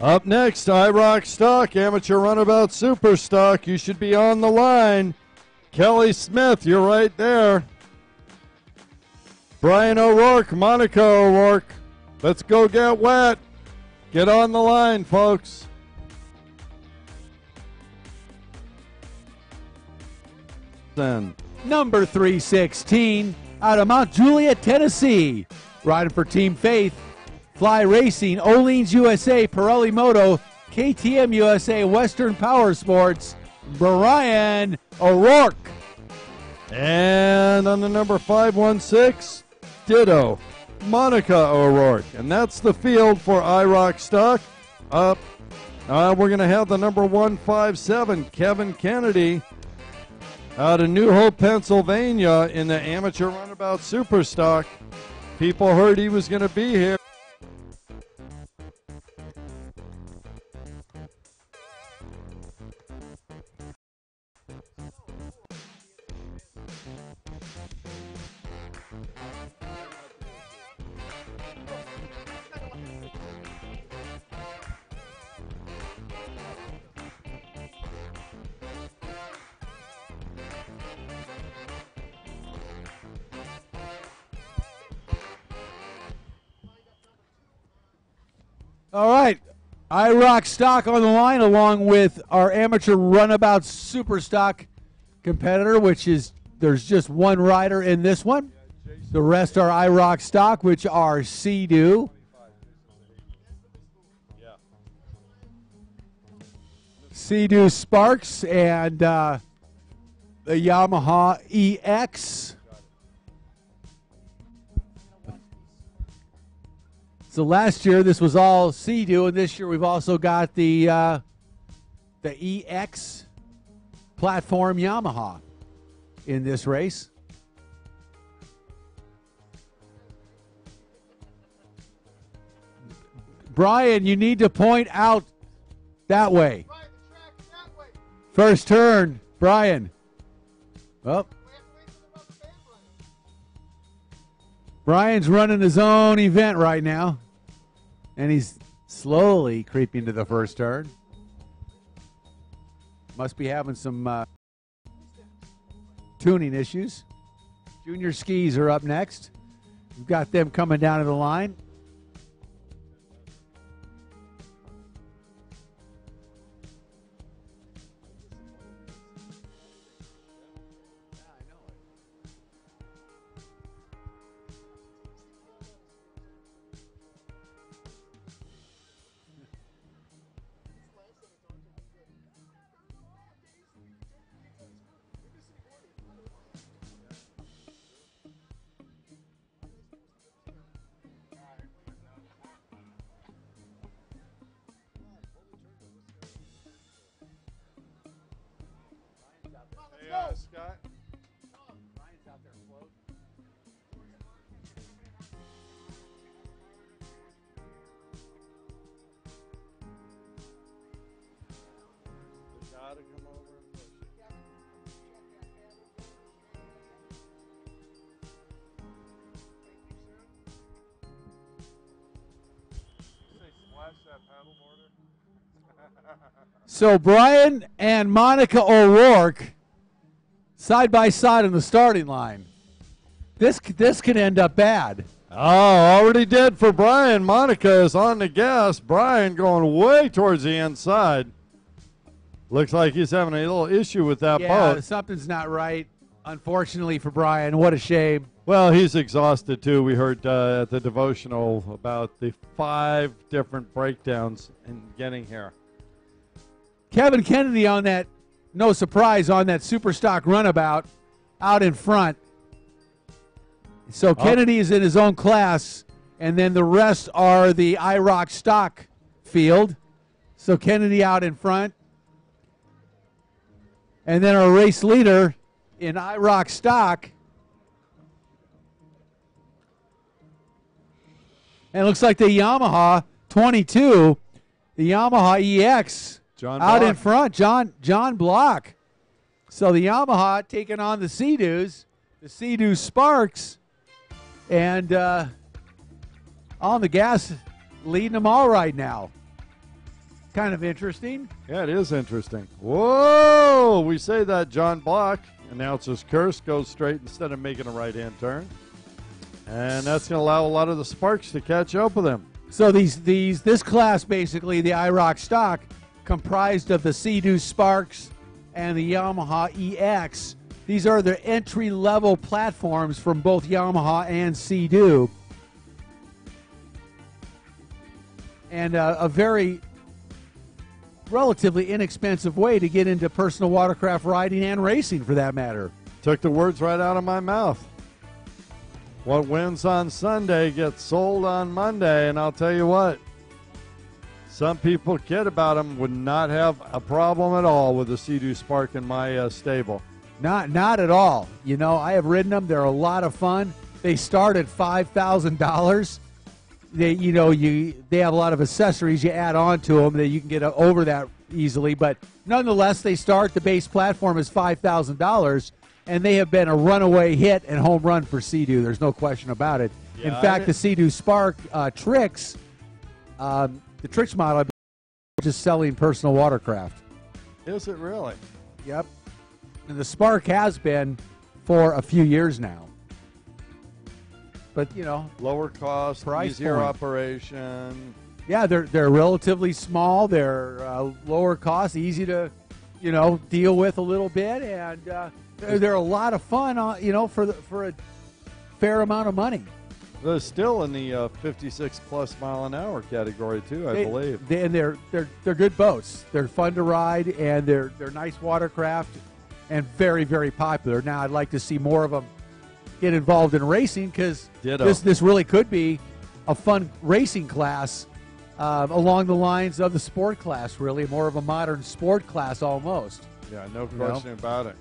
Up next, IROC Stock, Amateur Runabout Super Stock. You should be on the line. Kelly Smith, you're right there. Brian O'Rourke, Monica O'Rourke. Let's go get wet. Get on the line, folks. Then number 316 out of Mount Juliet, Tennessee. Riding for Team Faith, Fly Racing, Oleans USA, Pirelli Moto, KTM USA, Western Power Sports, Brian O'Rourke. And on the number 516, ditto, Monica O'Rourke. And that's the field for IROC Stock. Up, we're going to have the number 157, Kevin Kennedy, out of New Hope, Pennsylvania, in the Amateur Runabout Super Stock. People heard he was going to be here. All right, IROC Stock on the line, along with our Amateur Runabout Super Stock competitor, which is, there's just one rider in this one. The rest are IROC Stock, which are Sea-Doo, Sea-Doo Sparks, and the Yamaha EX. So last year this was all Sea-Doo, and this year we've also got the EX platform Yamaha in this race. Brian, you need to point out that way. First turn, Brian. Oh. Brian's running his own event right now, and he's slowly creeping to the first turn. Must be having some tuning issues. Junior Skis are up next. We've got them coming down to the line. Scott. Brian's out there floating. They gotta come over and push it. Say splash that paddleboarder. So Brian and Monica O'Rourke side by side on the starting line. This could end up bad. Oh, already did for Brian. Monica is on the gas. Brian going way towards the inside. Looks like he's having a little issue with that boat. Something's not right, unfortunately for Brian. What a shame. Well, he's exhausted too. We heard at the devotional about the 5 different breakdowns in getting here. Kevin Kennedy on that, no surprise, on that super stock runabout out in front. So Kennedy is in his own class, and then the rest are the IROC stock field. So Kennedy out in front. And then our race leader in IROC stock. And it looks like the Yamaha 22, the Yamaha EX, John out Block. in front, John Block. So the Yamaha taking on the Sea-Doos, the Sea-Doo Sparks, and on the gas, leading them all right now. kind of interesting. Yeah, it is interesting. Whoa! We say that John Block, announcer's curse, goes straight instead of making a right-hand turn. And that's going to allow a lot of the sparks to catch up with him. So this class, basically, the IROC stock, comprised of the Sea-Doo Sparks and the Yamaha EX. These are the entry-level platforms from both Yamaha and Sea-Doo. And a very relatively inexpensive way to get into personal watercraft riding and racing, for that matter. Took the words right out of my mouth. What wins on Sunday gets sold on Monday, and I'll tell you what, some people kid about them, would not have a problem at all with the Sea-Doo Spark in my stable. Not at all. You know, I have ridden them. They're a lot of fun. They start at $5,000. They have a lot of accessories you add on to them that you can get over that easily. But nonetheless, the base platform is $5,000, and they have been a runaway hit and home run for Sea-Doo. There's no question about it. Yeah, in fact, the Sea-Doo Spark Trix, the Trix model, is just selling personal watercraft. Is it really? Yep. And the Spark has been for a few years now. But, Lower cost, price easier point. operation. Yeah, they're relatively small. They're lower cost, easy to, deal with a little bit, and they're a lot of fun. For a fair amount of money. They're still in the 56+ mile an hour category too, I believe. They're good boats. They're fun to ride, and they're nice watercraft, and very, very popular. Now, I'd like to see more of them get involved in racing, because this really could be a fun racing class along the lines of the sport class, really, more of a modern sport class almost. Yeah, no question about it.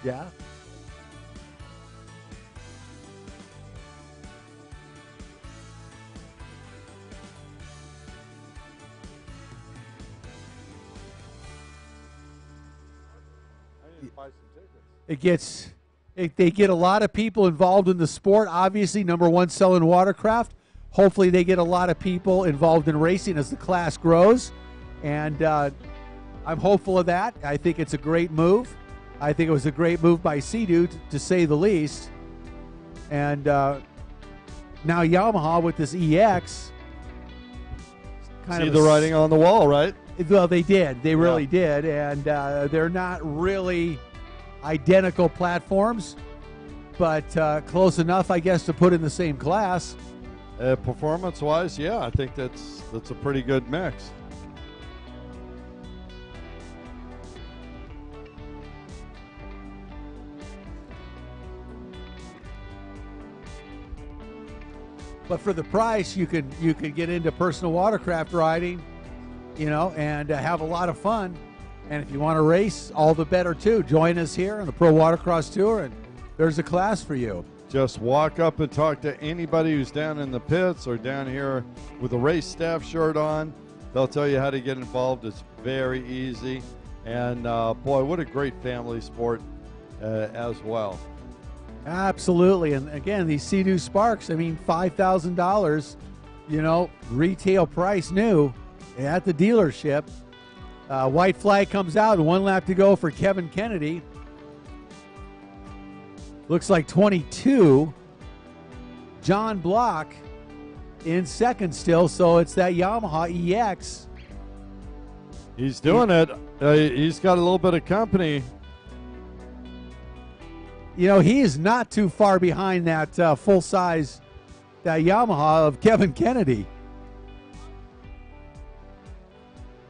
Yeah. They get a lot of people involved in the sport. Obviously, number one, selling watercraft. Hopefully, they get a lot of people involved in racing as the class grows, and I'm hopeful of that. I think it's a great move. I think it was a great move by Sea-Doo, to say the least. And now Yamaha with this EX. See the writing on the wall, right? Well, they did. They really did. And they're not really identical platforms, but close enough, I guess, to put in the same class. Performance-wise, yeah, I think that's a pretty good mix. But for the price, you could get into personal watercraft riding, and have a lot of fun. And if you want to race, all the better too. Join us here on the Pro Watercross Tour, and there's a class for you. Just walk up and talk to anybody who's down in the pits or down here with a race staff shirt on. They'll tell you how to get involved. It's very easy. And boy, what a great family sport as well. Absolutely. And again, these Sea-Doo Sparks, $5,000, retail price new at the dealership. White flag comes out, and one lap to go for Kevin Kennedy. Looks like 22. John Block in second still, so it's that Yamaha EX. He's doing it. He's got a little bit of company. He is not too far behind that full-size, that Yamaha of Kevin Kennedy.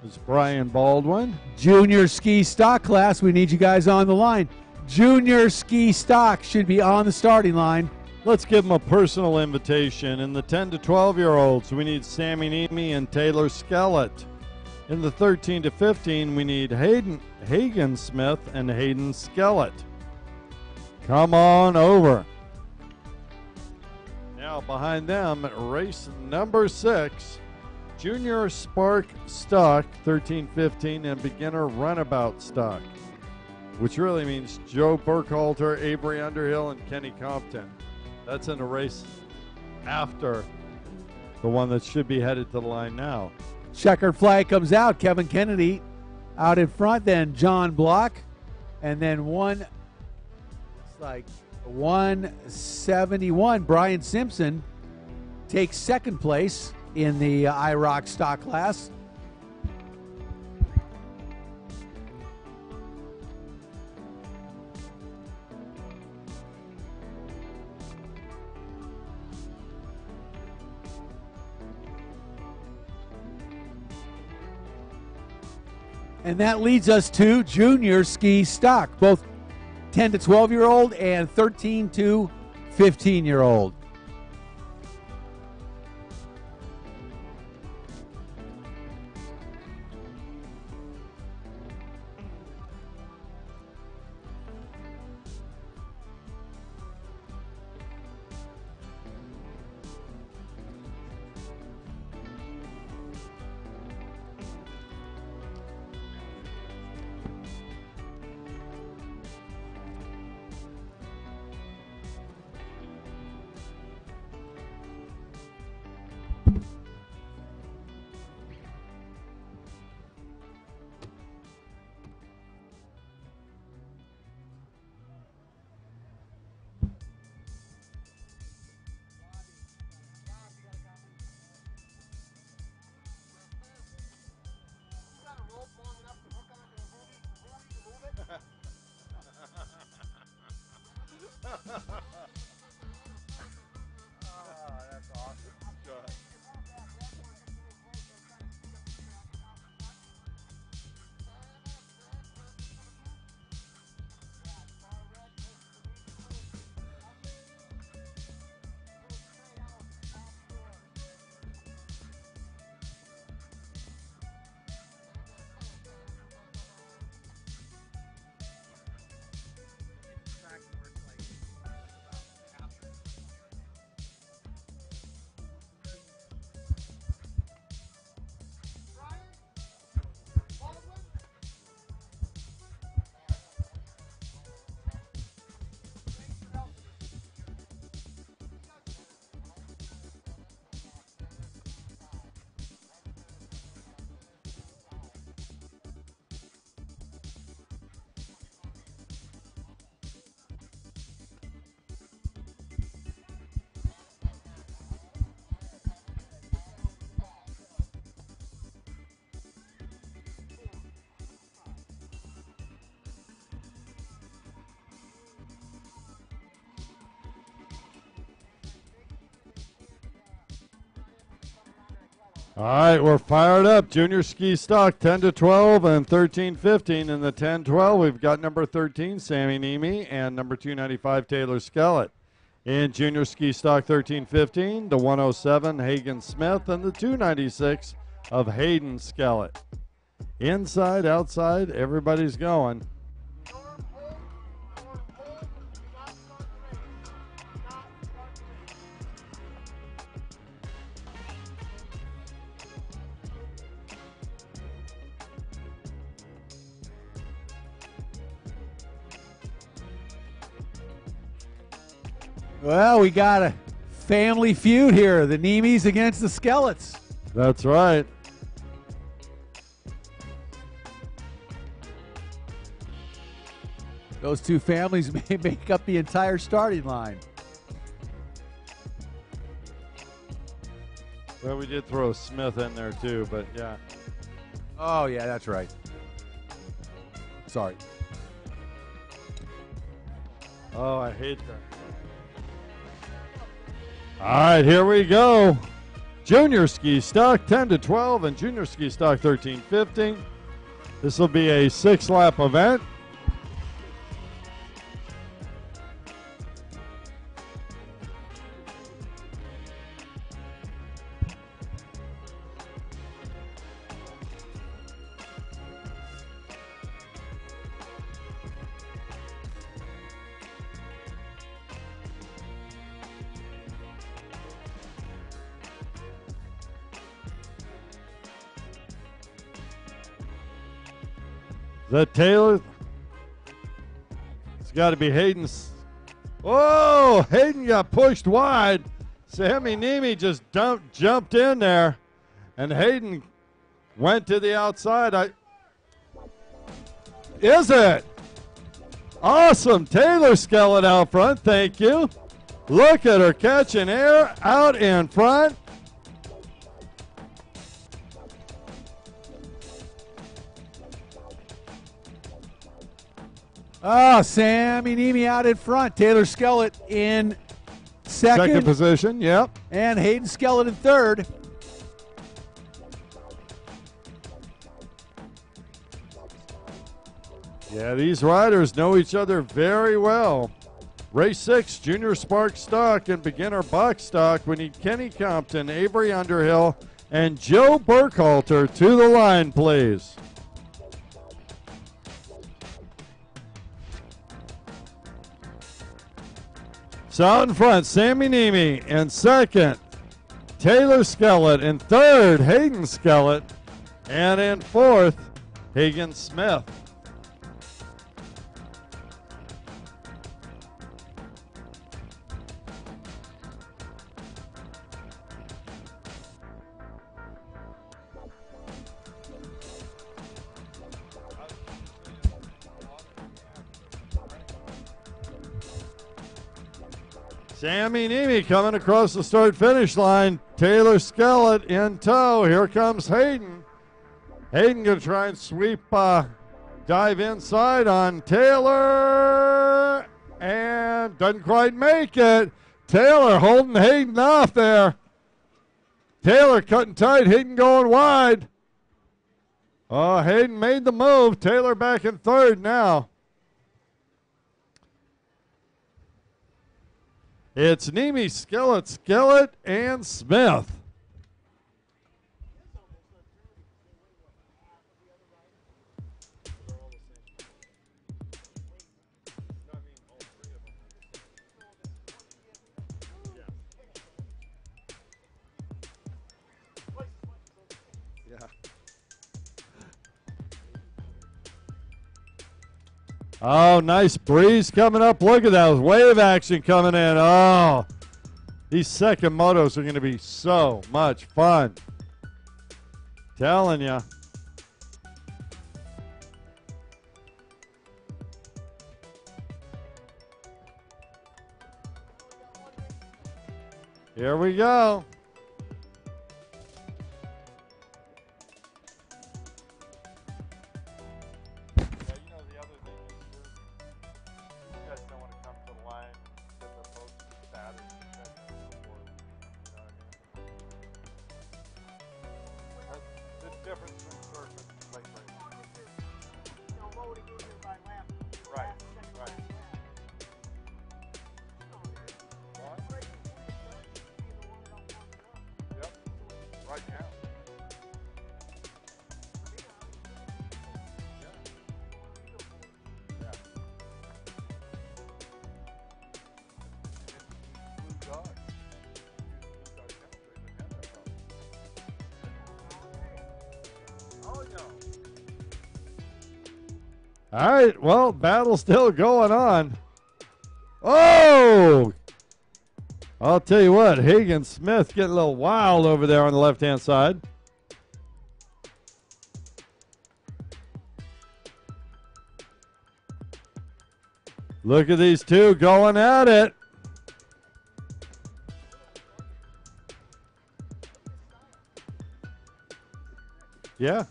It's Brian Baldwin. Junior ski stock class, we need you guys on the line. Junior ski stock should be on the starting line. Let's give them a personal invitation. In the 10 to 12-year-olds, we need Sammy Neeme and Taylor Skellett. In the 13 to 15, we need Hagen Smith and Hayden Skellett. Come on over. Now behind them, race number 6, Junior Spark Stock 13-15 and Beginner Runabout Stock, which really means Joe Burkhalter, Avery Underhill, and Kenny Compton. That's in a race after the one that should be headed to the line now. Checkered flag comes out. Kevin Kennedy out in front, then John Block, and then 171. Brian Simpson takes second place in the IROC stock class. And that leads us to junior ski stock, both 10 to 12-year-old and 13 to 15-year-old. That's awesome. Go ahead. All right, we're fired up. Junior ski stock 10 to 12 and 13 15. In the 10 12, we've got number 13, Sammy Nemi, and number 295, Taylor Skellett. In junior ski stock 13 15, the 107, Hagen Smith, and the 296 of Hayden Skellett. Inside, outside, everybody's going. Well, we got a family feud here. The Nemes against the Skeletts. That's right. Those two families may make up the entire starting line. Well, we did throw Smith in there too, but yeah. Oh, yeah, that's right. Sorry. Oh, I hate that. All right, here we go. Junior ski stock 10 to 12 and junior ski stock 13 15. This will be a 6-lap event. Is that Taylor? It's got to be Hayden's. Oh, Hayden got pushed wide. Sammy Niemi just jumped in there, and Hayden went to the outside. Is it? Awesome. Taylor Skellett out front. Thank you. Look at her catching air out in front. Oh, Sammy Niemi out in front. Taylor Skellett in second position, yep. And Hayden Skellett in third. Yeah, these riders know each other very well. Race 6, Junior Spark Stock and Beginner Box Stock. We need Kenny Compton, Avery Underhill, and Joe Burkhalter to the line, please. So out in front, Sammy Niemi. In second, Taylor Skellett. In third, Hayden Skellett. And in fourth, Hagen Smith. Sammy Niemi coming across the start-finish line. Taylor Skellett in tow. Here comes Hayden. Hayden going to try and sweep, dive inside on Taylor, and doesn't quite make it. Taylor holding Hayden off there. Taylor cutting tight, Hayden going wide. Oh, Hayden made the move. Taylor back in third now. It's Niemi, Skellett, and Smith. Oh, nice breeze coming up. Look at that wave action coming in. Oh, these second motos are going to be so much fun. Telling you. Here we go. All right, well, battle still going on. Oh! I'll tell you what, Hagen Smith getting a little wild over there on the left-hand side. Look at these two going at it. Yeah.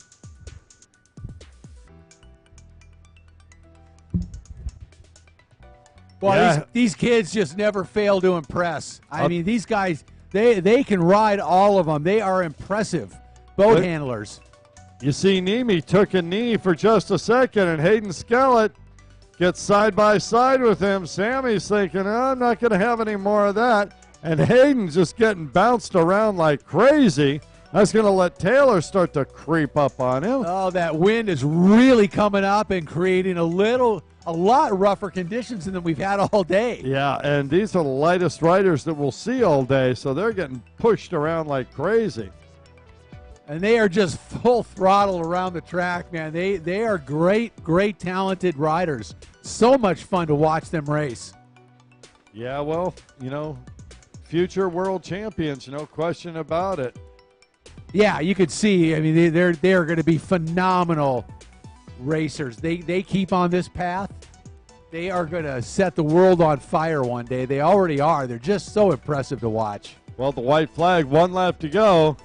Well, Yeah. these kids just never fail to impress. I mean, these guys, they can ride all of them. They are impressive boat handlers. You see Niemi took a knee for just a second, and Hayden Skellett gets side by side with him. Sammy's thinking, oh, I'm not going to have any more of that. And Hayden's just getting bounced around like crazy. That's going to let Taylor start to creep up on him. Oh, that wind is really coming up and creating a lot rougher conditions than we've had all day. Yeah, and these are the lightest riders that we'll see all day, so they're getting pushed around like crazy. And they are just full throttle around the track, man. They are great, talented riders. So much fun to watch them race. Yeah, well, future world champions, no question about it. Yeah, you could see. I mean, they're going to be phenomenal racers. They keep on this path. They are going to set the world on fire one day. They already are. They're just so impressive to watch. Well, the white flag, one lap to go.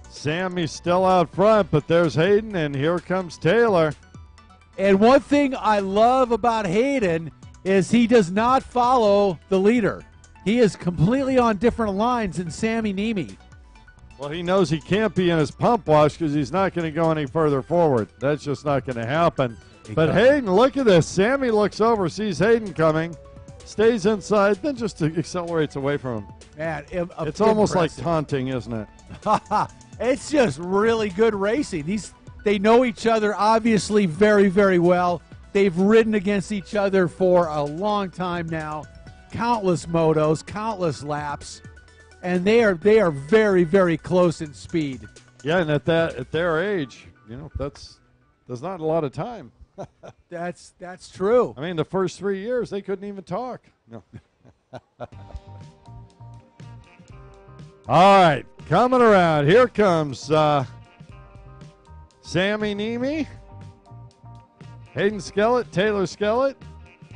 Sammy's still out front, but there's Hayden, and here comes Taylor. And one thing I love about Hayden is he does not follow the leader. He is completely on different lines than Sammy Niemi. Well, he knows he can't be in his pump wash because he's not going to go any further forward. That's just not going to happen. But Hayden, look at this. Sammy looks over, sees Hayden coming, stays inside, then just accelerates away from him. Man, it's almost like taunting, isn't it? It's just really good racing. They know each other obviously very, very well. They've ridden against each other for a long time now. Countless motos, countless laps, and they are very, very close in speed. Yeah, and at their age, that's not a lot of time. That's true. I mean, the first 3 years they couldn't even talk. No. All right, coming around. Here comes Sammy Niemi, Hayden Skellett, Taylor Skellett.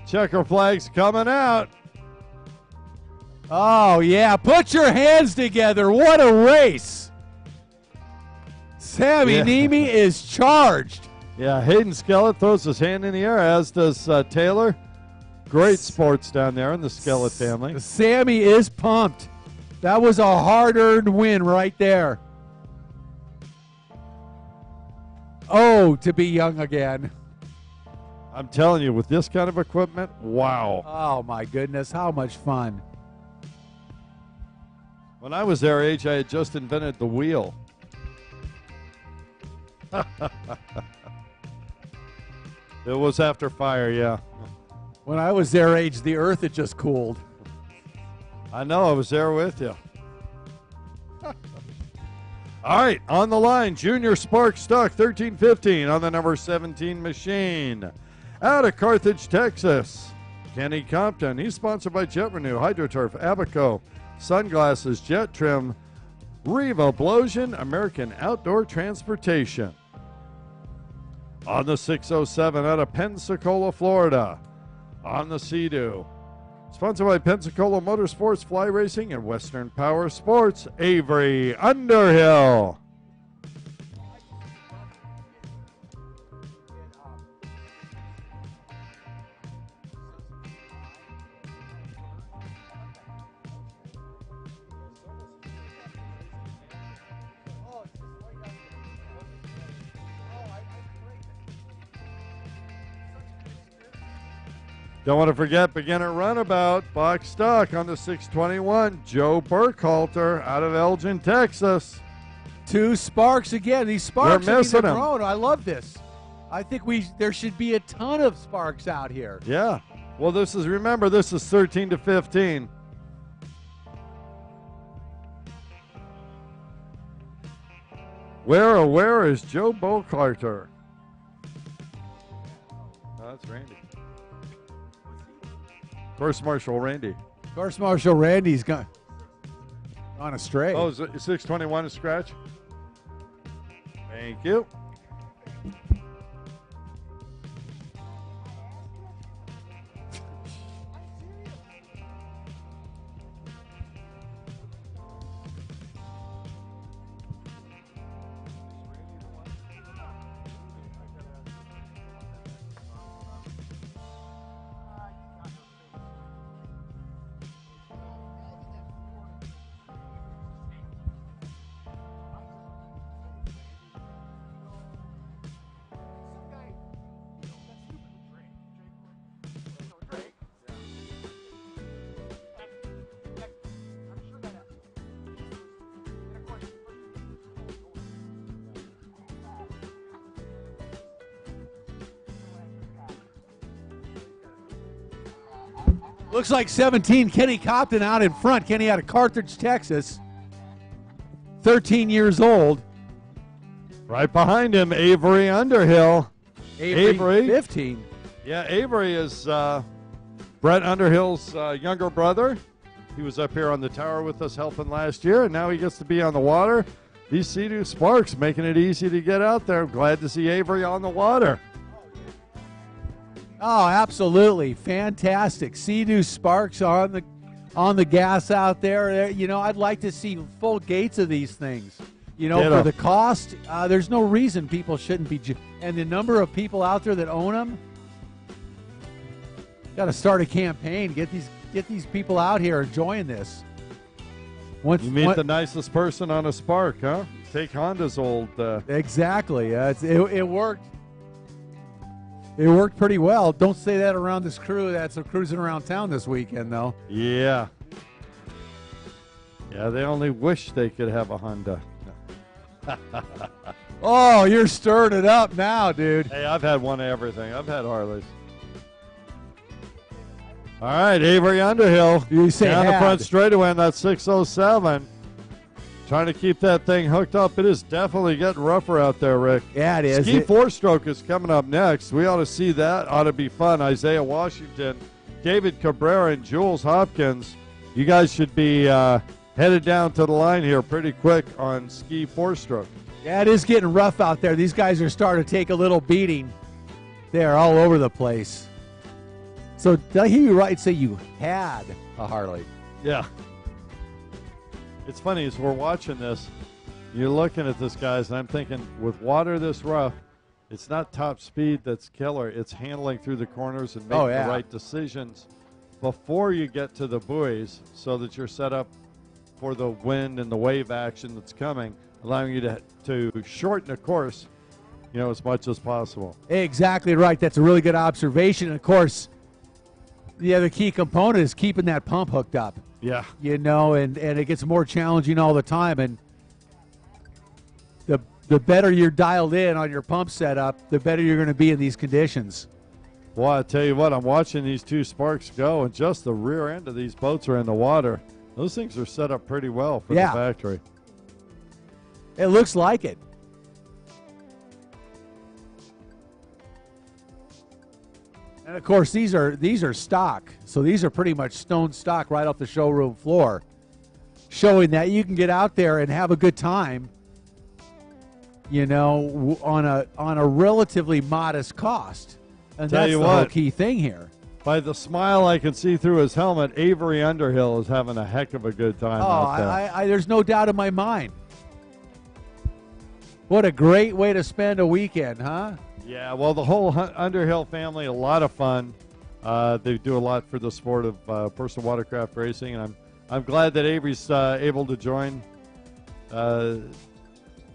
Checker flags coming out. Oh, yeah. Put your hands together. What a race. Sammy Niemi is charged. Yeah, Hayden Skellett throws his hand in the air, as does Taylor. Great sports down there in the Skellett family. Sammy is pumped. That was a hard-earned win right there. Oh, to be young again. I'm telling you, with this kind of equipment, wow. Oh, my goodness. How much fun. When I was their age, I had just invented the wheel. It was after fire, yeah. When I was their age, the earth had just cooled. I know, I was there with you. All right, on the line, Junior Spark Stock 1315 on the number 17 machine. Out of Carthage, Texas, Kenny Compton. He's sponsored by Jet Renew, HydroTurf, Abaco, Sunglasses, Jet Trim, Revo Blosian, American Outdoor Transportation. On the 607 out of Pensacola, Florida, on the Sea-Doo. Sponsored by Pensacola Motorsports, Fly Racing, and Western Power Sports, Avery Underhill. Don't want to forget beginner runabout, box stock on the 621, Joe Burkhalter out of Elgin, Texas. Two Sparks again. These Sparks We're missing them. Grown. I love this. I think there should be a ton of Sparks out here. Yeah. Well, remember, this is 13 to 15. Where is Joe Burkhalter? Oh, that's Randy. Course Marshal Randy. Course Marshal Randy's gone astray. Oh, is it 621 a scratch? Thank you. Looks like 17, Kenny Compton out in front. Kenny out of Carthage, Texas. 13 years old. Right behind him, Avery Underhill. Avery 15. Yeah, Avery is Brett Underhill's younger brother. He was up here on the tower with us helping last year, and now he gets to be on the water. These Sea-Doo Sparks making it easy to get out there. Glad to see Avery on the water. Oh, absolutely. Fantastic. Sea-Doo Sparks on the gas out there. You know, I'd like to see full gates of these things. You know, Ditto. for the cost, there's no reason people shouldn't be. And the number of people out there that own them, got to start a campaign. Get these people out here enjoying this. You meet the nicest person on a Spark, huh? Take Honda's old. Exactly. It worked. It worked pretty well. Don't say that around this crew that's cruising around town this weekend, though. Yeah. Yeah, they only wish they could have a Honda. Oh, you're stirring it up now, dude. Hey, I've had one of everything. I've had Harleys. All right, Avery Underhill. You say down the had. front straightaway on that 607. Trying to keep that thing hooked up. It is definitely getting rougher out there, Rick. Yeah, it is. Ski four-stroke is coming up next. We ought to see that. Ought to be fun. Isaiah Washington, David Cabrera, and Jules Hopkins. You guys should be headed down to the line here pretty quick on ski four-stroke. Yeah, it is getting rough out there. These guys are starting to take a little beating. They're all over the place. So did I hear you right say you had a Harley? Yeah. It's funny, as we're watching this, you're looking at this, guys, and I'm thinking, with water this rough, it's not top speed that's killer. It's handling through the corners and making the right decisions before you get to the buoys so that you're set up for the wind and the wave action that's coming, allowing you to shorten the course, you know, as much as possible. Exactly right. That's a really good observation. And, of course, the other key component is keeping that pump hooked up. Yeah. You know, and it gets more challenging all the time. And the better you're dialed in on your pump setup, the better you're going to be in these conditions. Well, I tell you what, I'm watching these two Sparks go, and just the rear end of these boats are in the water. Those things are set up pretty well for the factory. It looks like it. And of course, these are stock, so these are pretty much stone stock right off the showroom floor, showing that you can get out there and have a good time. You know, on a relatively modest cost, and that's the whole key thing here. By the smile I can see through his helmet, Avery Underhill is having a heck of a good time out there. There's no doubt in my mind. What a great way to spend a weekend, huh? Yeah, well, the whole Underhill family, a lot of fun. They do a lot for the sport of personal watercraft racing, and I'm glad that Avery's able to join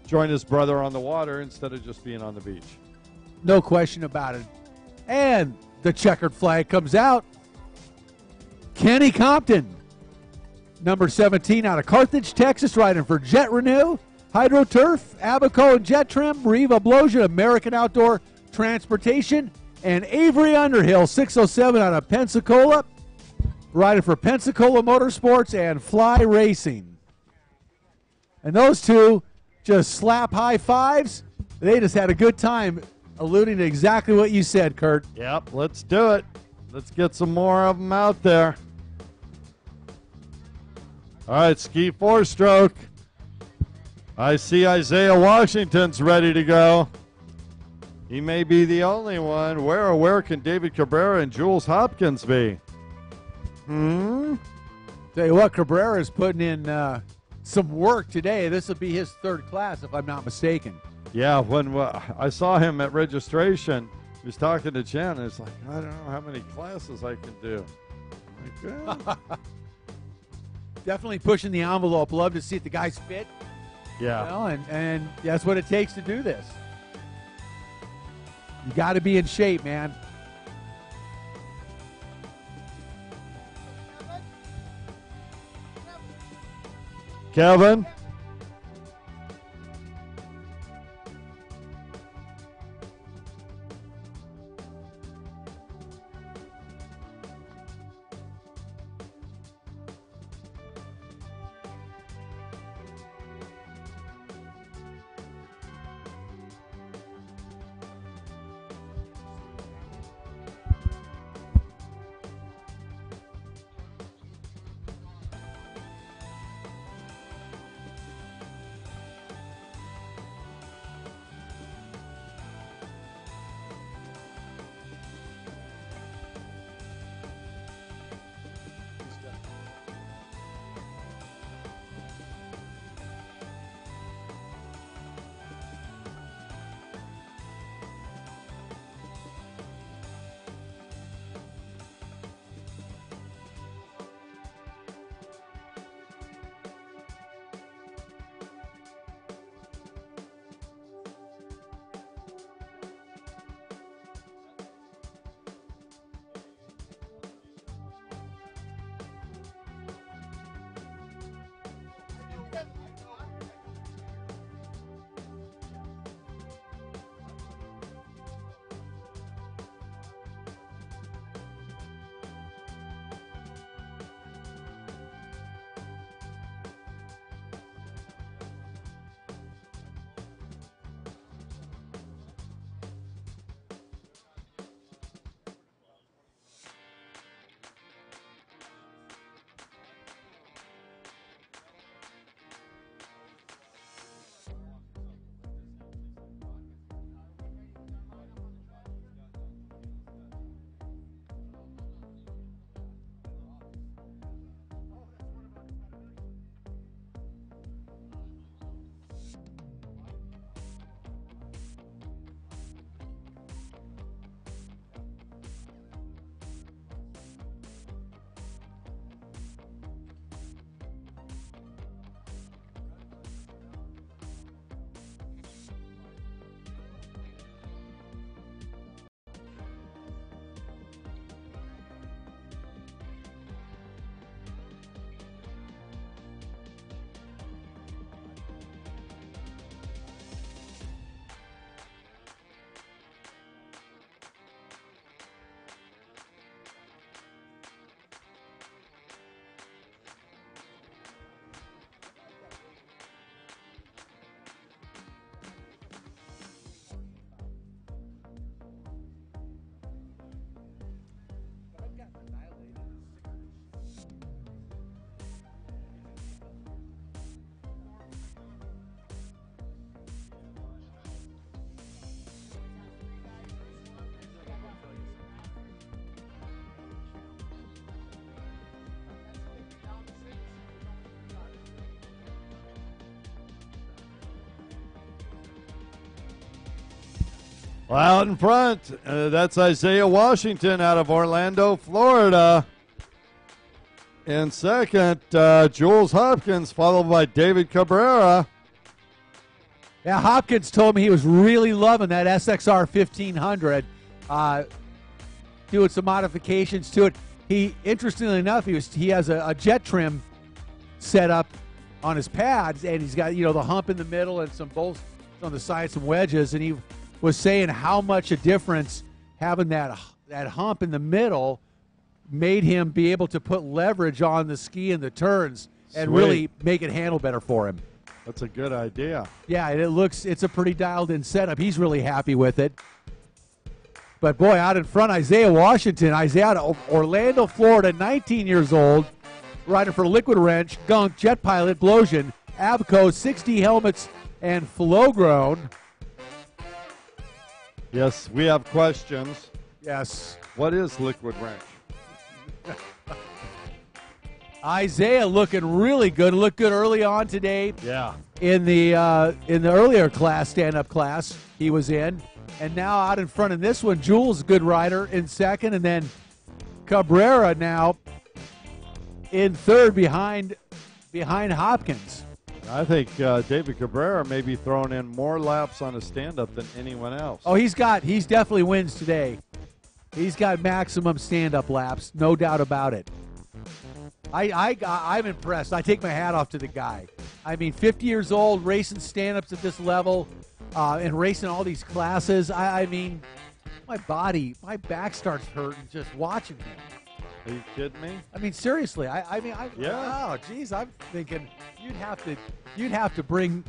his brother on the water instead of just being on the beach. No question about it. And the checkered flag comes out. Kenny Compton, number 17 out of Carthage, Texas, riding for Jet Renew, HydroTurf, Abaco and Jet Trim, Riva Blosia, American Outdoor Transportation, and Avery Underhill, 607 out of Pensacola, riding for Pensacola Motorsports and Fly Racing. And those two just slap high fives. They just had a good time, alluding to exactly what you said, Kurt. Yep, let's do it. Let's get some more of them out there. All right, ski four-stroke. I see Isaiah Washington's ready to go. He may be the only one. Where can David Cabrera and Jules Hopkins be? Tell you what, Cabrera is putting in some work today. This will be his third class, if I'm not mistaken. Yeah, when I saw him at registration, he was talking to Jen, and it's like, I don't know how many classes I can do. I'm like, yeah. Definitely pushing the envelope. Love to see if the guys fit. Yeah. You know, and that's what it takes to do this. You got to be in shape, man. Kevin? Well, out in front, that's Isaiah Washington out of Orlando, Florida. In second, Jules Hopkins, followed by David Cabrera. Yeah, Hopkins told me he was really loving that SXR 1500, doing some modifications to it. He, interestingly enough, he has a jet trim set up on his pads, and he's got the hump in the middle and some bolts on the side, some wedges, and he was saying how much a difference having that hump in the middle made him be able to put leverage on the ski and the turns and really make it handle better for him. That's a good idea. Yeah, it's a pretty dialed-in setup. He's really happy with it. But, boy, out in front, Isaiah Washington. Isaiah out of Orlando, Florida, 19 years old, riding for Liquid Wrench, Gunk, Jet Pilot, Blosian, Avco, 6D helmets, and Flowgrown. Yes, we have questions. Yes. What is Liquid Wrench? Isaiah looking really good. Looked good early on today. Yeah. In the earlier class, stand-up class, he was in. And now out in front in this one, Jules, good rider, in second. And then Cabrera now in third behind Hopkins. I think David Cabrera may be throwing in more laps on a stand-up than anyone else. Oh, he's definitely wins today. He's got maximum stand-up laps, no doubt about it. I'm impressed. I take my hat off to the guy. I mean, 50 years old, racing stand-ups at this level, and racing all these classes. I mean, my back starts hurting just watching him. Are you kidding me? I mean, seriously. Yeah. Oh, geez. I'm thinking you'd have to bring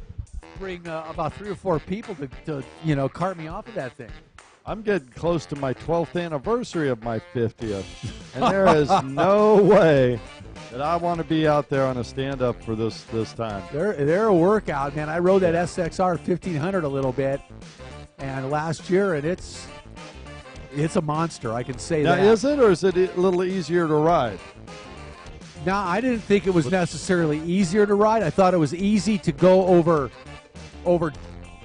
about 3 or 4 people to cart me off of that thing. I'm getting close to my 12th anniversary of my 50th, and there is no way that I want to be out there on a stand-up for this time. They're a workout, man. I rode that SXR 1500 a little bit, and last year, and it's a monster. I can say now, that. Is it, or is it a little easier to ride? No, I didn't think it was necessarily easier to ride. I thought it was easy to go over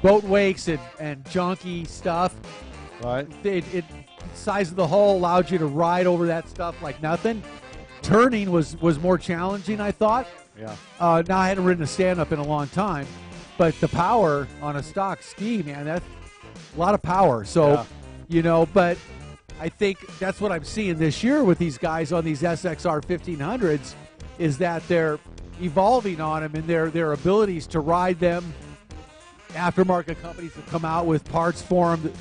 boat wakes and junky stuff. Right. It size of the hull allowed you to ride over that stuff like nothing. Turning was more challenging, I thought. Yeah. Now I hadn't ridden a stand-up in a long time, but the power on a stock ski, man, that's a lot of power. So, but I think that's what I'm seeing this year with these guys on these SXR 1500s is that they're evolving on them and their abilities to ride them. Aftermarket companies have come out with parts for them,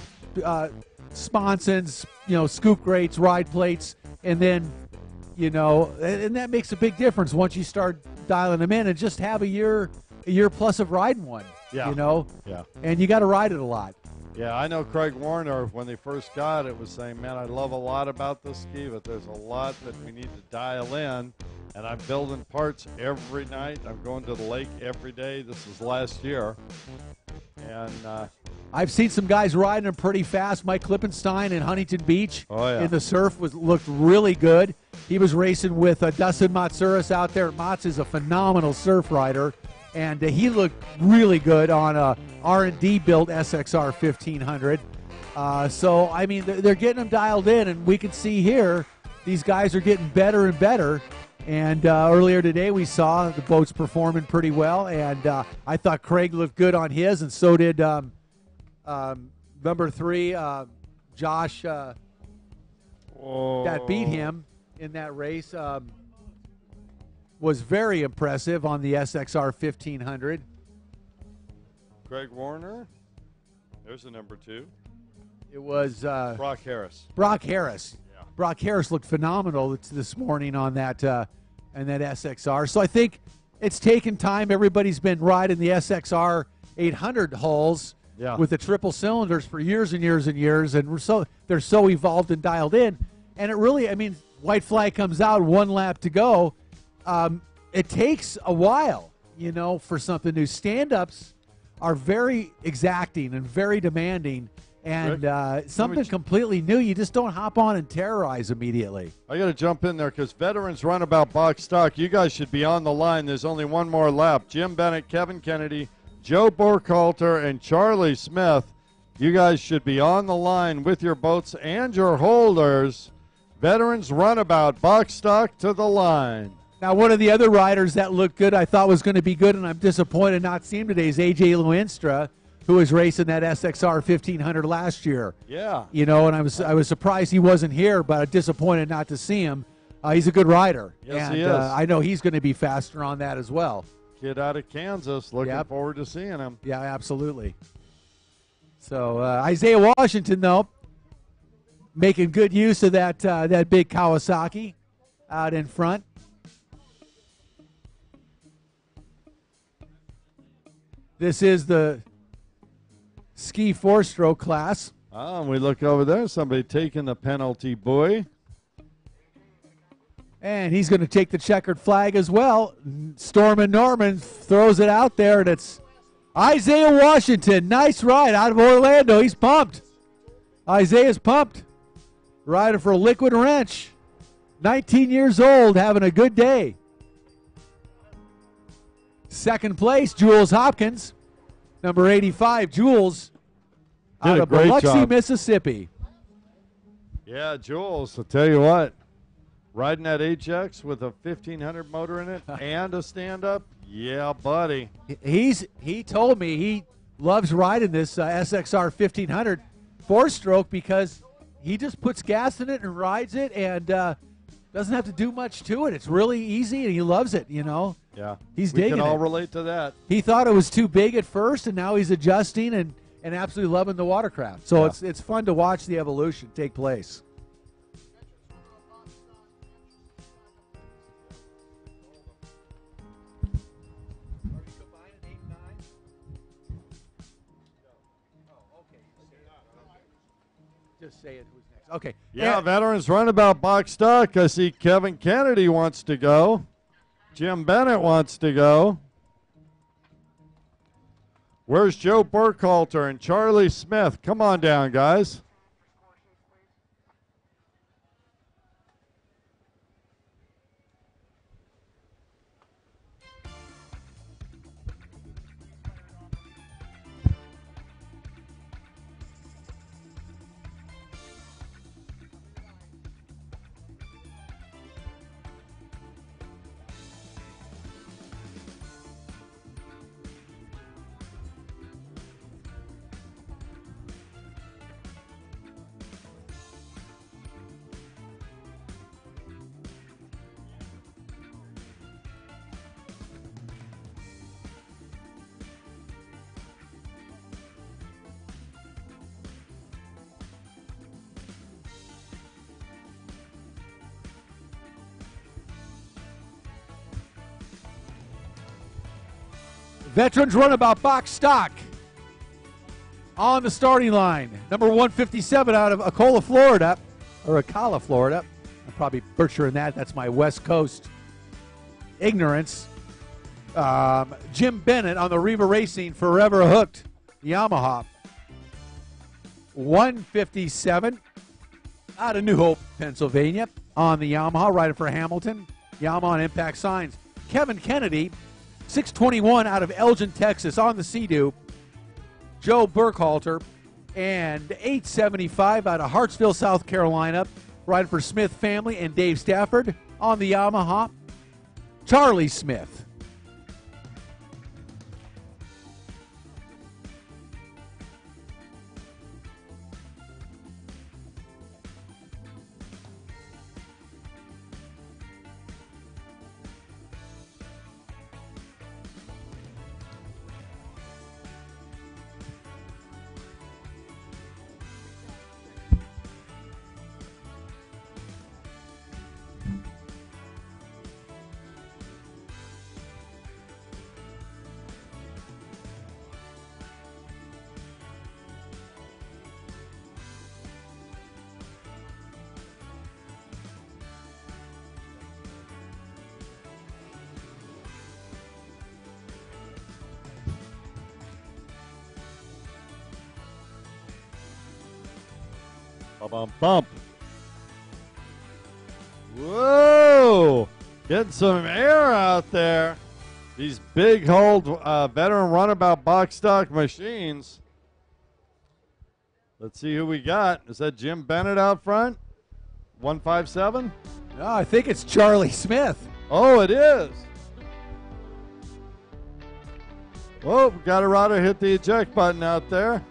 sponsons, scoop grates, ride plates, and then, and that makes a big difference once you start dialing them in and just have a year plus of riding one, Yeah. and you got to ride it a lot. Yeah, I know Craig Warner, when they first got it, was saying, man, I love a lot about this ski, but there's a lot that we need to dial in, and I'm building parts every night. I'm going to the lake every day. This is last year. And I've seen some guys riding them pretty fast. Mike Klippenstein in Huntington Beach in the surf looked really good. He was racing with Dustin Matsouras out there. Mats is a phenomenal surf rider, and he looked really good on a R&D built SXR 1500. So, I mean, they're getting them dialed in, and we can see here these guys are getting better and better. And earlier today we saw the boats performing pretty well, and I thought Craig looked good on his, and so did number 3, Josh, that beat him in that race. Was very impressive on the SXR 1500. Craig Warner, there's the number 2. It was Brock Harris. Brock Harris. Yeah. Brock Harris looked phenomenal this morning on that SXR. So I think it's taken time. Everybody's been riding the SXR 800 hulls with the triple cylinders for years and years and years, and they're so evolved and dialed in. And it really, I mean, white flag comes out, 1 lap to go. It takes a while, for something new. Stand-ups are very exacting and very demanding, and something completely new, you just don't hop on and terrorize immediately. I got to jump in there because veterans runabout box stock. You guys should be on the line. There's only one more lap. Jim Bennett, Kevin Kennedy, Joe Burkhalter, and Charlie Smith You guys should be on the line with your boats and your holders. Veterans Runabout, box stock to the line. Now, one of the other riders that looked good, I thought was going to be good, and I'm disappointed not to see him today, is A.J. Luinstra, who was racing that SXR 1500 last year. Yeah. You know, and I was surprised he wasn't here, but I'm disappointed not to see him. He's a good rider. Yes, and he is. I know he's going to be faster on that as well. Kid out of Kansas. Looking Yep. forward to seeing him. Yeah, absolutely. So Isaiah Washington, though, making good use of that big Kawasaki out in front. This is the ski four-stroke class. And we look over there. Somebody taking the penalty buoy. And he's going to take the checkered flag as well. Stormin' Norman throws it out there, and it's Isaiah Washington. Nice ride out of Orlando. He's pumped. Isaiah's pumped. Rider for Liquid Wrench. 19 years old, having a good day. Second place, Jules Hopkins. Number 85, Jules, Did out a of great Biloxi, job. Mississippi. Yeah, Jules, I'll tell you what. Riding that HX with a 1500 motor in it and a stand-up, yeah, buddy. He told me he loves riding this SXR 1500 four-stroke because he just puts gas in it and rides it and doesn't have to do much to it. It's really easy, and he loves it, you know. Yeah, He's we digging can all it. relate to that. He thought it was too big at first, and now he's adjusting and absolutely loving the watercraft. So Yeah. it's fun to watch the evolution take place. Just say it. Who's next? Okay. Yeah, Veterans Runabout box stock. I see Kevin Kennedy wants to go. Jim Bennett wants to go. Where's Joe Burkhalter and Charlie Smith? Come on down, guys. Veterans Runabout box stock on the starting line. Number 157 out of Ocala, Florida, or Ocala, Florida. I'm probably butchering that. That's my West Coast ignorance. Jim Bennett on the Riva Racing Forever Hooked Yamaha. 157 out of New Hope, Pennsylvania, on the Yamaha, rider for Hamilton. Yamaha and Impact Signs. Kevin Kennedy, 621 out of Elgin, Texas, on the Sea-Doo. Joe Burkhalter, and 875 out of Hartsville, South Carolina, rider for Smith Family and Dave Stafford, on the Yamaha. Charlie Smith. Bump. Whoa! Getting some air out there. These big hold veteran runabout box stock machines. Let's see who we got. Is that Jim Bennett out front? 157? No, I think it's Charlie Smith. Oh, it is. Whoa, got a rider hit the eject button out there.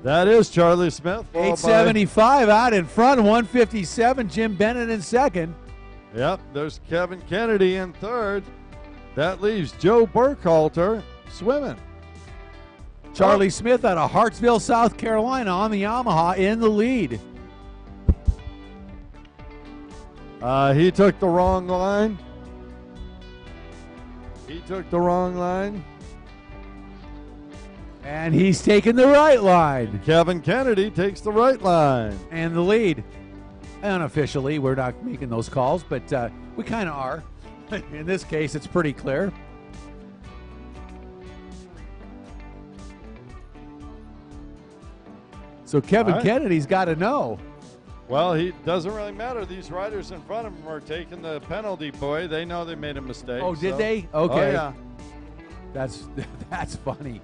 That is Charlie Smith. 875 out in front, 157. Jim Bennett in second. Yep, there's Kevin Kennedy in third. That leaves Joe Burkhalter swimming. Charlie Smith out of Hartsville, South Carolina on the Yamaha in the lead. He took the wrong line. He took the wrong line. And he's taking the right line. Kevin Kennedy takes the right line. And the lead. Unofficially, we're not making those calls, but we kind of are. In this case, it's pretty clear. So Kevin Kennedy's got to know. Well, he doesn't really matter. These riders in front of him are taking the penalty, boy. They know they made a mistake. Oh, did they? Okay. Oh, yeah. That's funny.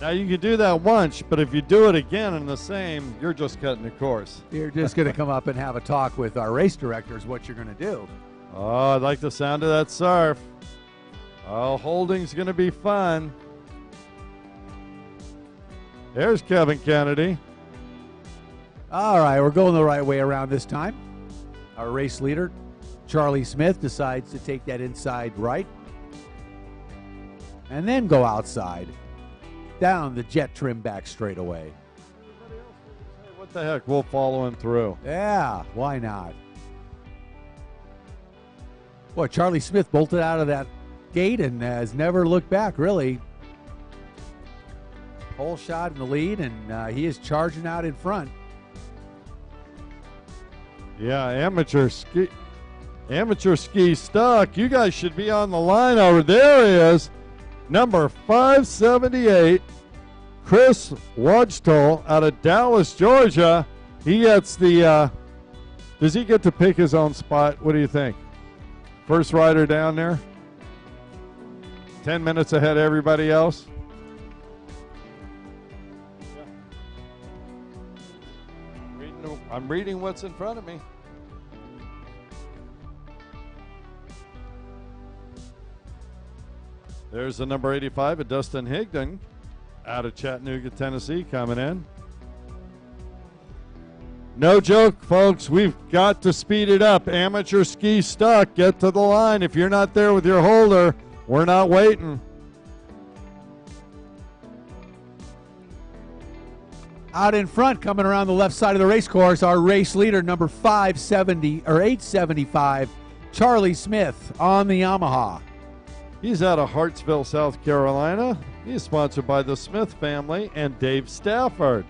Now, you can do that once, but if you do it again in the same, you're just cutting the course. You're just going to come up and have a talk with our race directors what you're going to do. Oh, I like the sound of that surf. Oh, holding's going to be fun. There's Kevin Kennedy. All right, we're going the right way around this time. Our race leader, Charlie Smith, decides to take that inside right and then go outside down the jet trim back straightaway. What the heck? We'll follow him through. Yeah, why not? Boy, Charlie Smith bolted out of that gate and has never looked back, really. Pole shot in the lead, and he is charging out in front. Yeah, amateur ski stuck. You guys should be on the line over there. He is number 578, Chris Wajtol out of Dallas, Georgia. He gets the. Does he get to pick his own spot? What do you think? First rider down there. 10 minutes ahead of everybody else. I'm reading what's in front of me. There's the number 85 of Dustin Higdon out of Chattanooga, Tennessee, coming in. No joke, folks. We've got to speed it up. Amateur ski stuck. Get to the line. If you're not there with your holder, we're not waiting. Out in front, coming around the left side of the race course, our race leader, number 875, Charlie Smith on the Yamaha. He's out of Hartsville, South Carolina. He's sponsored by the Smith family and Dave Stafford.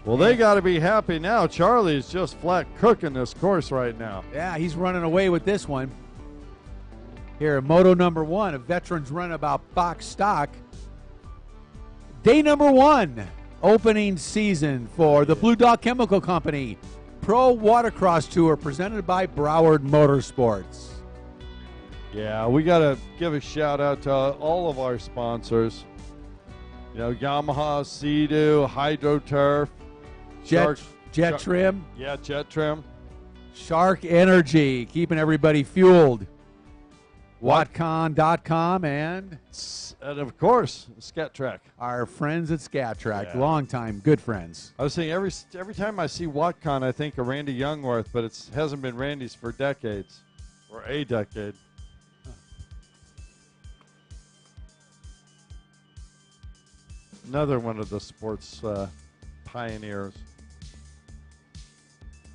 Well, they got to be happy now. Charlie's just flat cooking this course right now. Yeah, he's running away with this one. Here, moto number 1, a veterans runabout box stock. Day number 1. Opening season for the Blue Dog Chemical Company Pro Watercross Tour presented by Broward Motorsports. Yeah, we got to give a shout out to all of our sponsors. You know, Yamaha, Sea-Doo, HydroTurf, Jet Trim. Yeah, Jet Trim. Shark Energy, keeping everybody fueled. Watcon.com and of course, Scat Track. Our friends at Scat Track, Yeah. long time, good friends. I was saying every time I see Watcon, I think of Randy Youngworth, but it hasn't been Randy's for decades, or a decade. Another one of the sports pioneers.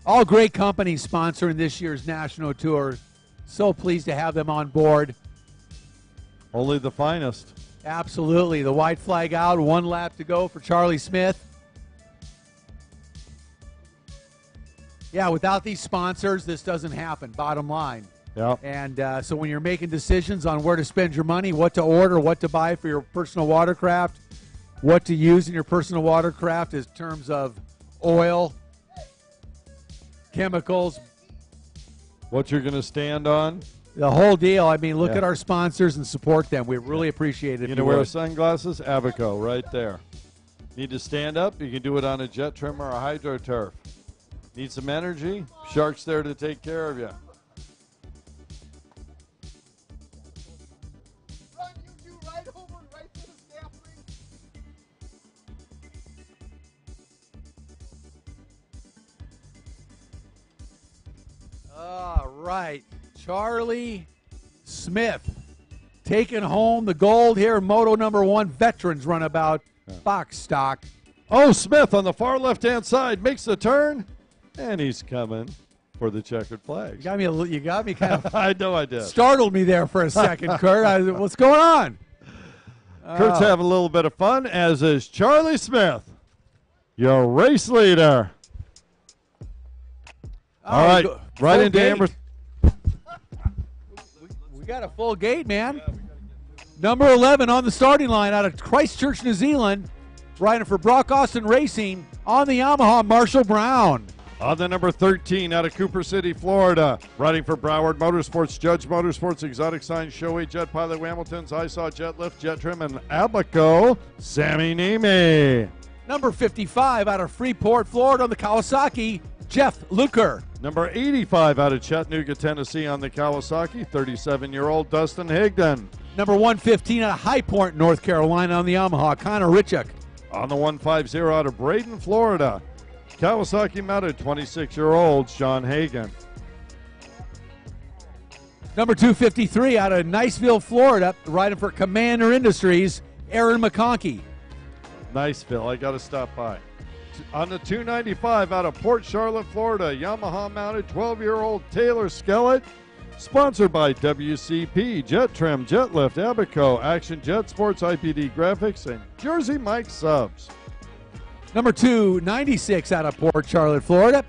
All great companies sponsoring this year's national tour. So pleased to have them on board. Only the finest. Absolutely. The white flag out, 1 lap to go for Charlie Smith. Yeah, without these sponsors, this doesn't happen, bottom line. Yeah. And so when you're making decisions on where to spend your money, what to order, what to buy for your personal watercraft, what to use in your personal watercraft in terms of oil, chemicals, What you're going to stand on. the whole deal. I mean, look Yeah. at our sponsors and support them. We really appreciate it. You if know, wear would. sunglasses, Abaco, right there. Need to stand up? You can do it on a jet trim or a hydro turf. Need some energy? Shark's there to take care of you. Run, you two, right over, right to the scaffolding. All right. Charlie Smith taking home the gold here. Moto number 1 veterans runabout box stock. Oh, Smith on the far left-hand side makes the turn, and he's coming for the checkered flags. You got me kind of I know I did. startled me there for a second, Kurt. What's going on? Kurt's having a little bit of fun, as is Charlie Smith, your race leader. All right, right into Amber. We got a full gate, man. Number 11 on the starting line out of Christchurch, New Zealand, riding for Brock Austin Racing on the Yamaha, Marshall Brown. On the number 13 out of Cooper City, Florida, riding for Broward Motorsports, Judge Motorsports, Exotic Signs, Shoei, Jet Pilot, Hamilton's, I Saw, Jet Lift, Jet Trim, and Abaco, Sammy Nemi. Number 55 out of Freeport, Florida on the Kawasaki, Jeff Luker. Number 85 out of Chattanooga, Tennessee on the Kawasaki, 37-year-old Dustin Higdon. Number 115 out of High Point, North Carolina on the Yamaha, Connor Richuk. On the 150 out of Braden, Florida, Kawasaki mounted 26-year-old Sean Hagan. Number 253 out of Niceville, Florida, riding for Commander Industries, Aaron McConkey. Niceville, I got to stop by. On the 295 out of Port Charlotte, Florida, Yamaha mounted 12-year-old Taylor Skellett. Sponsored by WCP, Jet Trim, Jet Lift, Abaco, Action Jet Sports, IPD Graphics, and Jersey Mike Subs. Number 296 out of Port Charlotte, Florida,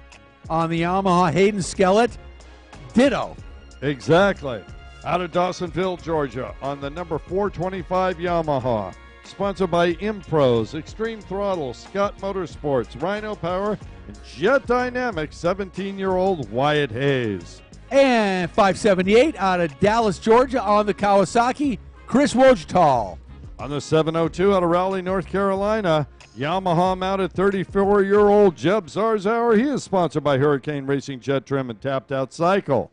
on the Yamaha, Hayden Skellett. Ditto. Exactly. Out of Dawsonville, Georgia, on the number 425 Yamaha. Sponsored by Impros, Extreme Throttle, Scott Motorsports, Rhino Power, and Jet Dynamics, 17-year-old Wyatt Hayes. And 578 out of Dallas, Georgia on the Kawasaki, Chris Wojtal. On the 702 out of Raleigh, North Carolina, Yamaha mounted 34-year-old Jeb Zarzauer. He is sponsored by Hurricane Racing, Jet Trim, and Tapped Out Cycle.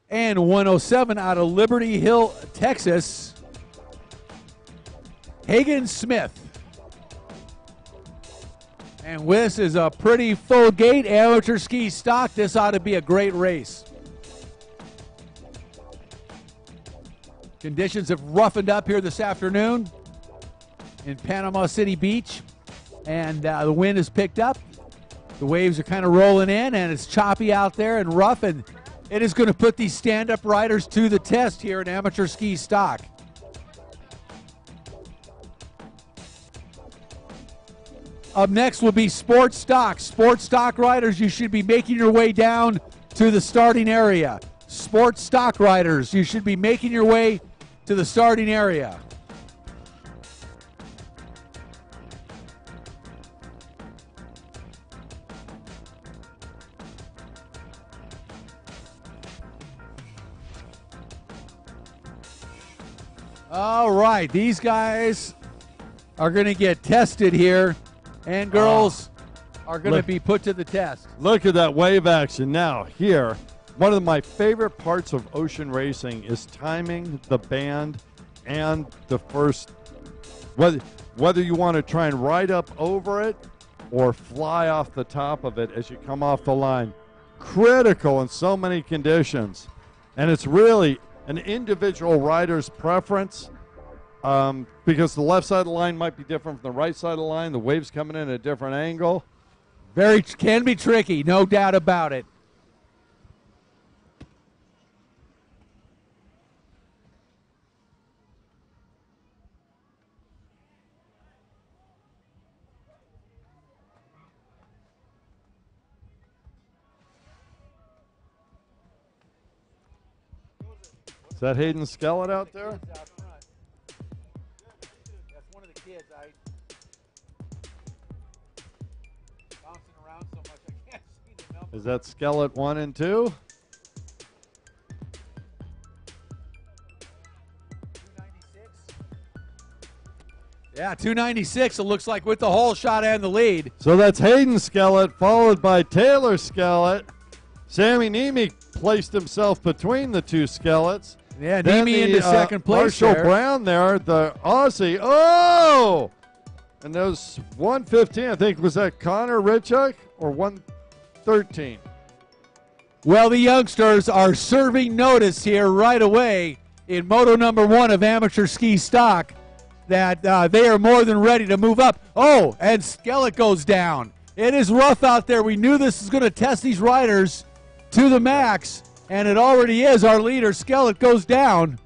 And 107 out of Liberty Hill, Texas, Hagen Smith. And this is a pretty full gate amateur ski stock. This ought to be a great race. Conditions have roughened up here this afternoon in Panama City Beach, and the wind has picked up. The waves are kind of rolling in, and it's choppy out there and rough, and it is going to put these stand-up riders to the test here in amateur ski stock. Up next will be sports stock. Sports stock riders, you should be making your way down to the starting area. Sports stock riders, you should be making your way to the starting area. All right, these guys are going to get tested here, and girls are going to be put to the test. Look at that wave action. Now, here, one of my favorite parts of ocean racing is timing the band and the first, whether you want to try and ride up over it or fly off the top of it as you come off the line. Critical in so many conditions. And it's really an individual rider's preference, because the left side of the line might be different from the right side of the line. The wave's coming in at a different angle. Can be tricky, no doubt about it. Is that Hayden Skellett out there? That's one of the kids. Bouncing around so much I can't see the number. Is that Skellett 1 and 2? 296. Yeah, 296, it looks like, with the hole shot and the lead. So that's Hayden Skellett, followed by Taylor Skellett. Sammy Niemi placed himself between the two Skellets. Yeah, Then Niemi into second place Marshall there. Brown there, the Aussie. Oh! And those 115, I think, was that Connor Richuk or 113? Well, the youngsters are serving notice here right away in Moto number 1 of amateur ski stock that they are more than ready to move up. Oh, and Skellett goes down. It is rough out there. We knew this was going to test these riders to the max, and it already is. Our leader, Skellett, goes down.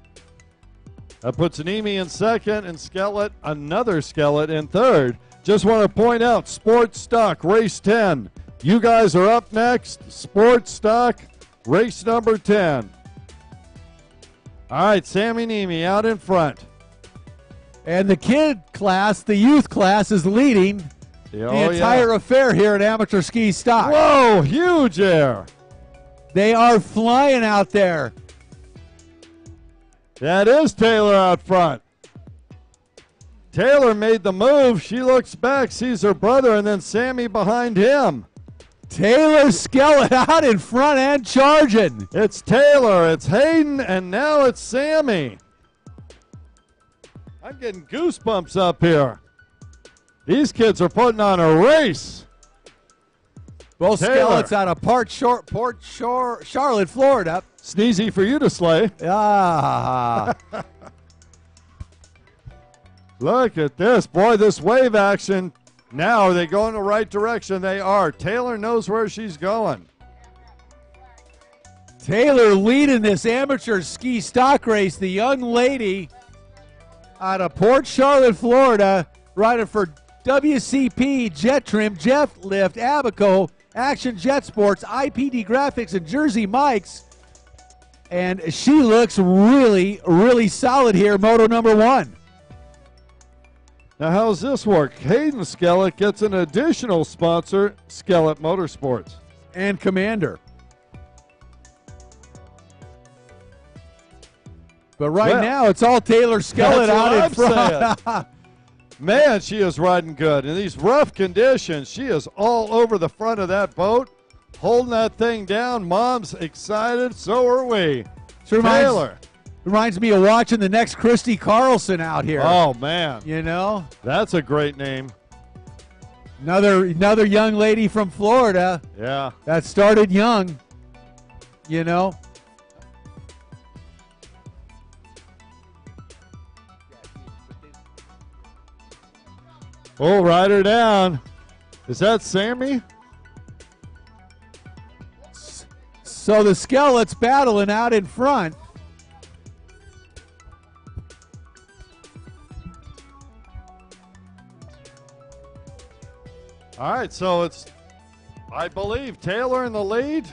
That puts Niemi in second and Skellett, another Skellett, in third. Just want to point out, Sports Stock, race 10. You guys are up next. Sports Stock, race number 10. All right, Sammy Niemi out in front. And the kid class, the youth class, is leading the entire affair here at amateur ski stock. Whoa, huge air. They are flying out there. That is Taylor out front. Taylor made the move. She looks back, sees her brother, and then Sammy behind him. Taylor Skellett out in front and charging. It's Taylor, it's Hayden, and now it's Sammy. I'm getting goosebumps up here. These kids are putting on a race. Both Taylor. Skellett's out of Charlotte, Florida. Sneezy for you to slay. Ah. Look at this. Boy, this wave action. Now, are they going the right direction? They are. Taylor knows where she's going. Taylor leading this amateur ski stock race. The young lady out of Port Charlotte, Florida, riding for WCP, Jet Trim, Jeff Lift, Abaco, Action Jet Sports, IPD Graphics, and Jersey Mikes. And she looks really, really solid here, Moto number 1. Now, how's this work? Hayden Skellett gets an additional sponsor, Skellett Motorsports. And Commander. But right now, it's all Taylor Skellett out in front. Man, she is riding good. In these rough conditions, she is all over the front of that boat, holding that thing down. Mom's excited, so are we. Taylor. Reminds me of watching the next Christy Carlson out here. Oh, man. You know? That's a great name. Another young lady from Florida. Yeah. That started young, you know? Oh, ride her down. Is that Sammy? So the Skellett's battling out in front. All right, so it's, I believe, Taylor in the lead,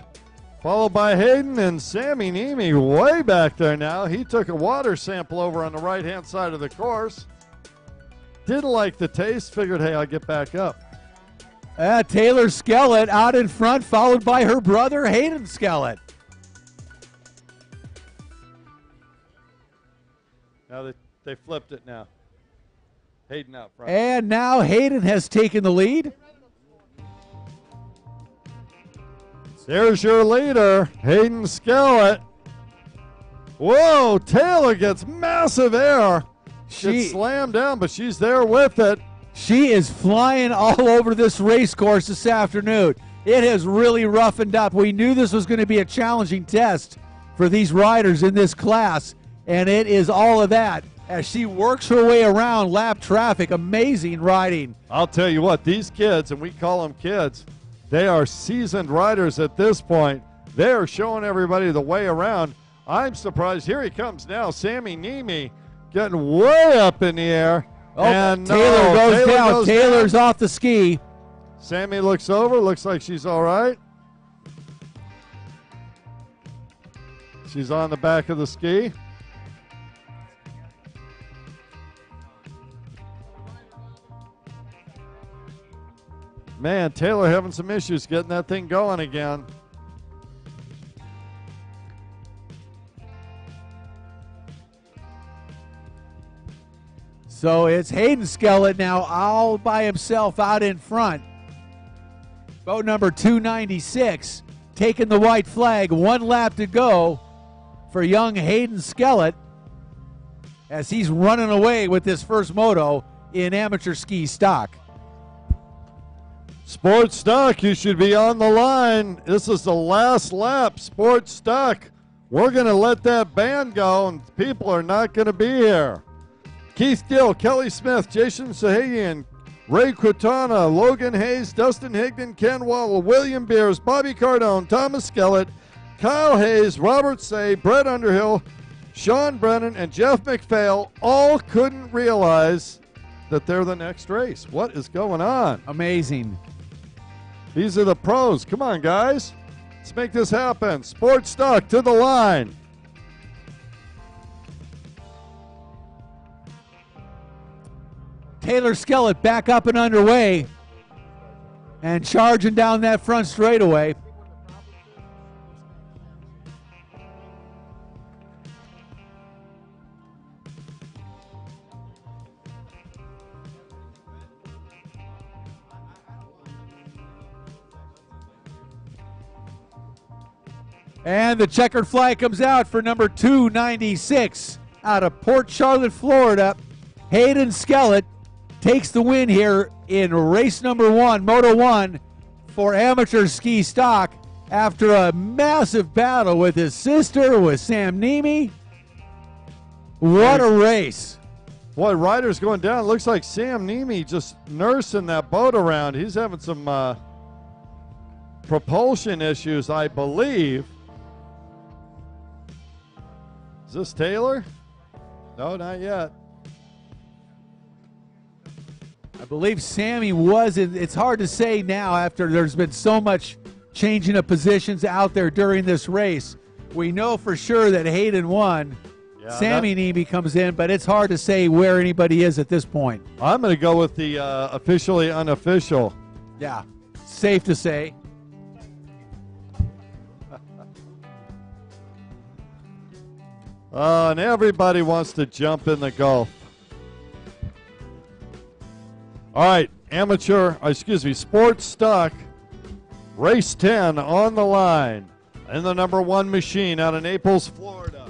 followed by Hayden and Sammy Niemi way back there now. He took a water sample over on the right-hand side of the course. Didn't like the taste, figured, hey, I'll get back up. Taylor Skellett out in front, followed by her brother, Hayden Skellett. Now they flipped it now. Hayden out front. And now Hayden has taken the lead. There's your leader, Hayden Skellett. Whoa, Taylor gets massive air. Gets slammed down, but she's there with it. She is flying all over this race course this afternoon. It has really roughened up. We knew this was going to be a challenging test for these riders in this class, and it is all of that as she works her way around lap traffic. Amazing riding. I'll tell you what, these kids, and we call them kids, they are seasoned riders at this point. They are showing everybody the way around. I'm surprised. Here he comes now, Sammy Niemi, getting way up in the air. Oh, and Taylor goes down. Taylor's down. off the ski. Sammy looks over, looks like she's all right. She's on the back of the ski. Man, Taylor having some issues getting that thing going again. So it's Hayden Skellett now all by himself out in front. Boat number 296 taking the white flag. 1 lap to go for young Hayden Skellett as he's running away with this first moto in amateur ski stock. Sports Stock, you should be on the line. This is the last lap. Sports Stock, we're going to let that band go, and people are not going to be here. Keith Dill, Kelly Smith, Jason Sahagian, Ray Quintana, Logan Hayes, Dustin Higdon, Ken Waddle, William Beers, Bobby Cardone, Thomas Skellett, Kyle Hayes, Robert Say, Brett Underhill, Sean Brennan, and Jeff McPhail all couldn't realize that they're the next race. What is going on? Amazing. These are the pros. Come on, guys. Let's make this happen. Sports Stock to the line. Taylor Skellett back up and underway and charging down that front straightaway. And the checkered flag comes out for number 296 out of Port Charlotte, Florida. Hayden Skellett takes the win here in race number 1, Moto 1, for amateur ski stock after a massive battle with his sister, with Sam Nemi. What a race. Boy, riders going down. Looks like Sam Nemi just nursing that boat around. He's having some propulsion issues, I believe. Is this Taylor? No, not yet. I believe Sammy was in. It's hard to say now after there's been so much changing of positions out there during this race. We know for sure that Hayden won. Yeah, Sammy Nemi comes in, but it's hard to say where anybody is at this point. I'm going to go with the officially unofficial. Yeah, safe to say. And everybody wants to jump in the Gulf. All right, sports stock, race 10 on the line. And the number 1 machine out of Naples, Florida.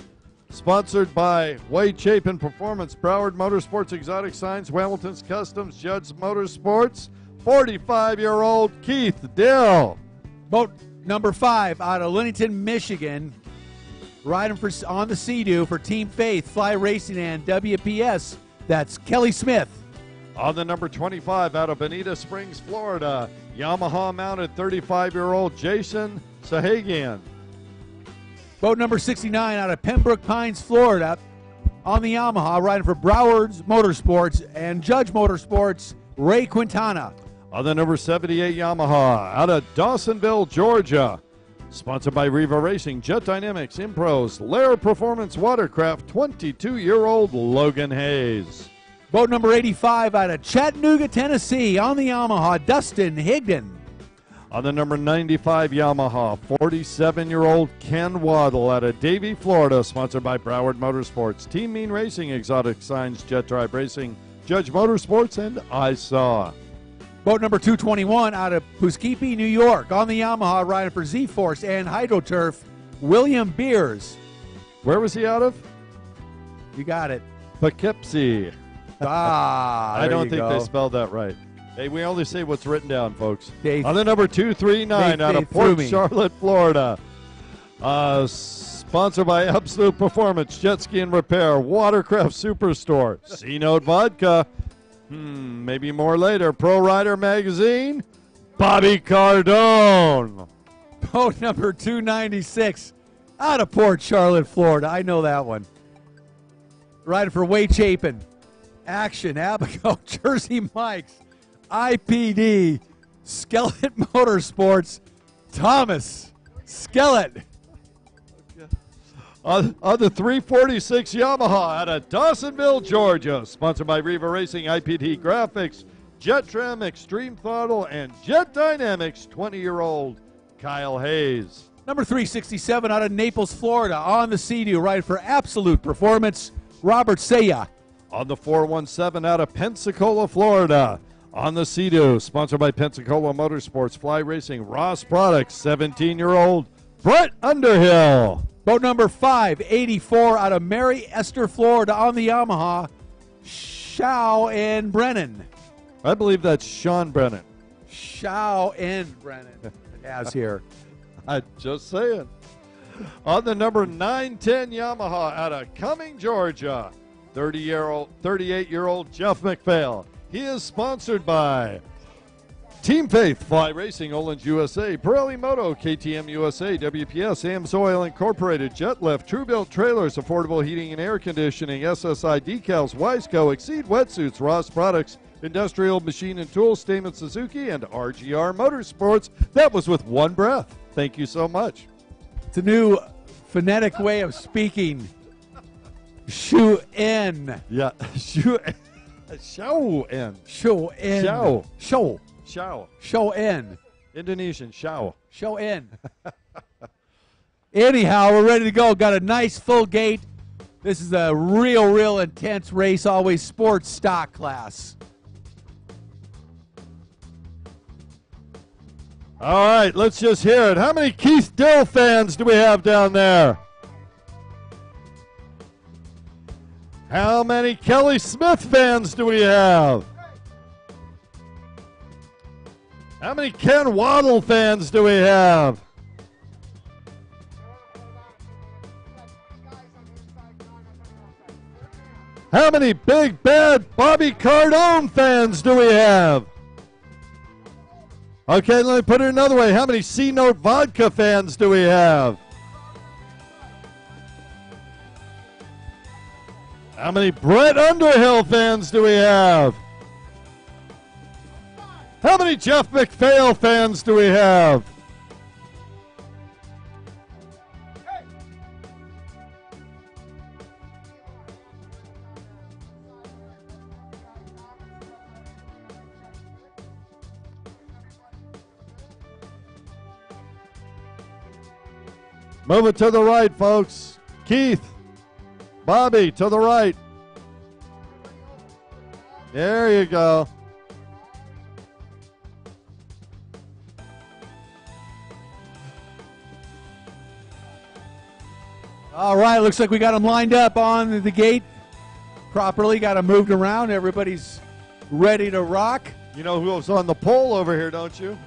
Sponsored by Wade Chapin Performance, Broward Motorsports, Exotic Signs, Hamilton's Customs, Judd's Motorsports, 45-year-old Keith Dill. Boat number 5 out of Linnington, Michigan. Riding on the Sea-Doo for Team Faith, Fly Racing, and WPS. That's Kelly Smith. On the number 25 out of Bonita Springs, Florida, Yamaha-mounted 35-year-old Jason Sahagian. Boat number 69 out of Pembroke Pines, Florida, on the Yamaha, riding for Broward's Motorsports and Judge Motorsports, Ray Quintana. On the number 78 Yamaha out of Dawsonville, Georgia, sponsored by Riva Racing, Jet Dynamics, Impros, Lair Performance Watercraft, 22-year-old Logan Hayes. Boat number 85 out of Chattanooga, Tennessee, on the Yamaha, Dustin Higdon. On the number 95 Yamaha, 47-year-old Ken Waddle out of Davie, Florida, sponsored by Broward Motorsports, Team Mean Racing, Exotic Signs, Jet Drive Racing, Judge Motorsports, and ISAW. Boat number 221 out of Poughkeepsie, New York, on the Yamaha, riding for Z-Force and HydroTurf, William Beers. Where was he out of? You got it. Poughkeepsie. I don't think they spelled that right. Hey, we only say what's written down, folks. They, on the number 239 out of Port Charlotte, Florida. Sponsored by Absolute Performance, Jet Ski and Repair, Watercraft Superstore, C-Note Vodka. Maybe more later. Pro Rider Magazine, Bobby Cardone. Boat number 296 out of Port Charlotte, Florida. I know that one. Riding for Wade Chapin, Action, Abaco, Jersey Mike's, IPD, Skellett Motorsports, Thomas Skellett. On the 346 Yamaha out of Dawsonville, Georgia, sponsored by Riva Racing, IPD Graphics, Jet Trim, Extreme Throttle, and Jet Dynamics, 20-year-old Kyle Hayes. Number 367 out of Naples, Florida, on the Sea-Doo, riding for Absolute Performance, Robert Saya. On the 417 out of Pensacola, Florida. On the Sea-Doo, sponsored by Pensacola Motorsports, Fly Racing, Ross Products, 17-year-old Brett Underhill. Boat number 584 out of Mary Esther, Florida on the Yamaha, Shao and Brennan. I believe that's Sean Brennan. Shao and Brennan it has here. I'm just saying. On the number 910 Yamaha out of Cumming, Georgia, 38-year-old Jeff McPhail. He is sponsored by Team Faith, Fly Racing, Olin's USA, Pirelli Moto, KTM USA, WPS, Ames Oil Incorporated, Jet Lift, Truebuilt Trailers, Affordable Heating and Air Conditioning, SSI Decals, Wiseco, Exceed Wetsuits, Ross Products, Industrial Machine and Tools, Stamen Suzuki, and RGR Motorsports. That was with one breath. Thank you so much. It's a new phonetic way of speaking. Shoe-in. Yeah, shoe-in. Show-in. Show-in. Show. Show. Show. Show-in. Indonesian, show. Show-in. Anyhow, we're ready to go. Got a nice full gate. This is a real intense race, always sports stock class. All right, let's just hear it. How many Keith Dill fans do we have down there? How many Kelly Smith fans do we have? How many Ken Waddle fans do we have? How many big bad Bobby Cardone fans do we have? Okay, let me put it another way. How many C-Note Vodka fans do we have? How many Brett Underhill fans do we have? How many Jeff McPhail fans do we have? Move it to the right, folks. Keith, Bobby, to the right. There you go. All right, looks like we got them lined up on the gate properly. Got them moved around. Everybody's ready to rock. You know who's on the pole over here, don't you?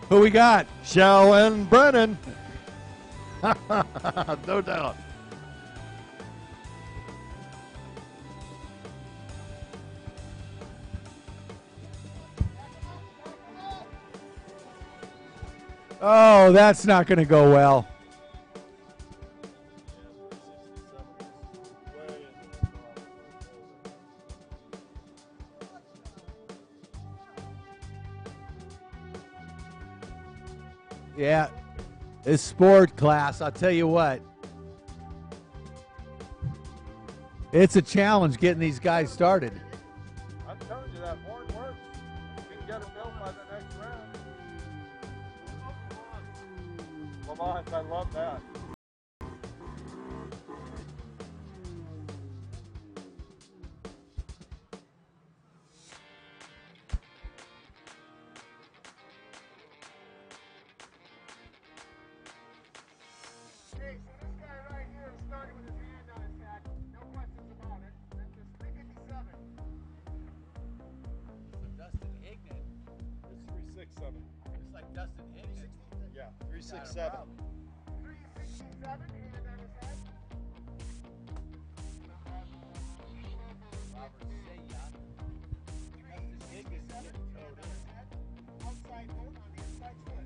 Who we got? Shao and Brennan. No doubt. Oh, that's not going to go well. Yeah, this sport class, I'll tell you what. It's a challenge getting these guys started. I'm telling you that board works. We can get it built by the next round. Lamont, I love that. Hey, so this guy right here is starting with his hand on his head. No questions about it. That's just 357. Dustin Hignet. It's 367. It's like Dustin Hignet. Yeah, 367. 367, hand on his head. Robert Sayat. 367, hand on his head. Outside boot on the inside foot.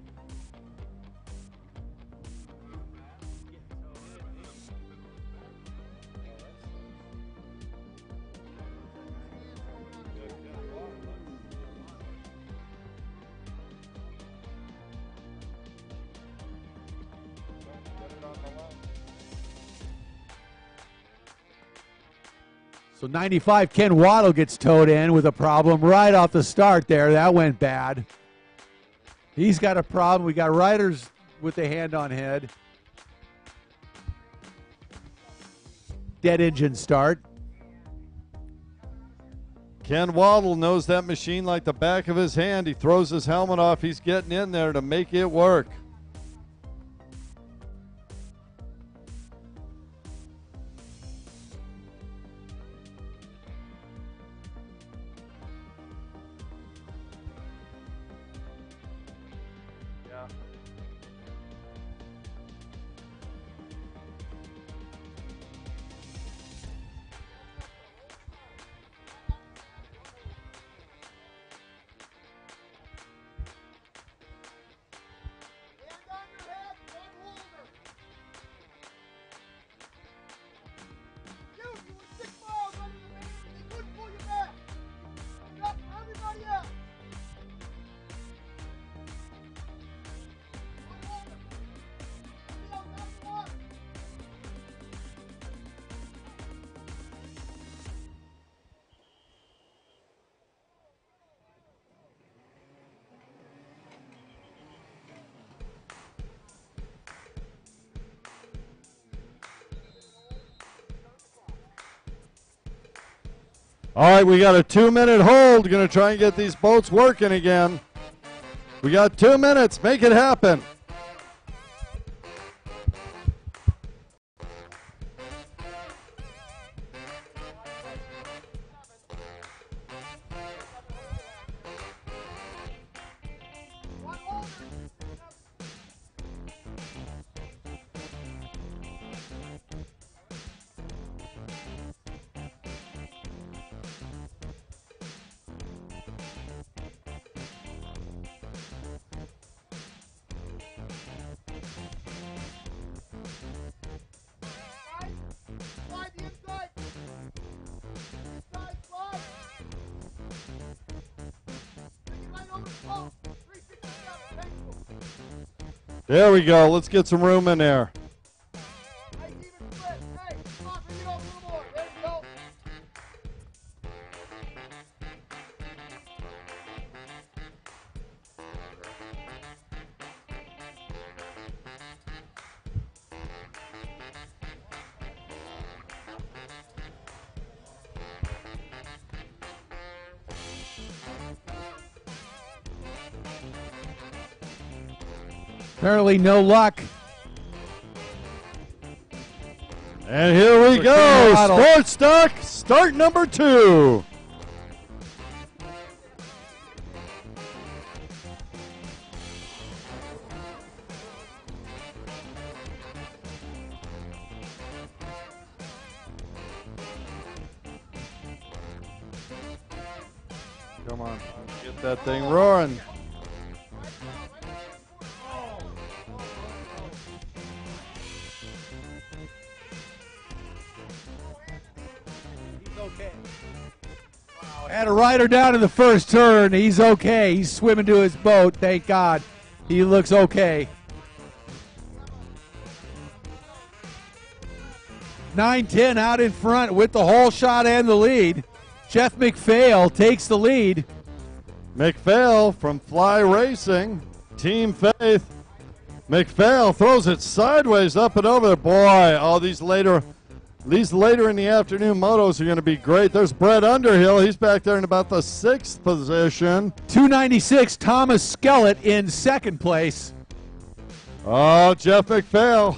So 95, Ken Waddle gets towed in with a problem right off the start there. That went bad. He's got a problem. We got riders with the hand on head. Dead engine start. Ken Waddle knows that machine like the back of his hand. He throws his helmet off. He's getting in there to make it work. All right, we got a 2-minute hold. Going to try and get these boats working again. We got 2 minutes. Make it happen. There we go. Let's get some room in there. Apparently no luck. And here we go. Sports Stock, start number 2. Come on, get that thing roaring. Had a rider down in the first turn. He's okay. He's swimming to his boat. Thank God. He looks okay. 9-10 out in front with the hole shot and the lead. Jeff McPhail takes the lead. McPhail from Fly Racing, Team Faith. McPhail throws it sideways up and over there. Boy, all these later in the afternoon motos are going to be great. There's Brett Underhill. He's back there in about the 6th position. 296, Thomas Skellett in second place. Oh, Jeff McPhail.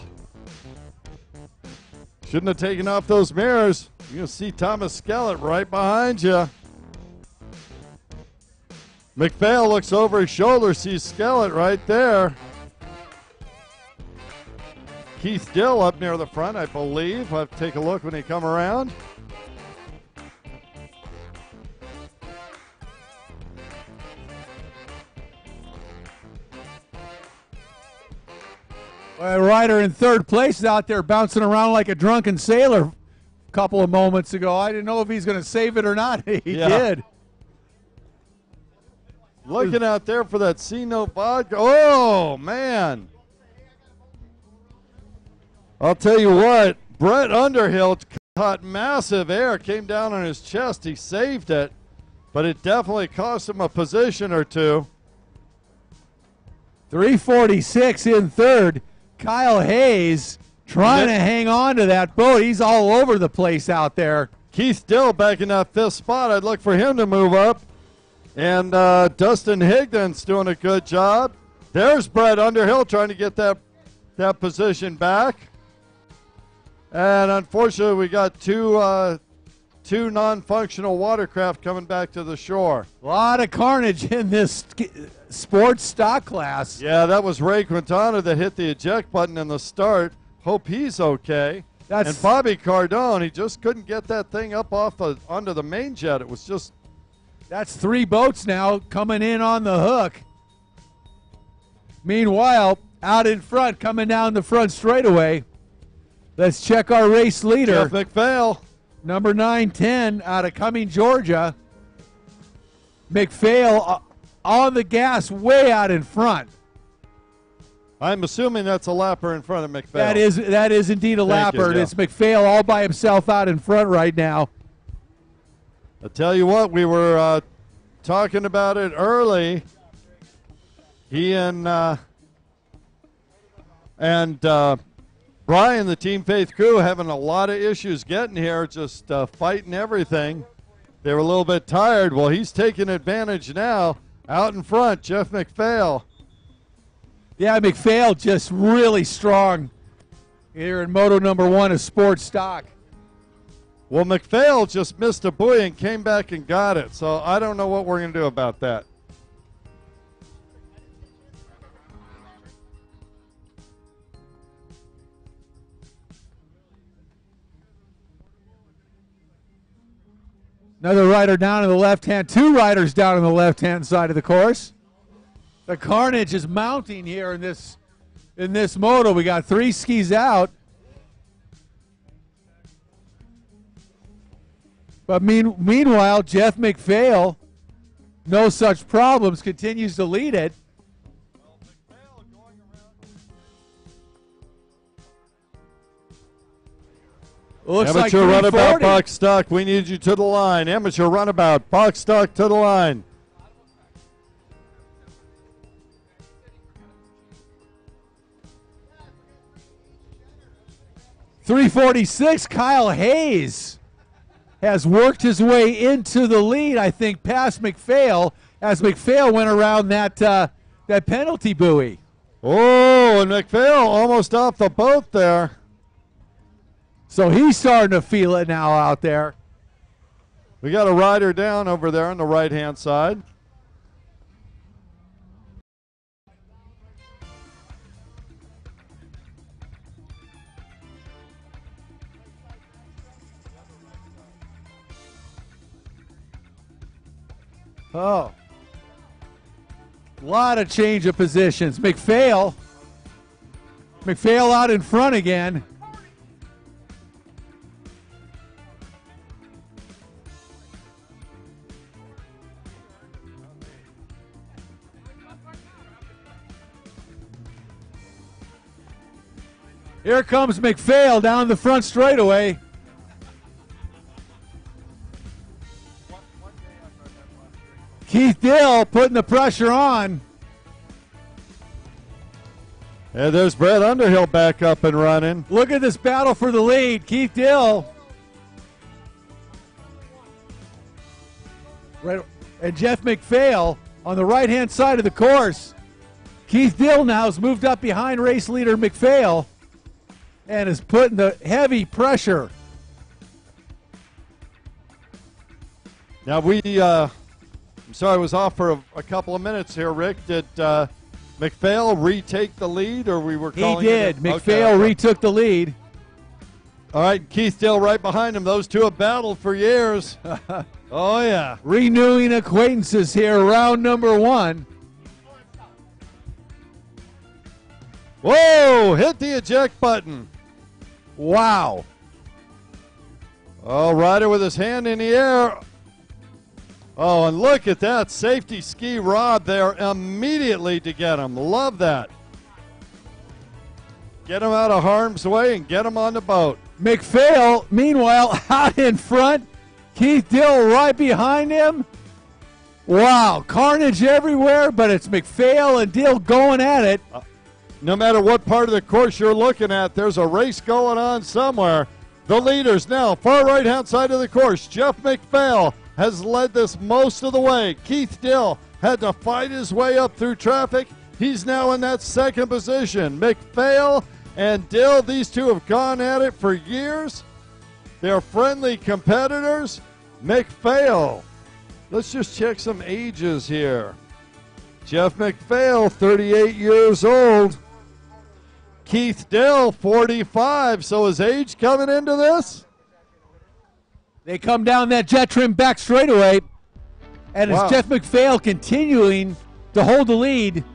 Shouldn't have taken off those mirrors. You're going to see Thomas Skellett right behind you. McPhail looks over his shoulder, sees Skellett right there. Keith Dill up near the front, I believe. I'll have to take a look when they come around. A rider in third place is out there bouncing around like a drunken sailor a couple of moments ago. I didn't know if he's going to save it or not. He did. Looking out there for that C-Note vodka. Oh, man. I'll tell you what, Brett Underhill caught massive air, came down on his chest. He saved it, but it definitely cost him a position or two. 346 in third. Kyle Hayes trying to hang on to that boat. He's all over the place out there. Keith Dill back in that 5th spot. I'd look for him to move up. And Dustin Higdon's doing a good job. There's Brett Underhill trying to get that position back. And unfortunately, we got two non-functional watercraft coming back to the shore. A lot of carnage in this sports stock class. Yeah, that was Ray Quintana that hit the eject button in the start. Hope he's okay. And Bobby Cardone, he just couldn't get that thing up onto the main jet. It was just... That's 3 boats now coming in on the hook. Meanwhile, out in front, coming down the front straightaway, let's check our race leader. Jeff McPhail. Number 910 out of Cumming, Georgia. McPhail on the gas way out in front. I'm assuming that's a lapper in front of McPhail. That is indeed a lapper. It's McPhail all by himself out in front right now. I'll tell you what, we were talking about it early. He and Brian, the Team Faith crew, having a lot of issues getting here, just fighting everything. They were a little bit tired. Well, he's taking advantage now. Out in front, Jeff McPhail. Yeah, McPhail just really strong here in Moto number 1 of sports stock. Well, McPhail just missed a buoy and came back and got it, so I don't know what we're going to do about that. Another rider down on the left-hand, 2 riders down on the left-hand side of the course. The carnage is mounting here in this moto. We got 3 skis out. But meanwhile, Jeff McPhail, no such problems, continues to lead it. Looks Amateur like runabout box stock, we need you to the line. Amateur runabout box stock to the line. .346, Kyle Hayes has worked his way into the lead, I think, past McPhail, as McPhail went around that penalty buoy. Oh, and McPhail almost off the boat there. So he's starting to feel it now out there. We got a rider down over there on the right-hand side. Oh. A lot of change of positions. McPhail out in front again. Here comes McPhail down the front straightaway. Keith Dill putting the pressure on. And there's Brett Underhill back up and running. Look at this battle for the lead. Keith Dill. Right, and Jeff McPhail on the right-hand side of the course. Keith Dill now has moved up behind race leader McPhail and is putting the heavy pressure. Now I'm sorry I was off for a couple of minutes here, Rick. Did McPhail retake the lead, or we were calling it? He did. McPhail retook the lead. All right, Keith Dill right behind him. Those two have battled for years. Oh, yeah. Renewing acquaintances here, round number 1. Whoa, hit the eject button. Wow. Oh, rider with his hand in the air. Oh, and look at that safety ski rod there immediately to get him. Love that. Get him out of harm's way and get him on the boat. McPhail, meanwhile, out in front. Keith Dill right behind him. Wow, carnage everywhere, but it's McPhail and Dill going at it. No matter what part of the course you're looking at, there's a race going on somewhere. The leaders now, far right-hand side of the course. Jeff McPhail has led this most of the way. Keith Dill had to fight his way up through traffic. He's now in that second position. McPhail and Dill, these two have gone at it for years. They're friendly competitors. McPhail, let's just check some ages here. Jeff McPhail, 38 years old. Keith Dill, 45. So is age coming into this? They come down that jet trim back straightaway, and it's Jeff McPhail continuing to hold the lead.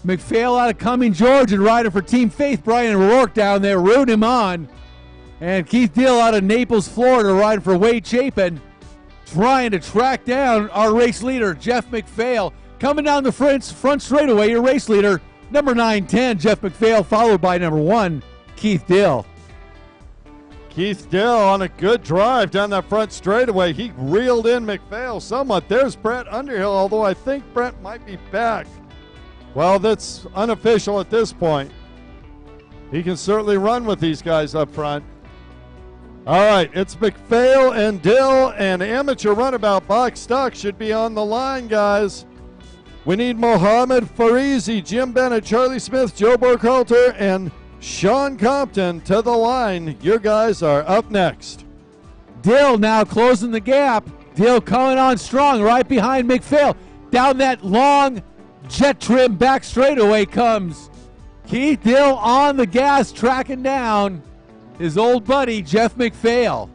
McPhail out of Cumming, Georgia, and riding for Team Faith, Brian O'Rourke down there, rooting him on. And Keith Dill out of Naples, Florida, riding for Wade Chapin, trying to track down our race leader, Jeff McPhail. Coming down the front straightaway, your race leader, number 910, Jeff McPhail, followed by number 1, Keith Dill. Keith Dill on a good drive down that front straightaway. He reeled in McPhail somewhat. There's Brett Underhill, although I think Brett might be back. Well, that's unofficial at this point. He can certainly run with these guys up front. All right, it's McPhail and Dill, and amateur runabout box stock should be on the line, guys. We need Mohammed Farizi, Jim Bennett, Charlie Smith, Joe Burkhalter, and Sean Compton to the line. Your guys are up next. Dill now closing the gap. Dill coming on strong right behind McPhail. Down that long jet trim back straightaway comes Keith Dill on the gas, tracking down his old buddy, Jeff McPhail.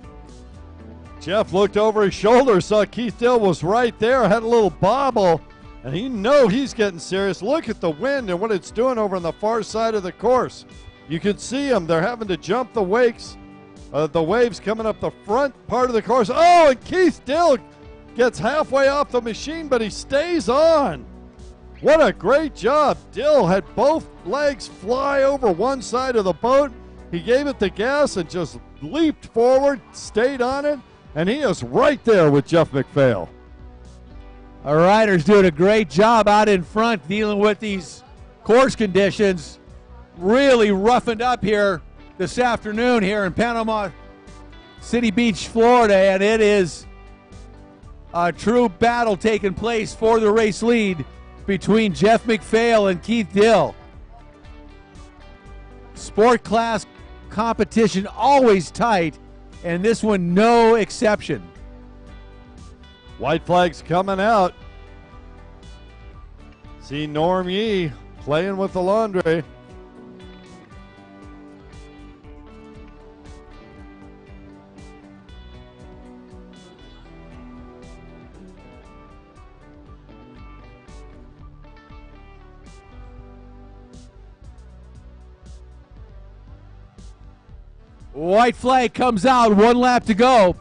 Jeff looked over his shoulder, saw Keith Dill was right there, had a little bobble, and he's getting serious. Look at the wind and what it's doing over on the far side of the course. You can see them. They're having to jump the wakes. The waves coming up the front part of the course. Oh, and Keith Dill gets halfway off the machine, but he stays on. What a great job. Dill had both legs fly over one side of the boat. He gave it the gas and just leaped forward, stayed on it, and he is right there with Jeff McPhail. Our riders doing a great job out in front dealing with these course conditions. Really roughened up here this afternoon here in Panama City Beach, Florida, and it is a true battle taking place for the race lead between Jeff McPhail and Keith Dill. Sport class competition always tight, and this one no exception. White flags coming out. See Norm Yee playing with the laundry. White flag comes out, 1 lap to go.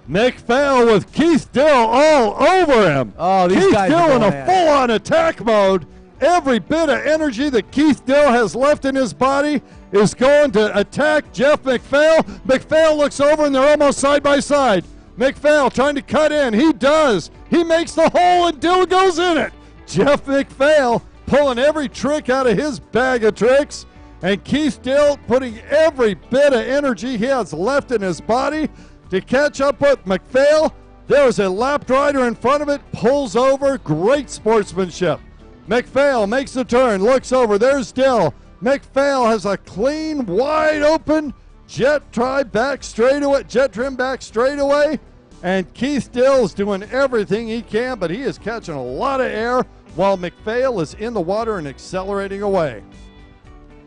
McPhail with Keith Dill all over him. Oh, these Keith guys Dill are in going a at it. full-on attack mode. Every bit of energy that Keith Dill has left in his body is going to attack Jeff McPhail. McPhail looks over, and they're almost side by side. McPhail trying to cut in. He does. He makes the hole, and Dill goes in it. Jeff McPhail pulling every trick out of his bag of tricks. And Keith Dill putting every bit of energy he has left in his body to catch up with McPhail. There's a lapped rider in front of it, pulls over. Great sportsmanship. McPhail makes the turn, looks over. There's Dill. McPhail has a clean, wide open jet trim back straightaway. And Keith Dill is doing everything he can, but he is catching a lot of air while McPhail is in the water and accelerating away.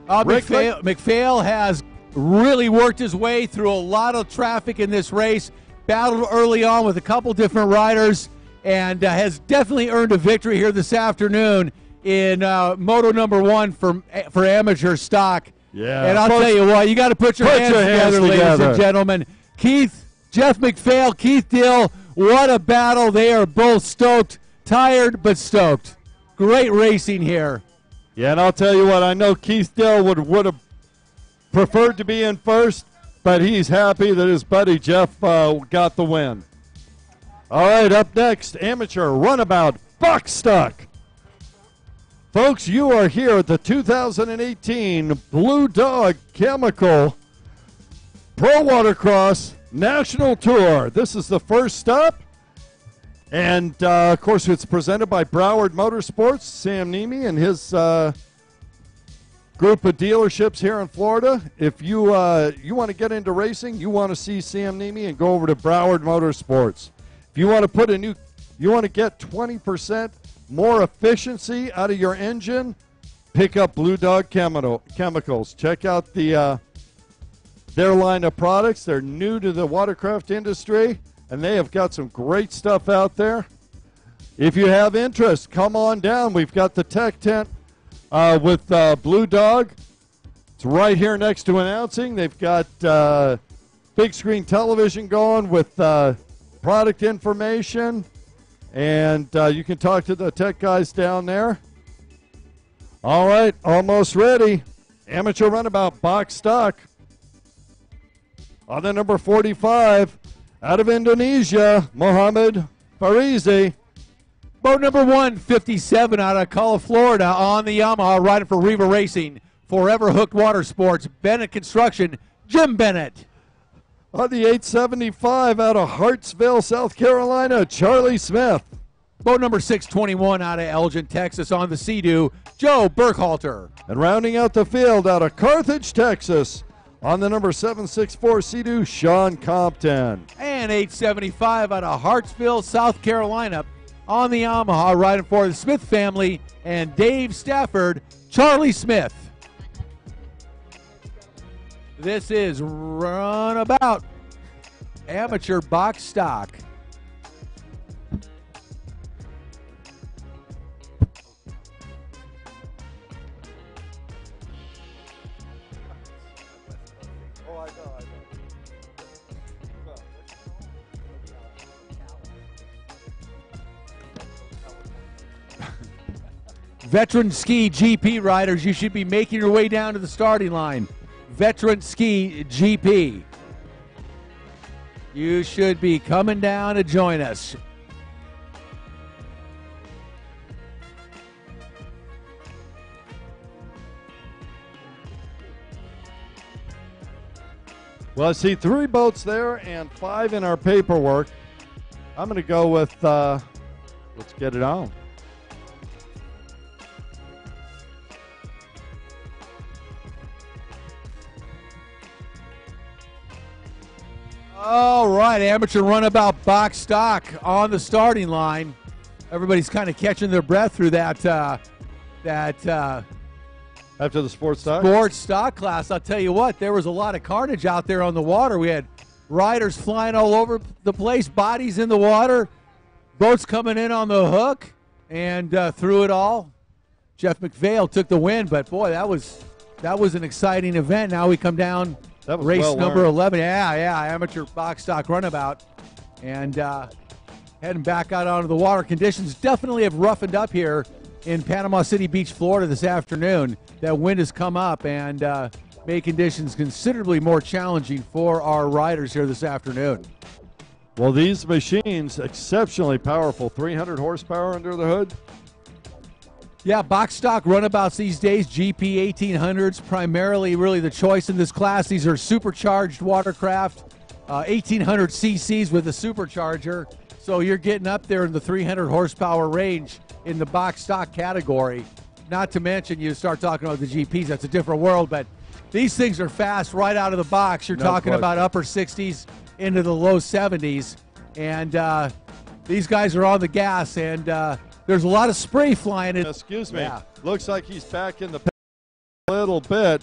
McPhail has really worked his way through a lot of traffic in this race, battled early on with a couple different riders, and has definitely earned a victory here this afternoon in Moto number 1 for amateur stock. Yeah. And I'll tell you what, you got to put your hands together, ladies and gentlemen. Jeff McPhail, Keith Dill, what a battle. They are both stoked, tired but stoked. Great racing here. Yeah, and I'll tell you what, I know Keith Dill would have preferred to be in first, but he's happy that his buddy Jeff got the win. All right, up next, amateur runabout box stock. Folks, you are here at the 2018 Blue Dog Chemical Pro Watercross National Tour. This is the first stop. And, of course, it's presented by Broward Motorsports, Sam Nemi and his group of dealerships here in Florida. If you want to get into racing, you want to see Sam Nemi and go over to Broward Motorsports. If you want to you want to get 20% more efficiency out of your engine, pick up Blue Dog Chemicals. Check out their line of products. They're new to the watercraft industry, and they have got some great stuff out there. If you have interest, come on down. We've got the tech tent with Blue Dog. It's right here next to announcing. They've got big screen television going with product information, and you can talk to the tech guys down there. All right, almost ready. Amateur runabout box stock. On the number 45, out of Indonesia, Mohammed Farizi. Boat number 157 out of Cala, Florida on the Yamaha, riding for Riva Racing, Forever Hooked Water Sports, Bennett Construction, Jim Bennett. On the 875 out of Hartsville, South Carolina, Charlie Smith. Boat number 621 out of Elgin, Texas on the Sea-Doo, Joe Burkhalter. And rounding out the field out of Carthage, Texas, on the number 764 Sea-Doo, Sean Compton. And 875 out of Hartsville, South Carolina on the Yamaha, riding for the Smith family and Dave Stafford, Charlie Smith. This is Runabout Amateur Box Stock. Veteran Ski GP riders, you should be making your way down to the starting line. Veteran Ski GP. You should be coming down to join us. Well, I see 3 boats there and 5 in our paperwork. I'm going to go with, let's get it on. All right, amateur runabout box stock on the starting line. Everybody's kind of catching their breath through that After the sports stock? sports stock class. I'll tell you what, there was a lot of carnage out there on the water. We had riders flying all over the place, bodies in the water, boats coming in on the hook, and through it all, Jeff McPhail took the win. But boy, that was an exciting event. Now we come down. That was race well number learned. 11. Yeah, amateur box stock runabout. And heading back out onto the water. Conditions definitely have roughened up here in Panama City Beach, Florida this afternoon. That wind has come up and made conditions considerably more challenging for our riders here this afternoon. Well, these machines, exceptionally powerful, 300 horsepower under the hood. Yeah, box stock runabouts these days, GP 1800s, primarily really the choice in this class. These are supercharged watercraft, 1800 cc's with a supercharger. So you're getting up there in the 300 horsepower range in the box stock category. Not to mention, you start talking about the GPs, that's a different world, but these things are fast right out of the box. You're talking about upper 60s into the low 70s. And these guys are on the gas, and there's a lot of spray flying in. Excuse me. Yeah. Looks like he's back in the a little bit.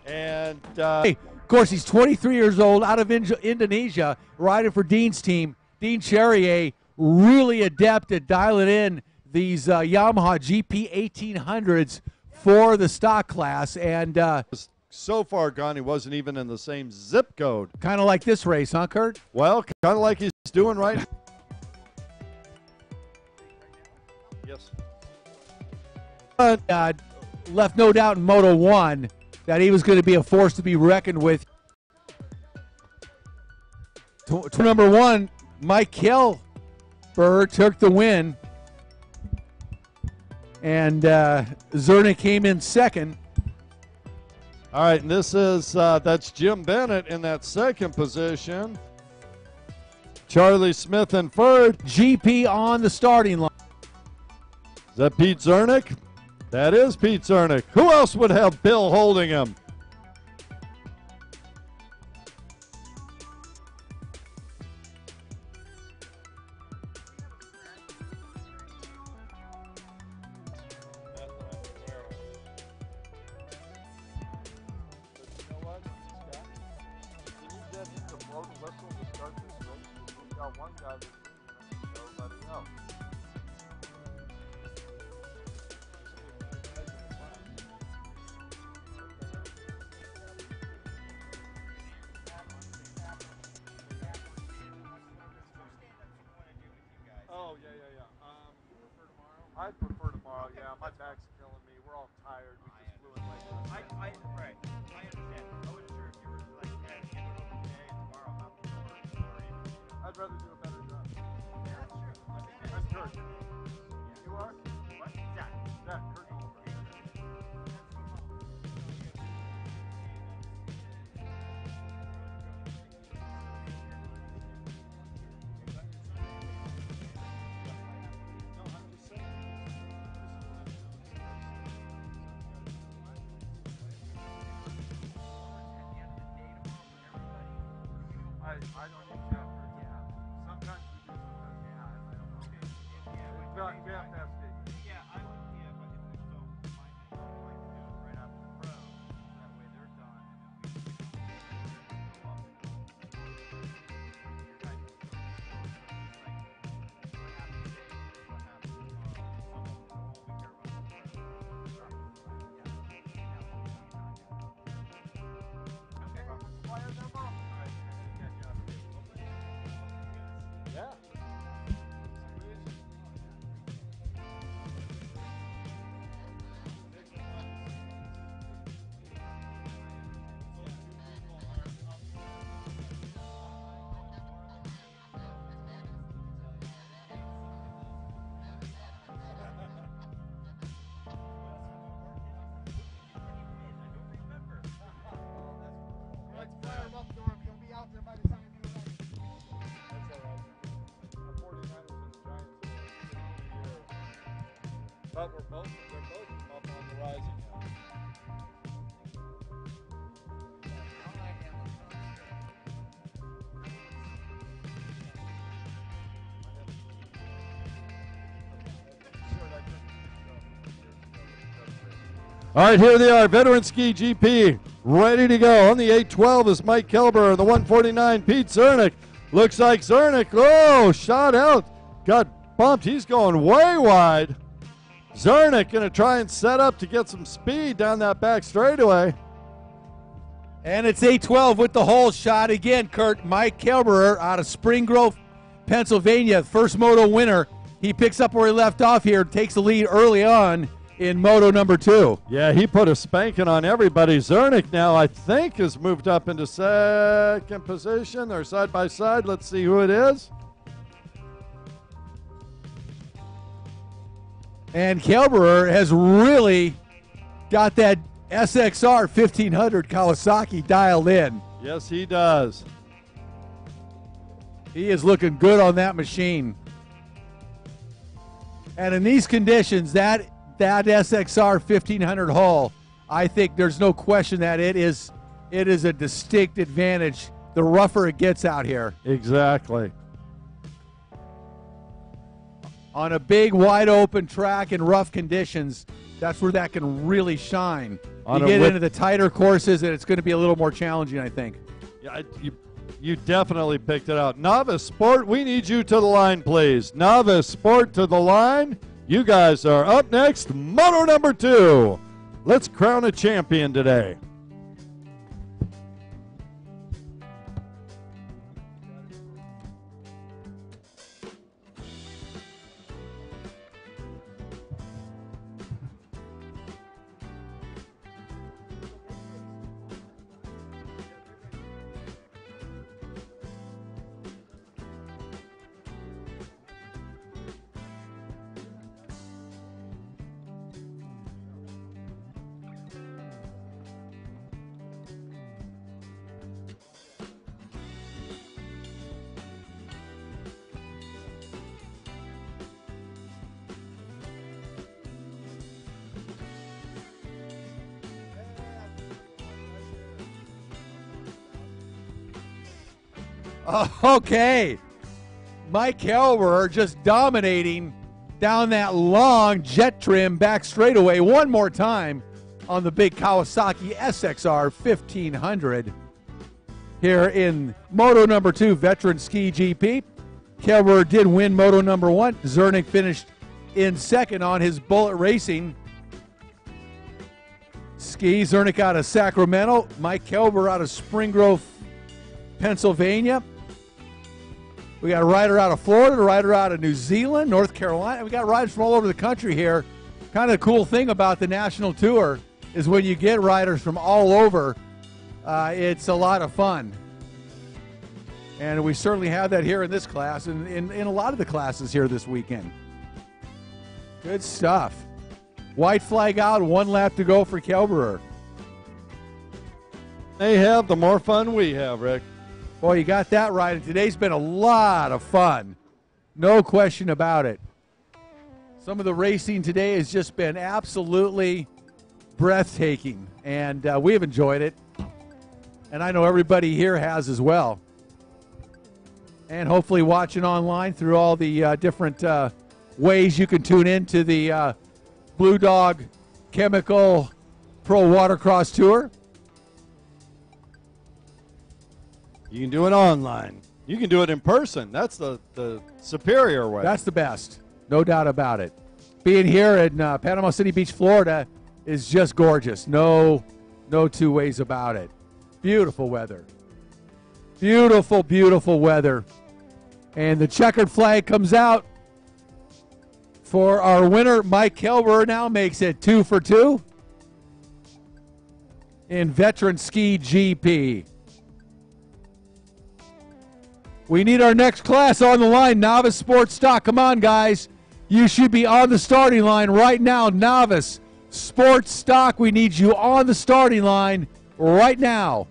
And Hey, of course, he's 23 years old, out of Indonesia, riding for Dean's team. Dean Cherrier, really adept at dialing in these Yamaha GP 1800s for the stock class. And so far gone, he wasn't even in the same zip code. kind of like this race, huh, Kurt? Well, kind of like he's doing right. Yes. Left no doubt in Moto 1 that he was going to be a force to be reckoned with. Number 1, Mike Kilber took the win. And Zernick came in second. All right, and this is, that's Jim Bennett in that second position. Charlie Smith in third. GP on the starting line. Is that Pete Zernick? That is Pete Zernick. Who else would have Bill holding him? Oh, yeah. I'd prefer tomorrow, yeah. My back's killing me. We're all tired. We just flew in late. I understand. I wasn't sure if you were like, yeah, today and tomorrow I'm out the door. I'd rather do a better job. Yeah, that's true. I'm Kurt. You are? What? Zach. Zach, Kurt Goldberg. I don't use chapters. Yeah. Sometimes we do, sometimes we not. I don't know. Okay. We have to have state. Yeah, I would. Yeah, but if so, mine is like do it right after the pro. That way they're done, and then we go up and go. Your guys are so like what happened today is what happened tomorrow. All we care about is the pro. Okay. Fire them up. Yeah. Let's fire them up, Norm. He'll be out there by the time you're ready. That's all right. The 49ers and the Giants are but they're both up on the rising now. All right, here they are, Veteran Ski GP, ready to go. On the 812 is Mike Kelber, and the 149, Pete Zernick. Looks like Zernick, shot out, got bumped. He's going way wide. Zernick going to try and set up to get some speed down that back straightaway. And it's 8-12 with the hole shot again, Kurt. Mike Kelberer out of Spring Grove, Pennsylvania, first moto winner. He picks up where he left off here, takes the lead early on in moto number 2. Yeah, he put a spanking on everybody. Zernick now, I think, has moved up into second position. They're side by side. Let's see who it is. And Kelberer has really got that SXR 1500 Kawasaki dialed in. Yes, he does. He is looking good on that machine. And in these conditions, that SXR 1500 hull, I think there's no question that it is a distinct advantage the rougher it gets out here. Exactly. On a big, wide open track in rough conditions, that's where that can really shine. You get into the tighter courses, and it's going to be a little more challenging, I think. Yeah, you definitely picked it out. Novice Sport, we need you to the line, please. Novice Sport to the line. You guys are up next. Moto number 2. Let's crown a champion today. Okay. Mike Helber just dominating down that long jet trim back straightaway one more time on the big Kawasaki SXR 1500 here in Moto number 2 Veteran Ski GP. Helber did win Moto number 1. Zernick finished in second on his Bullet Racing ski. Zernick out of Sacramento. Mike Helber out of Spring Grove, Pennsylvania. We got a rider out of Florida, a rider out of New Zealand, North Carolina. We got riders from all over the country here. Kind of the cool thing about the national tour is when you get riders from all over, it's a lot of fun. And we certainly have that here in this class and in a lot of the classes here this weekend. Good stuff. White flag out, 1 lap to go for Kelberer. They have, the more fun we have, Rick. Boy, you got that right. And today's been a lot of fun. No question about it. Some of the racing today has just been absolutely breathtaking. And we have enjoyed it. And I know everybody here has as well. And hopefully watching online through all the different ways you can tune into the Blue Dog Chemical Pro Watercross Tour. You can do it online. You can do it in person. That's the superior way. That's the best. No doubt about it. Being here in Panama City Beach, Florida is just gorgeous. No two ways about it. Beautiful weather. Beautiful, beautiful weather. And the checkered flag comes out for our winner. Mike Helber now makes it 2 for 2 in Veteran Ski GP. We need our next class on the line, Novice Sports Stock. Come on, guys. You should be on the starting line right now. Novice Sports Stock, we need you on the starting line right now.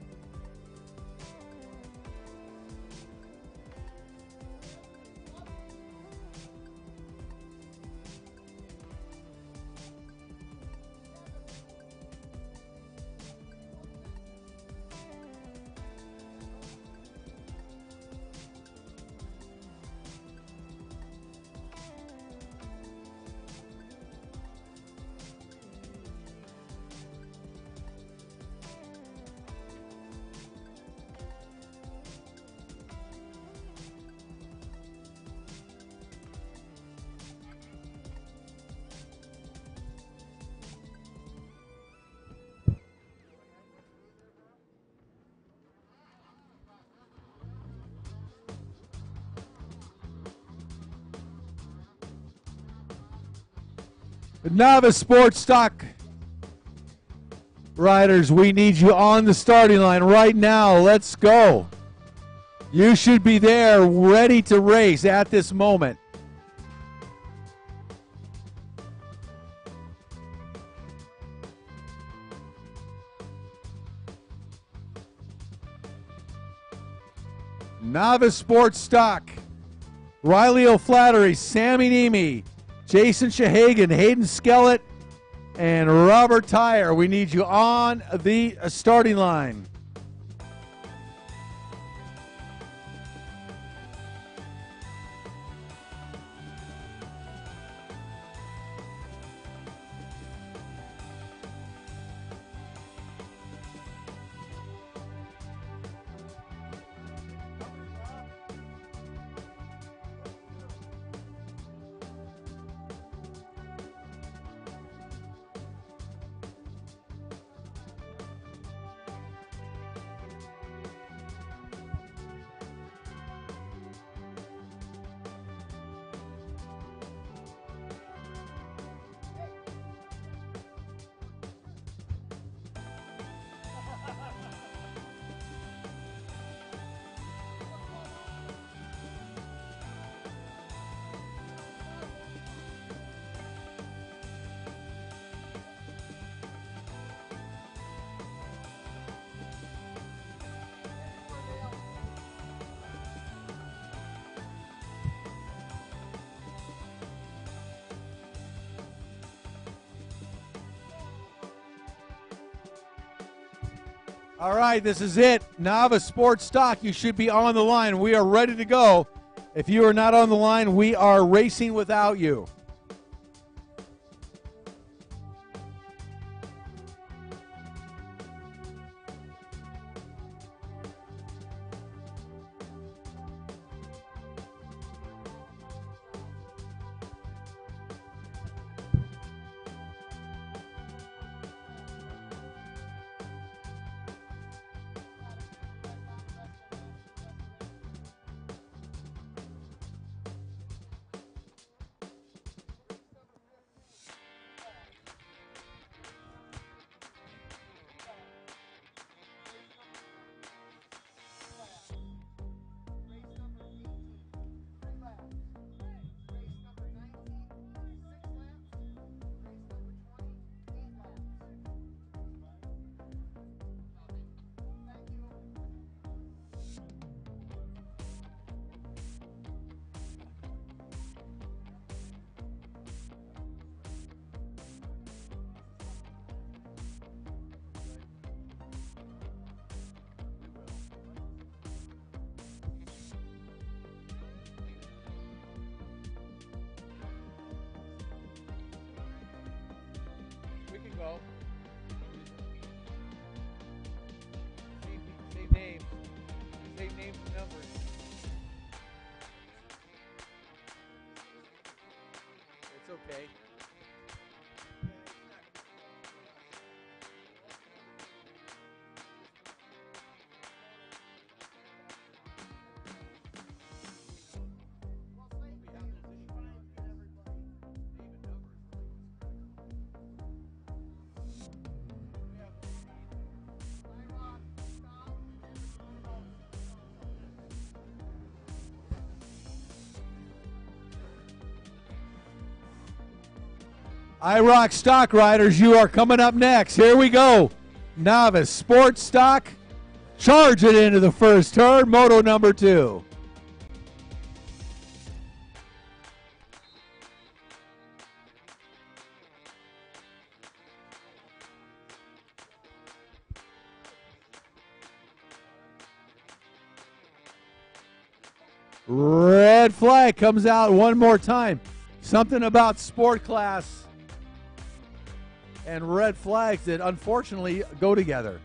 The Novice Sports Stock riders, we need you on the starting line right now. Let's go. You should be there ready to race at this moment. Novice Sports Stock. Riley O'Flattery, Sammy Nemi, Jason Shahagan, Hayden Skellett, and Robert Tyre. We need you on the starting line. All right, this is it. Novice Sports Stock, you should be on the line. We are ready to go. If you are not on the line, we are racing without you. We can go. Same name. Same names and numbers. It's okay. IROC Stock Riders, you are coming up next. Here we go. Novice Sports Stock. Charge it into the first turn. Moto number 2. Red flag comes out one more time. Something about sport class and red flags that unfortunately go together.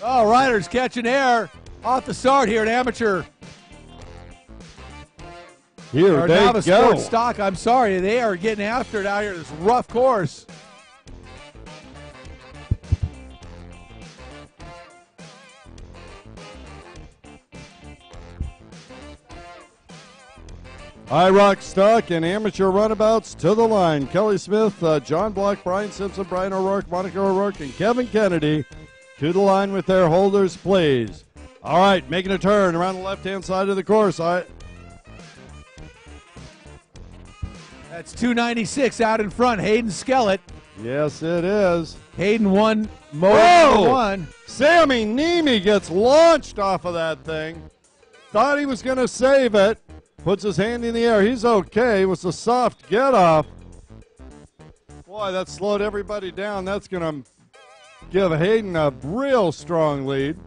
Oh, riders catching air off the start here at amateur. Here Or they Novice go. Sports Stock, I'm sorry, they are getting after it out here. This rough course. IROC Stock and amateur runabouts to the line. Kelly Smith, John Block, Brian Simpson, Brian O'Rourke, Monica O'Rourke, and Kevin Kennedy to the line with their holders, please. All right, making a turn around the left-hand side of the course. That's 296 out in front. Hayden Skellett. Yes, it is. Hayden won moto one. Sammy Niemi gets launched off of that thing. Thought he was going to save it. Puts his hand in the air. He's okay. It was a soft get-off. Boy, that slowed everybody down. That's going to give Hayden a real strong lead.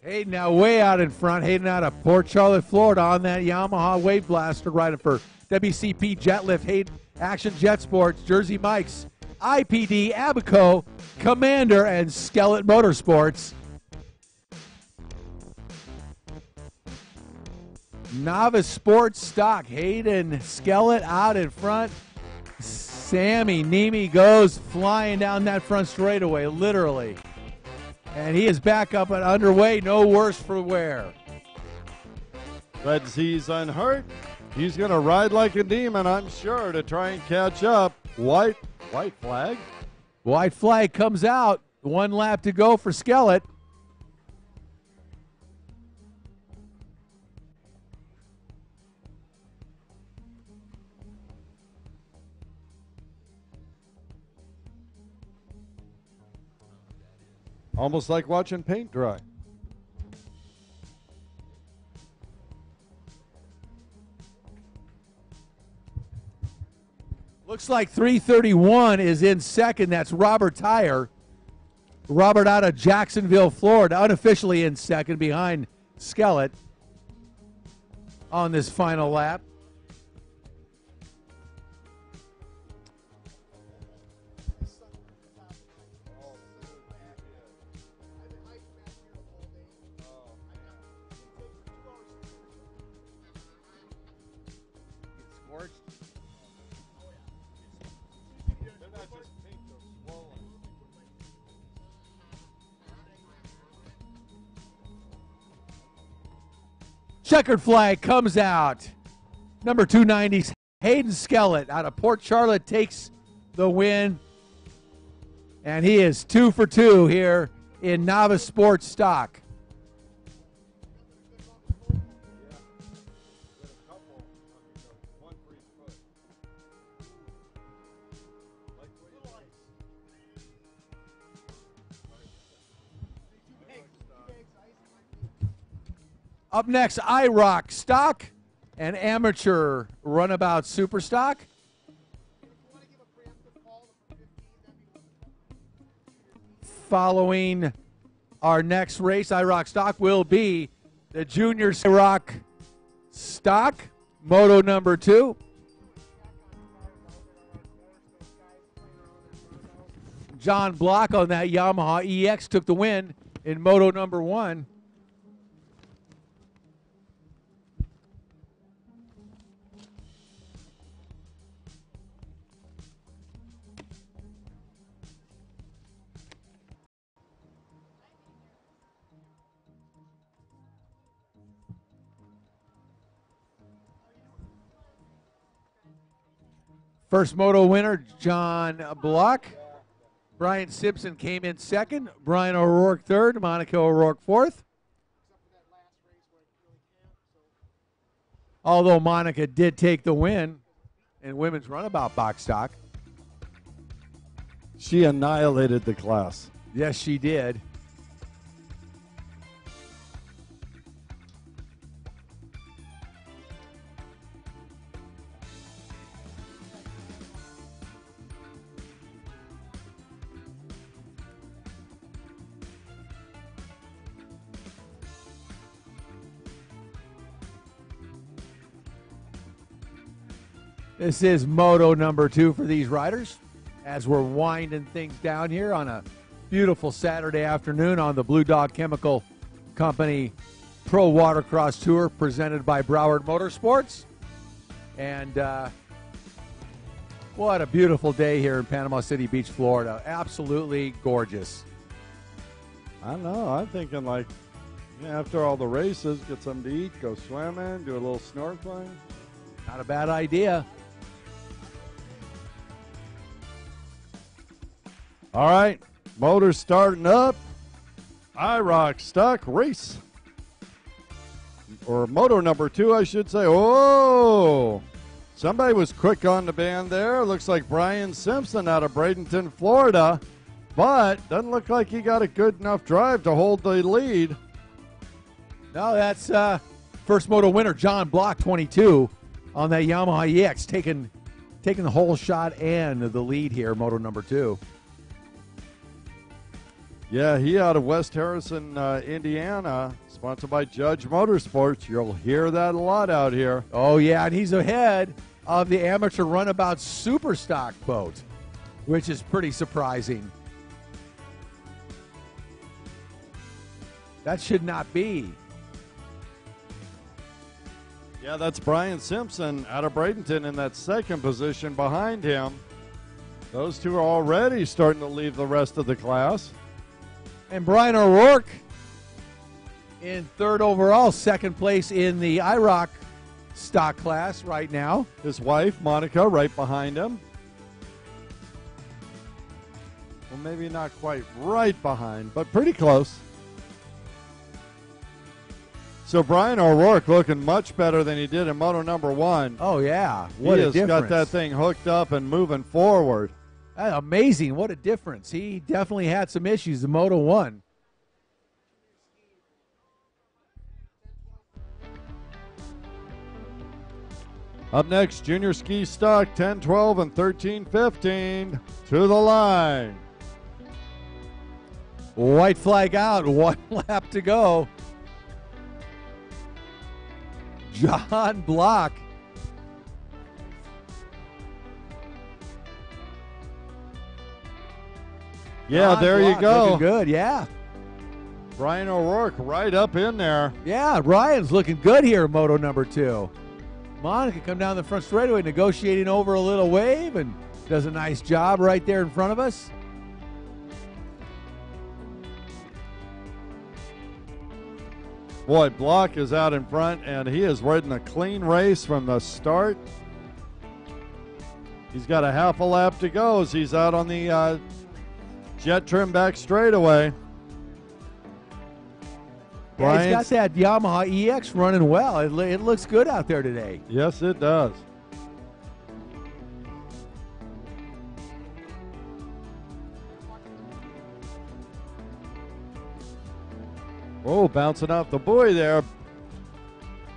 Hayden now way out in front. Hayden out of Port Charlotte, Florida on that Yamaha Wave Blaster riding for WCP Jet Lift, Hayden Action Jet Sports, Jersey Mike's, IPD, Abaco, Commander, and Skellett Motorsports. Novice Sports Stock, Hayden Skellett out in front. Sammy Niemi goes flying down that front straightaway, literally. And he is back up and underway, no worse for wear. But he's unhurt. He's going to ride like a demon, I'm sure, to try and catch up. White flag. White flag comes out. 1 lap to go for Skellett. Almost like watching paint dry. Looks like 331 is in second. That's Robert Tyre. Robert out of Jacksonville, Florida, unofficially in second behind Skellett on this final lap. Checkered flag comes out. Number 290, Hayden Skellett out of Port Charlotte takes the win. And he is 2 for 2 here in Novice Sports Stock. Up next, IROC Stock and Amateur Runabout Super Stock. Following our next race, IROC Stock, will be the Junior IROC Stock, Moto number 2. John Block on that Yamaha EX took the win in Moto number 1. First moto winner, John Block. Brian Simpson came in second. Brian O'Rourke third. Monica O'Rourke fourth. Although Monica did take the win in women's runabout box stock. She annihilated the class. Yes, she did. This is moto number 2 for these riders as we're winding things down here on a beautiful Saturday afternoon on the Blue Dog Chemical Company Pro Watercross Tour presented by Broward Motorsports. And what a beautiful day here in Panama City Beach, Florida. Absolutely gorgeous. I know. I'm thinking like after all the races, get something to eat, go swimming, do a little snorkeling. Not a bad idea. All right, motor's starting up. IROC stock race. Or moto number 2, I should say. Oh, somebody was quick on the band there. Looks like Brian Simpson out of Bradenton, Florida. But doesn't look like he got a good enough drive to hold the lead. No, that's first moto winner, John Block, 22, on that Yamaha EX, taking the whole shot and the lead here, moto number 2. Yeah, he out of West Harrison, Indiana, sponsored by Judge Motorsports. You'll hear that a lot out here. Oh, yeah, and he's ahead of the amateur runabout super stock boat, which is pretty surprising. That should not be. Yeah, that's Brian Simpson out of Bradenton in that second position behind him. Those two are already starting to leave the rest of the class. And Brian O'Rourke in third overall, second place in the IROC stock class right now. His wife, Monica, right behind him. Well, maybe not quite right behind, but pretty close. So Brian O'Rourke looking much better than he did in moto number 1. Oh, yeah. What a difference. He has got that thing hooked up and moving forward. Amazing. What a difference. He definitely had some issues in Moto 1. Up next, junior ski stock 10, 12, and 13, 15 to the line. White flag out. 1 lap to go. John Block. Yeah, there you go. Looking good, yeah. Brian O'Rourke right up in there. Yeah, Ryan's looking good here in moto number 2. Monica come down the front straightaway negotiating over a little wave and does a nice job right there in front of us. Boy, Block is out in front, and he is riding a clean race from the start. He's got a half a lap to go as he's out on the jet trim back straightaway. Yeah, he's got that Yamaha EX running well. It looks good out there today. Yes, it does. Oh, bouncing off the buoy there.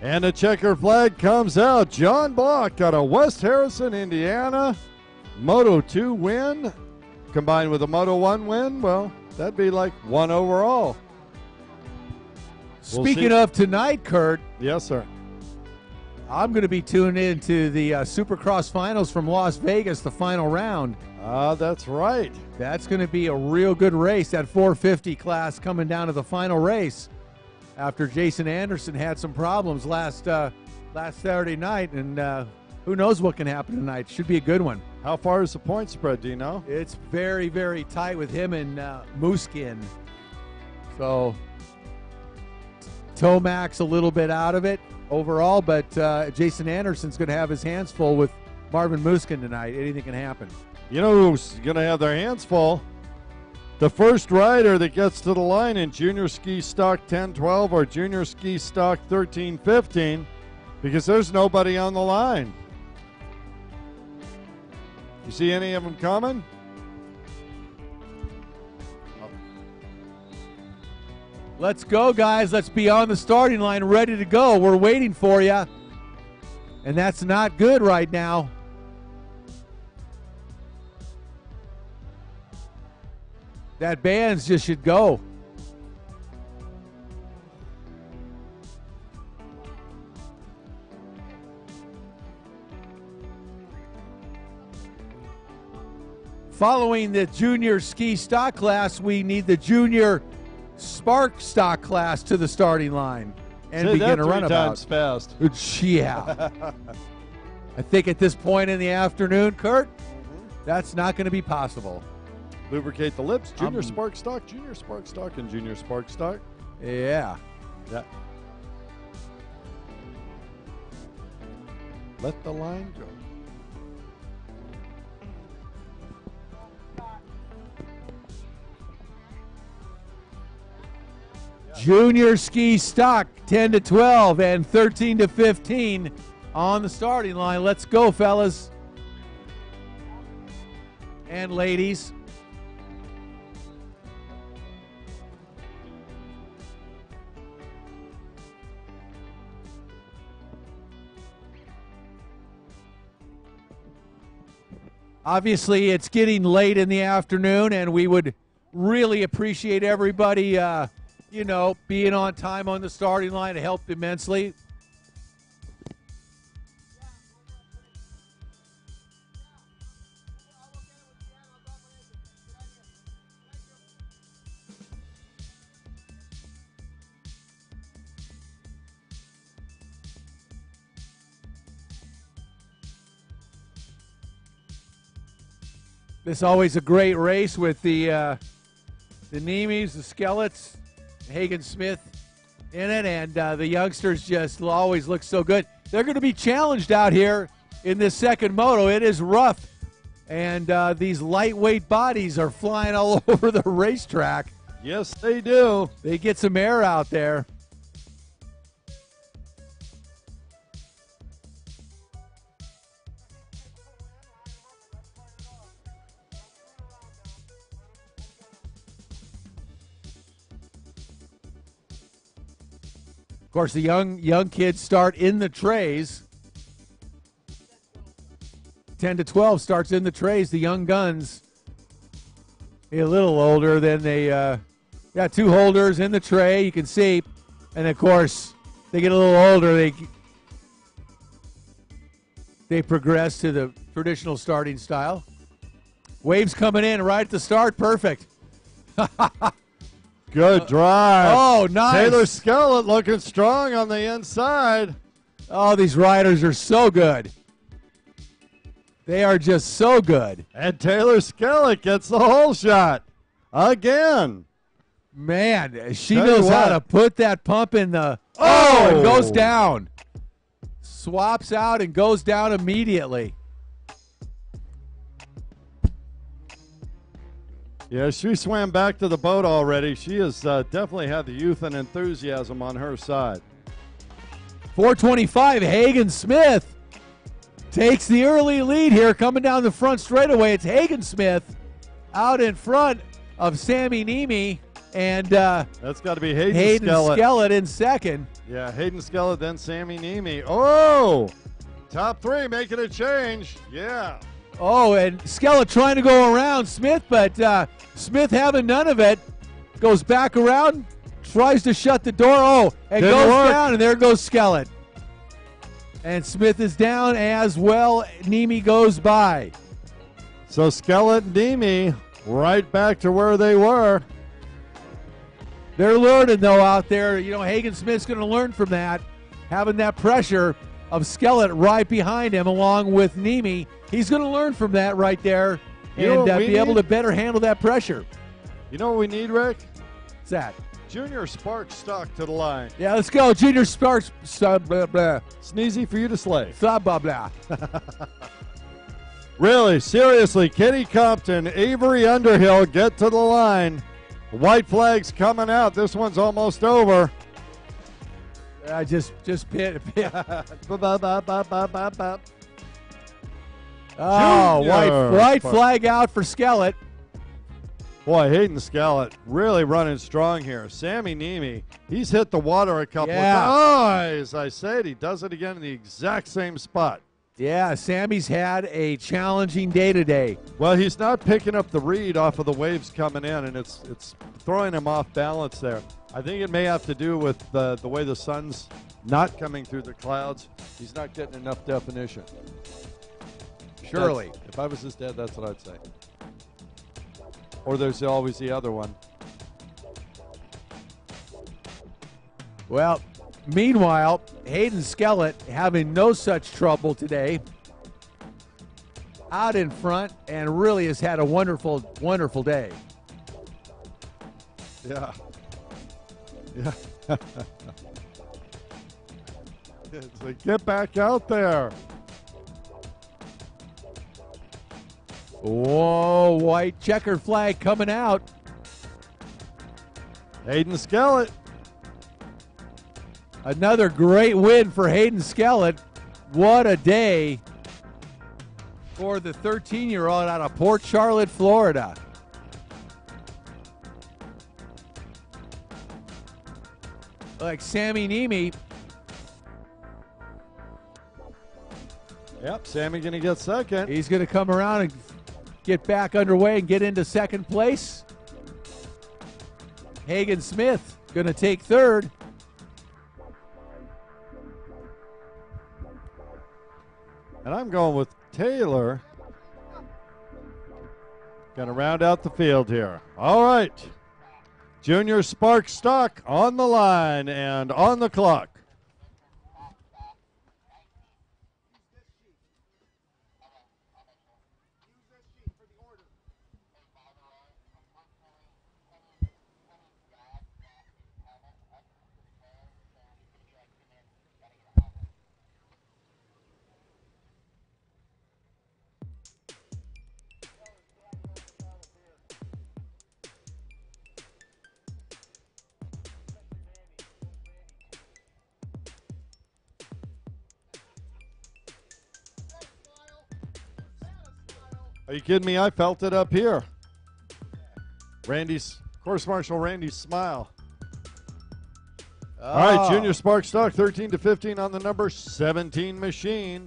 And the checker flag comes out. John Block out of West Harrison, Indiana. Moto 2 win. Combined with a Moto 1 win, well, that'd be like 1 overall. Speaking of tonight, Kurt. Yes, sir. I'm going to be tuned in to the SUP-CROSS finals from Las Vegas, the final round. That's right. That's going to be a real good race, that 450 class coming down to the final race after Jason Anderson had some problems last Saturday night, and who knows what can happen tonight. Should be a good one. How far is the point spread, do you know? It's very, very tight with him and Mooskin. So Tomac's a little bit out of it overall, but Jason Anderson's going to have his hands full with Marvin Mooskin tonight. Anything can happen. You know who's going to have their hands full? The first rider that gets to the line in junior ski stock 10-12 or junior ski stock 13-15, because there's nobody on the line. You see any of them coming? Let's go, guys. Let's be on the starting line, ready to go. We're waiting for you. And that's not good right now. That band's just should go. Following the junior ski stock class, we need the junior spark stock class to the starting line and begin a runabout. Times fast. Yeah. I think at this point in the afternoon, Kurt, that's not going to be possible. Lubricate the lips. Junior spark stock, and junior spark stock. Yeah. Yeah. Let the line go. Junior ski stock 10 to 12 and 13 to 15 on the starting line. Let's go, fellas and ladies. Obviously, it's getting late in the afternoon, and we would really appreciate everybody being on time on the starting line. It helped immensely. This is always a great race with the Nemes, the Skellets, Hagen Smith in it, and the youngsters just always look so good. They're going to be challenged out here in this second moto. It is rough, and these lightweight bodies are flying all over the racetrack. Yes, they do. They get some air out there. Of course, the young kids start in the trays. 10 to 12 starts in the trays. The young guns a little older than they got two holders in the tray. You can see, and of course, they get a little older. They progress to the traditional starting style. Waves coming in right at the start. Perfect. Good drive. Oh, nice. Taylor Skellett looking strong on the inside. Oh, these riders are so good. They are just so good. And Taylor Skellett gets the hole shot again. Man, she Tell knows you how what. to put that pump in the... Oh! And goes down. Swaps out and goes down immediately. Yeah, she swam back to the boat already. She has definitely had the youth and enthusiasm on her side. 425, Hagen Smith takes the early lead here coming down the front straightaway. It's Hagen Smith out in front of Sammy Nemi, and That's got to be Hayden Skellett. Skellett in second. Yeah, Hayden Skellett, then Sammy Nemi. Oh, top three making a change. Yeah. Oh, and Skellett trying to go around Smith, but Smith having none of it. Goes back around, tries to shut the door. Oh, and Didn't goes work. down, and there goes Skellett. And Smith is down as well. Nemi goes by. So Skellett and Nemi right back to where they were. They're learning, though, out there. You know, Hagen Smith's going to learn from that, having that pressure of Skellett right behind him along with Nemi. He's going to learn from that right there You know and what we be able need? to better handle that pressure. You know what we need, Rick? What's that? Junior Sparks stock to the line. Yeah, let's go. Junior Sparks. Blah, blah, It's easy for you to slay. blah, blah, blah. Really, seriously, Kenny Compton, Avery Underhill get to the line. White flag's coming out. This one's almost over. Just pit. Ba-ba-ba-ba-ba-ba. Oh, Junior white Sparks. flag out for Skellett. Boy, Hayden Skellett really running strong here. Sammy Nemi, he's hit the water a couple Yeah. of times. Oh, as I said, he does it again in the exact same spot. Yeah, Sammy's had a challenging day today. Well, he's not picking up the read off of the waves coming in, and it's throwing him off balance there. I think it may have to do with the way the sun's not coming through the clouds. He's not getting enough definition. Surely. If I was his dad, that's what I'd say. Or there's always the other one. Well, meanwhile, Hayden Skellett having no such trouble today. Out in front and really has had a wonderful, wonderful day. Yeah. Yeah. It's like, get back out there. Whoa, white checker flag coming out. Hayden Skellett. Another great win for Hayden Skellett. What a day for the 13-year-old out of Port Charlotte, Florida. Like Sammy Niemi. Yep, Sammy going to get second. He's going to come around and get back underway and get into second place. Hagen Smith going to take third. And I'm going with Taylor. Going to round out the field here. All right. Junior Spark Stock on the line and on the clock. Are you kidding me? I felt it up here. Randy's, Course Marshal Randy's smile. All right, Junior Spark Stock, 13 to 15 on the number 17 machine.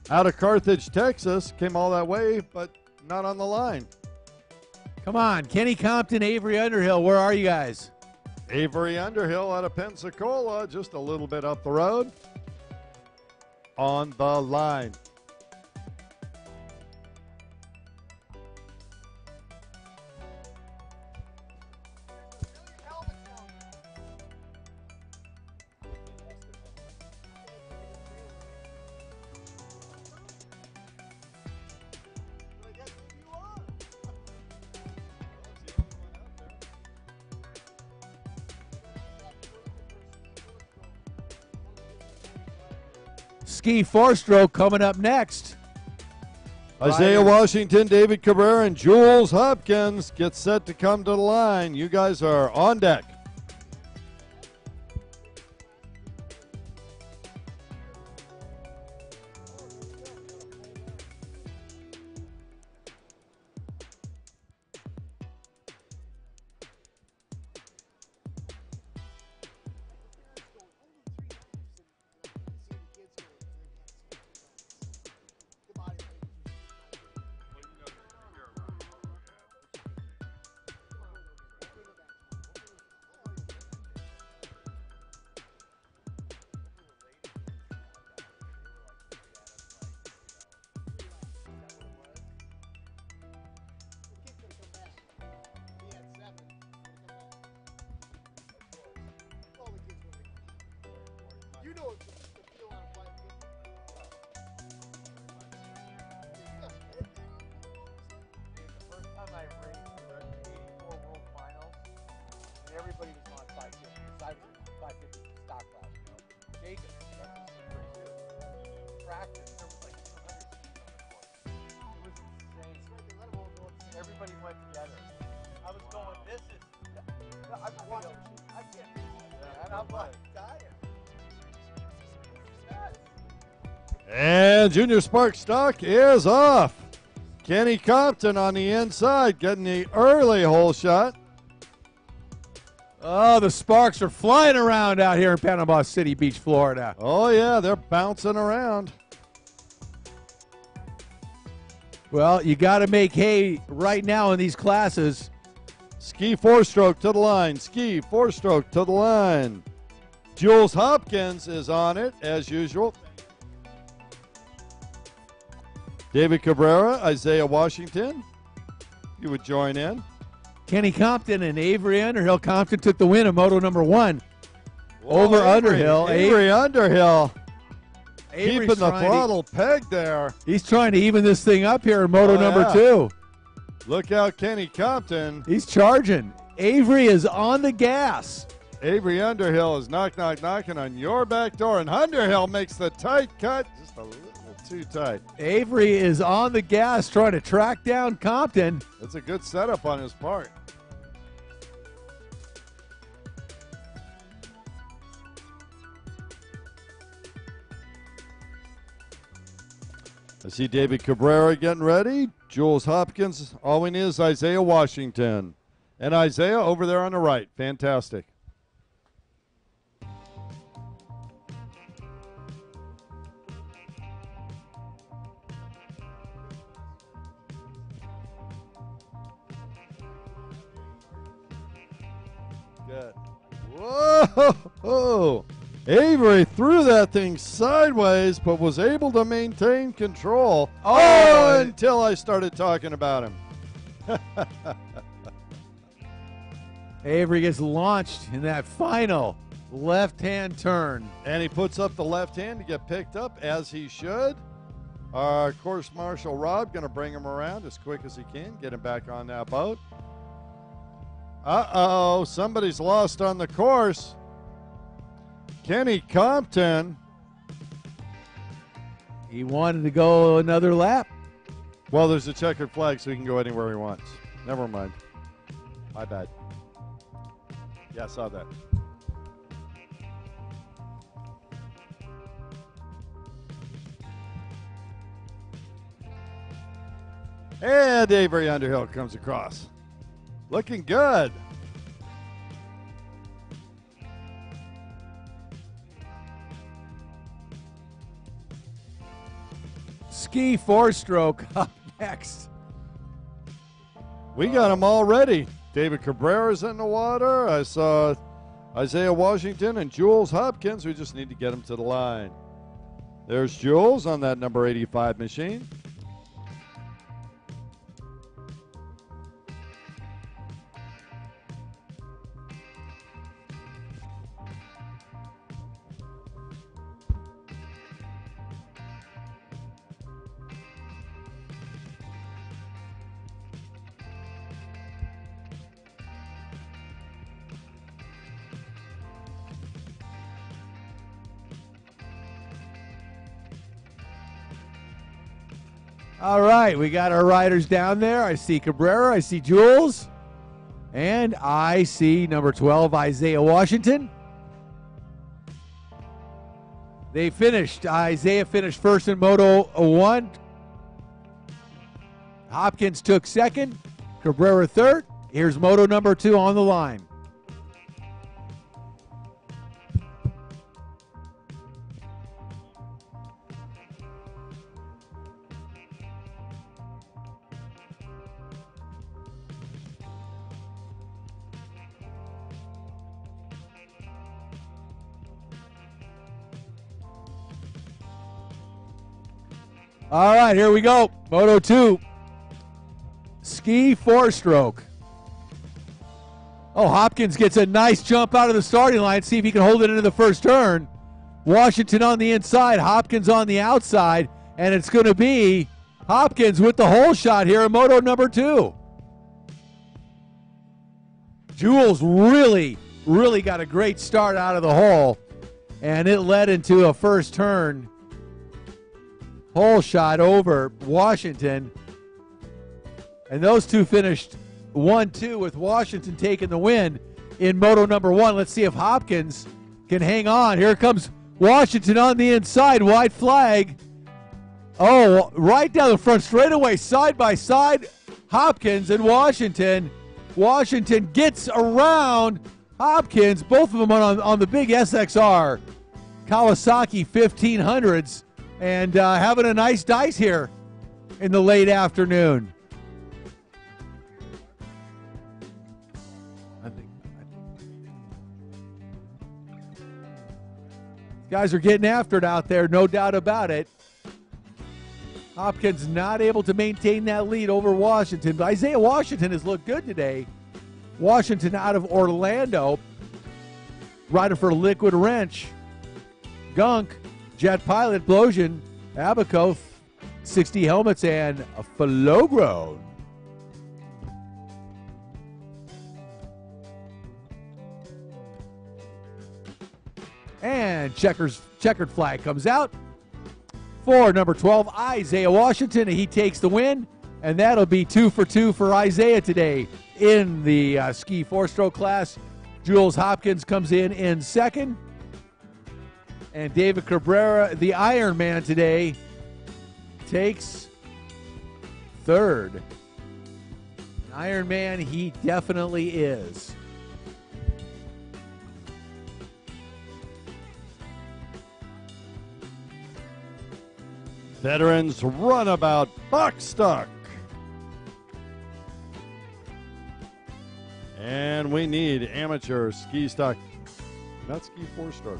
Out of Carthage, Texas. Came all that way, but not on the line. Come on, Kenny Compton, Avery Underhill, where are you guys? Avery Underhill out of Pensacola, just a little bit up the road. On the line. Ski four-stroke coming up next. Isaiah Washington, David Cabrera, and Jules Hopkins get set to come to the line. You guys are on deck. Everybody was on 550. I was 550 stock last year. Jacob, that was pretty good. Practice, there was like 200 teams on the course. It was insane. Everybody went together. I was going, this is. I'm watching. I can't. And I'm like, dying. And Junior Spark Stock is off. Kenny Compton on the inside getting the early hole shot. Oh, the sparks are flying around out here in Panama City Beach, Florida. Oh, yeah, they're bouncing around. Well, you got to make hay right now in these classes. Ski four-stroke to the line. Ski four-stroke to the line. Jules Hopkins is on it, as usual. David Cabrera, Isaiah Washington. You would join in. Kenny Compton and Avery Underhill. Compton took the win of moto number 1 over Underhill. Avery Underhill Avery's keeping the throttle pegged there. He's trying to even this thing up here in moto number yeah. 2. Look out, Kenny Compton. He's charging. Avery is on the gas. Avery Underhill is knocking on your back door, and Underhill makes the tight cut. Just a little Too tight. Avery is on the gas trying to track down Compton. That's a good setup on his part. I see David Cabrera getting ready. Jules Hopkins. All we need is Isaiah Washington. And Isaiah over there on the right. Fantastic. Good. Whoa! Avery threw that thing sideways, but was able to maintain control. Until I started talking about him. Avery gets launched in that final left-hand turn. And he puts up the left hand to get picked up, as he should. Our course marshal, Rob, going to bring him around as quick as he can, get him back on that boat. Uh-oh, somebody's lost on the course. Kenny Compton. He wanted to go another lap. Well, there's a checkered flag, so he can go anywhere he wants. Never mind. My bad. Yeah, I saw that. And Avery Underhill comes across. Looking good. Ski four-stroke up next. We got them all ready. David Cabrera's in the water. I saw Isaiah Washington and Jules Hopkins. We just need to get them to the line. There's Jules on that number 85 machine. All right, we got our riders down there. I see Cabrera, I see Jules, and I see number 12, Isaiah Washington. They finished. Isaiah finished first in Moto 1. Hopkins took second. Cabrera third. Here's Moto number 2 on the line. All right, here we go. Moto 2. Ski four-stroke. Oh, Hopkins gets a nice jump out of the starting line. See if he can hold it into the first turn. Washington on the inside, Hopkins on the outside, and it's going to be Hopkins with the hole shot here in Moto number 2. Jules really got a great start out of the hole, and it led into a first turn hole shot over Washington. And those two finished 1-2 with Washington taking the win in Moto number 1. Let's see if Hopkins can hang on. Here comes Washington on the inside. White flag. Oh, right down the front straightaway, side by side, Hopkins and Washington. Washington gets around Hopkins, both of them on the big SXR Kawasaki 1500s, and having a nice dice here in the late afternoon. Guys are getting after it out there, no doubt about it. Hopkins not able to maintain that lead over Washington, but Isaiah Washington has looked good today. Washington out of Orlando, rider for Liquid Wrench, Gunk, Jet Pilot, Blosian, Abaco, 60 helmets, and a Flowgrown. And checkered flag comes out. for number 12, Isaiah Washington. He takes the win, and that'll be 2 for 2 for Isaiah today in the ski four-stroke class. Jules Hopkins comes in second. And David Cabrera, the Iron Man today, takes third. Iron Man, he definitely is. Veterans runabout box stock. And we need amateur ski stock, not ski four-stroke.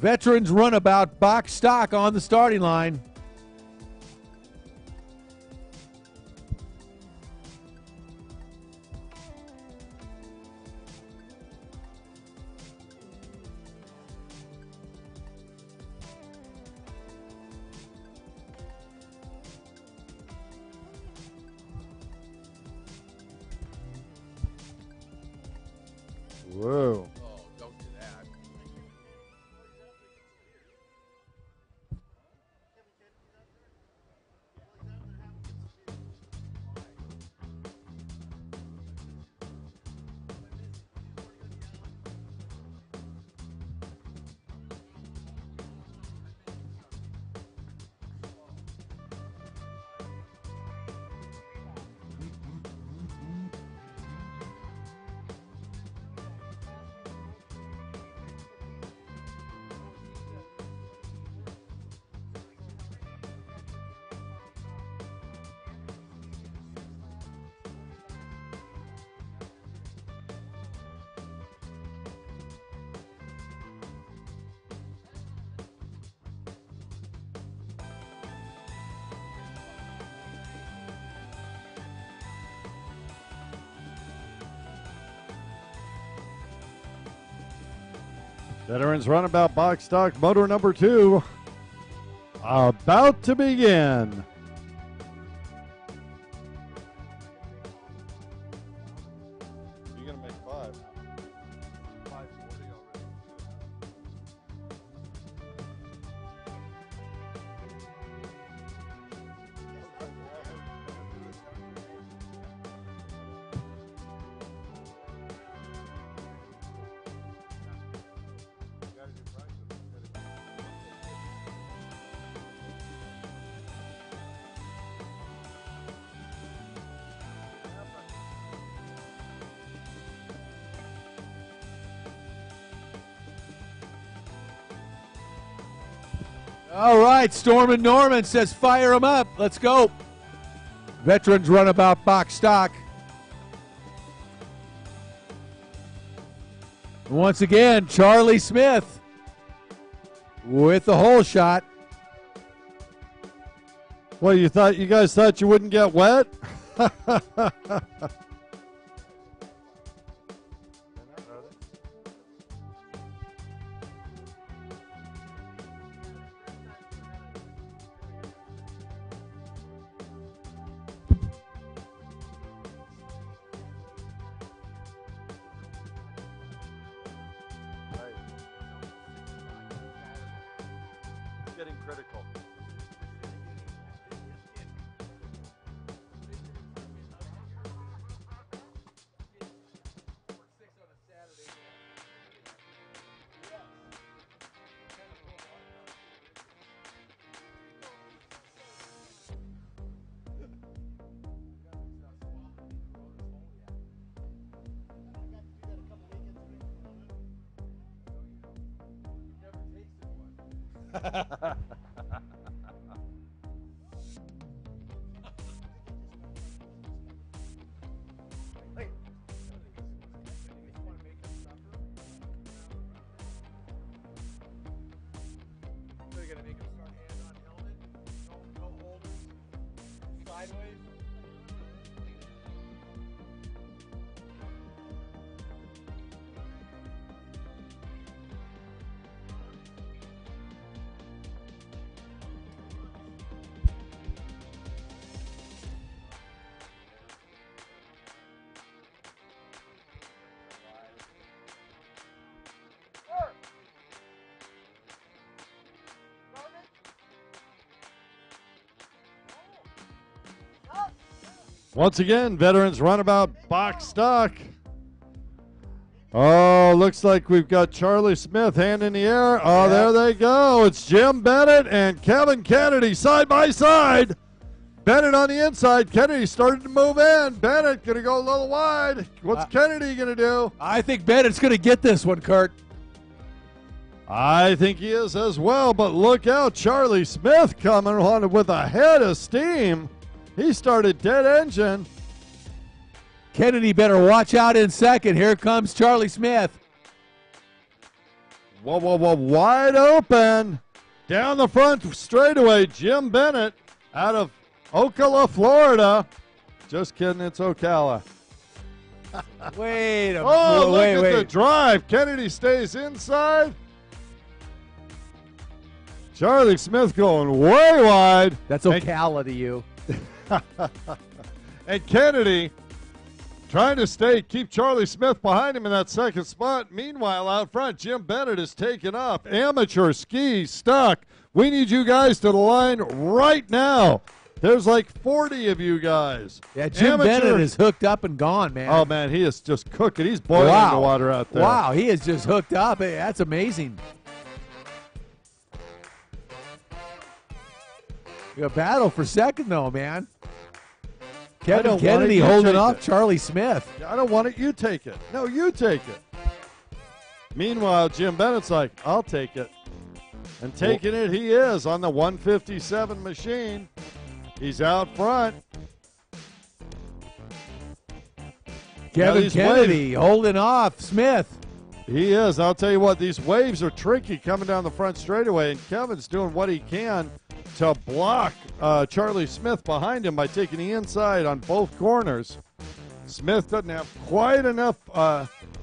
Veterans runabout box stock on the starting line. Whoa. Oh, don't do that. Veterans runabout box stock motor number 2 about to begin. You're going to make 5. 540 already. All right, Stormin' Norman says fire him up. Let's go. Veterans runabout box stock. Once again, Charlie Smith with the hole shot. Well, you guys thought you wouldn't get wet? critical. So you're gonna make him start hands on helmet, no holders, sideways. Once again, veterans runabout box stock. Oh, looks like we've got Charlie Smith hand in the air. Oh, there they go. It's Jim Bennett and Kevin Kennedy side by side. Bennett on the inside. Kennedy started to move in. Bennett going to go a little wide. What's Kennedy going to do? I think Bennett's going to get this one, Kurt. I think he is as well, but look out. Charlie Smith coming on with a head of steam. He started dead engine. Kennedy better watch out in second. Here comes Charlie Smith. Whoa, whoa, whoa, wide open. Down the front straightaway, Jim Bennett out of Ocala, Florida. Just kidding, it's Ocala. Wait a minute. Oh, look at the drive. Kennedy stays inside. Charlie Smith going way wide. That's Ocala to you. And Kennedy trying to keep Charlie Smith behind him in that second spot. Meanwhile, out front, Jim Bennett is taken up. Amateur ski stuck. We need you guys to the line right now. There's like 40 of you guys. Yeah, Jim Bennett is hooked up and gone, man. Oh, man, he is just cooking. He's boiling the water out there. Wow, he is just hooked up. Hey, that's amazing. A battle for second, though, man. Kevin Kennedy holding off Charlie Smith. I don't want it. You take it. No, you take it. Meanwhile, Jim Bennett's like, I'll take it. And taking it he is on the 157 machine. He's out front. Kevin Kennedy holding off Smith. He is. I'll tell you what, these waves are tricky coming down the front straightaway, and Kevin's doing what he can to block Charlie Smith behind him by taking the inside on both corners. Smith doesn't have quite enough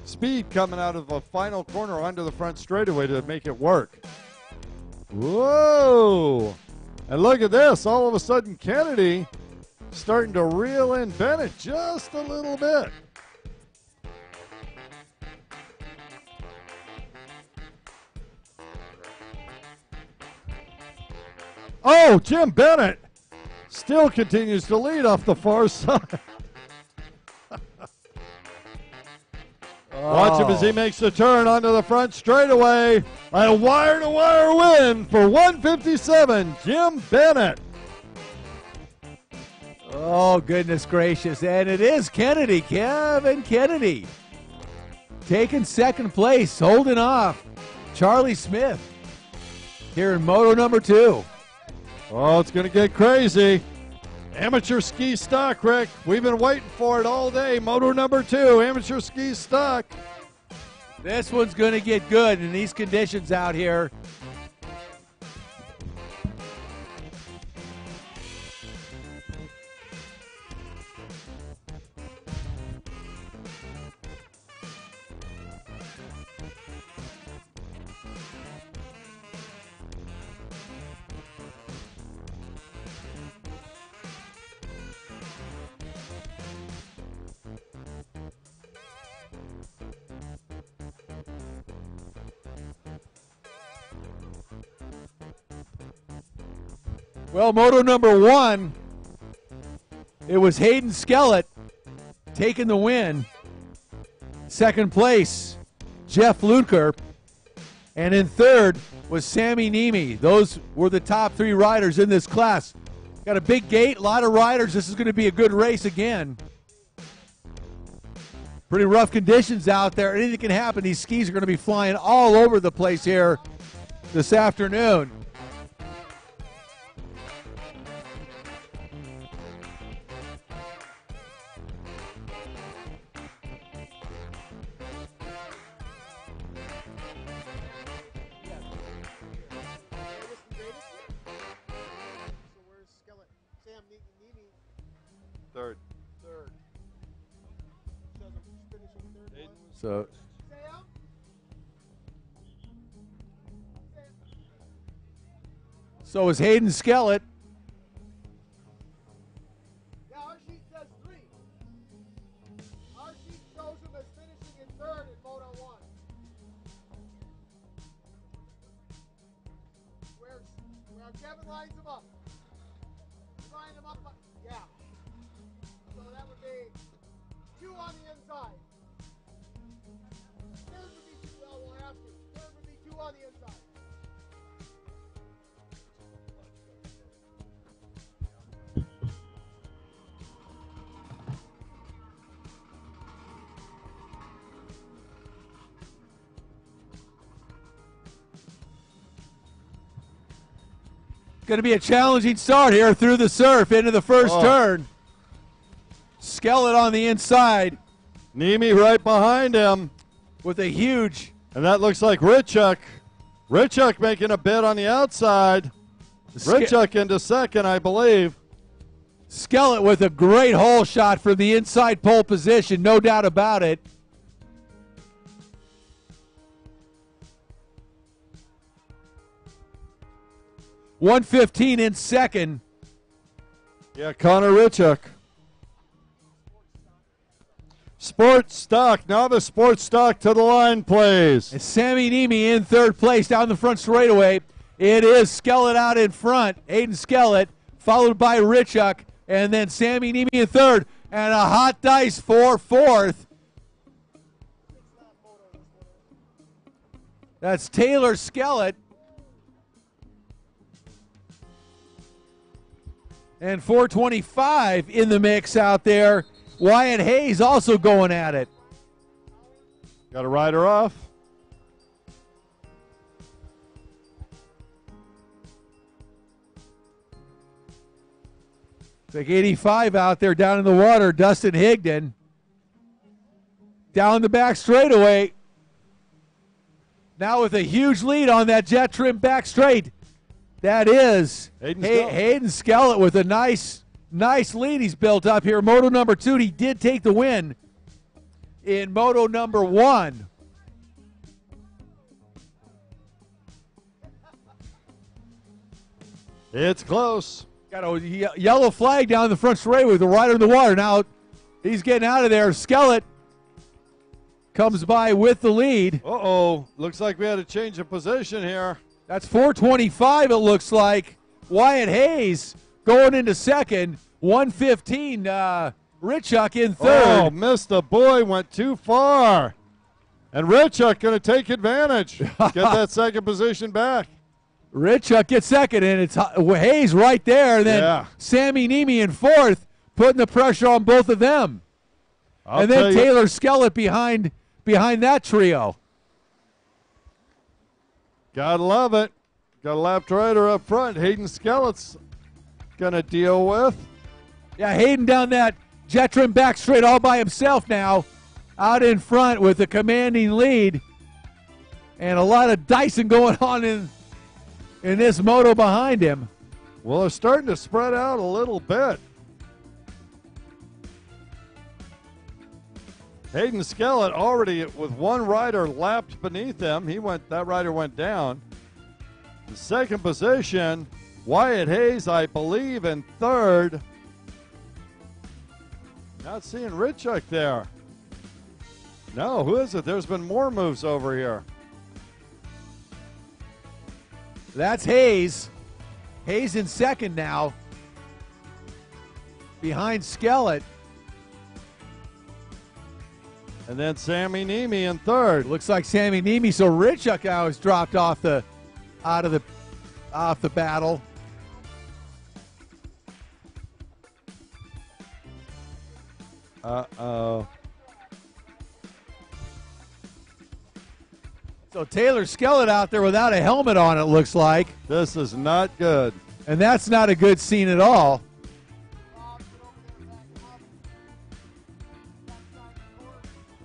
speed coming out of a final corner onto the front straightaway to make it work. Whoa! And look at this. All of a sudden, Kennedy starting to reel in Bennett just a little bit. Oh, Jim Bennett still continues to lead off the far side. Watch him as he makes the turn onto the front straightaway. A wire-to-wire win for 157, Jim Bennett. Oh, goodness gracious. And it is Kennedy, Kevin Kennedy, taking second place, holding off Charlie Smith here in Moto number 2. Oh, it's going to get crazy. Amateur ski stock, Rick. We've been waiting for it all day. Moto number 2, amateur ski stock. This one's going to get good in these conditions out here. Well, moto number 1, it was Hayden Skellett taking the win. Second place, Jeff Lunker. And in third was Sammy Niemi. Those were the top 3 riders in this class. Got a big gate, a lot of riders. This is going to be a good race again. Pretty rough conditions out there. Anything can happen. These skis are going to be flying all over the place here this afternoon. Third. So is Hayden Skellett. Yeah, our sheet says 3. Our sheet shows him as finishing in third in Moto 1. Where Kevin lines him up. Line him up. Yeah. So that would be 2 on the inside. Third would be 2. Well, we'll have to. Third would be 2 on the inside. Going to be a challenging start here through the surf into the first turn. Skellett on the inside. Niemi right behind him. With a huge. And that looks like Richuk. Richuk making a bid on the outside. Richuk into second, I believe. Skellett with a great hole shot from the inside pole position, no doubt about it. .115 in second. Yeah, Connor Richuk. Sports stock, novice sports stock to the line, please. And Sammy Niemi in third place down the front straightaway. It is Skellett out in front, Hayden Skellett, followed by Richuk, and then Sammy Niemi in third, and a hot dice for fourth. That's Taylor Skellett. And 425 in the mix out there. Wyatt Hayes also going at it. Got a rider off. It's like 85 out there down in the water. Dustin Higdon. Down the back straightaway. Now with a huge lead on that jet trim back straight. That is Hayden Skellett with a nice lead he's built up here. Moto number 2, he did take the win in Moto number 1. It's close. Got a yellow flag down the front straightaway with the rider in the water. Now he's getting out of there. Skellett comes by with the lead. Uh-oh. Looks like we had a change of position here. That's 425, it looks like. Wyatt Hayes going into second. 115, Richuk in third. Oh, missed the boy, went too far. And Richuk going to take advantage. Get that second position back. Richuk gets second, and it's Hayes right there. And then Sammy Niemi in fourth, putting the pressure on both of them. And then Taylor Skellett behind that trio. Gotta love it. Got a lapped rider up front. Hayden Skellett's going to deal with. Yeah, Hayden down that jet trim back straight all by himself now. Out in front with a commanding lead. And a lot of dicing going on in this moto behind him. Well, it's starting to spread out a little bit. Hayden Skellett already with one rider lapped beneath him. That rider went down. The second position, Wyatt Hayes, I believe, in third. Not seeing Richuk there. No, who is it? There's been more moves over here. That's Hayes. Hayes in second now, behind Skellett. And then Sammy Niemi in third. Looks like Sammy Niemi. So Richuk now has dropped off the battle. Uh-oh. So Taylor Skellett out there without a helmet on, it looks like. This is not good. And that's not a good scene at all.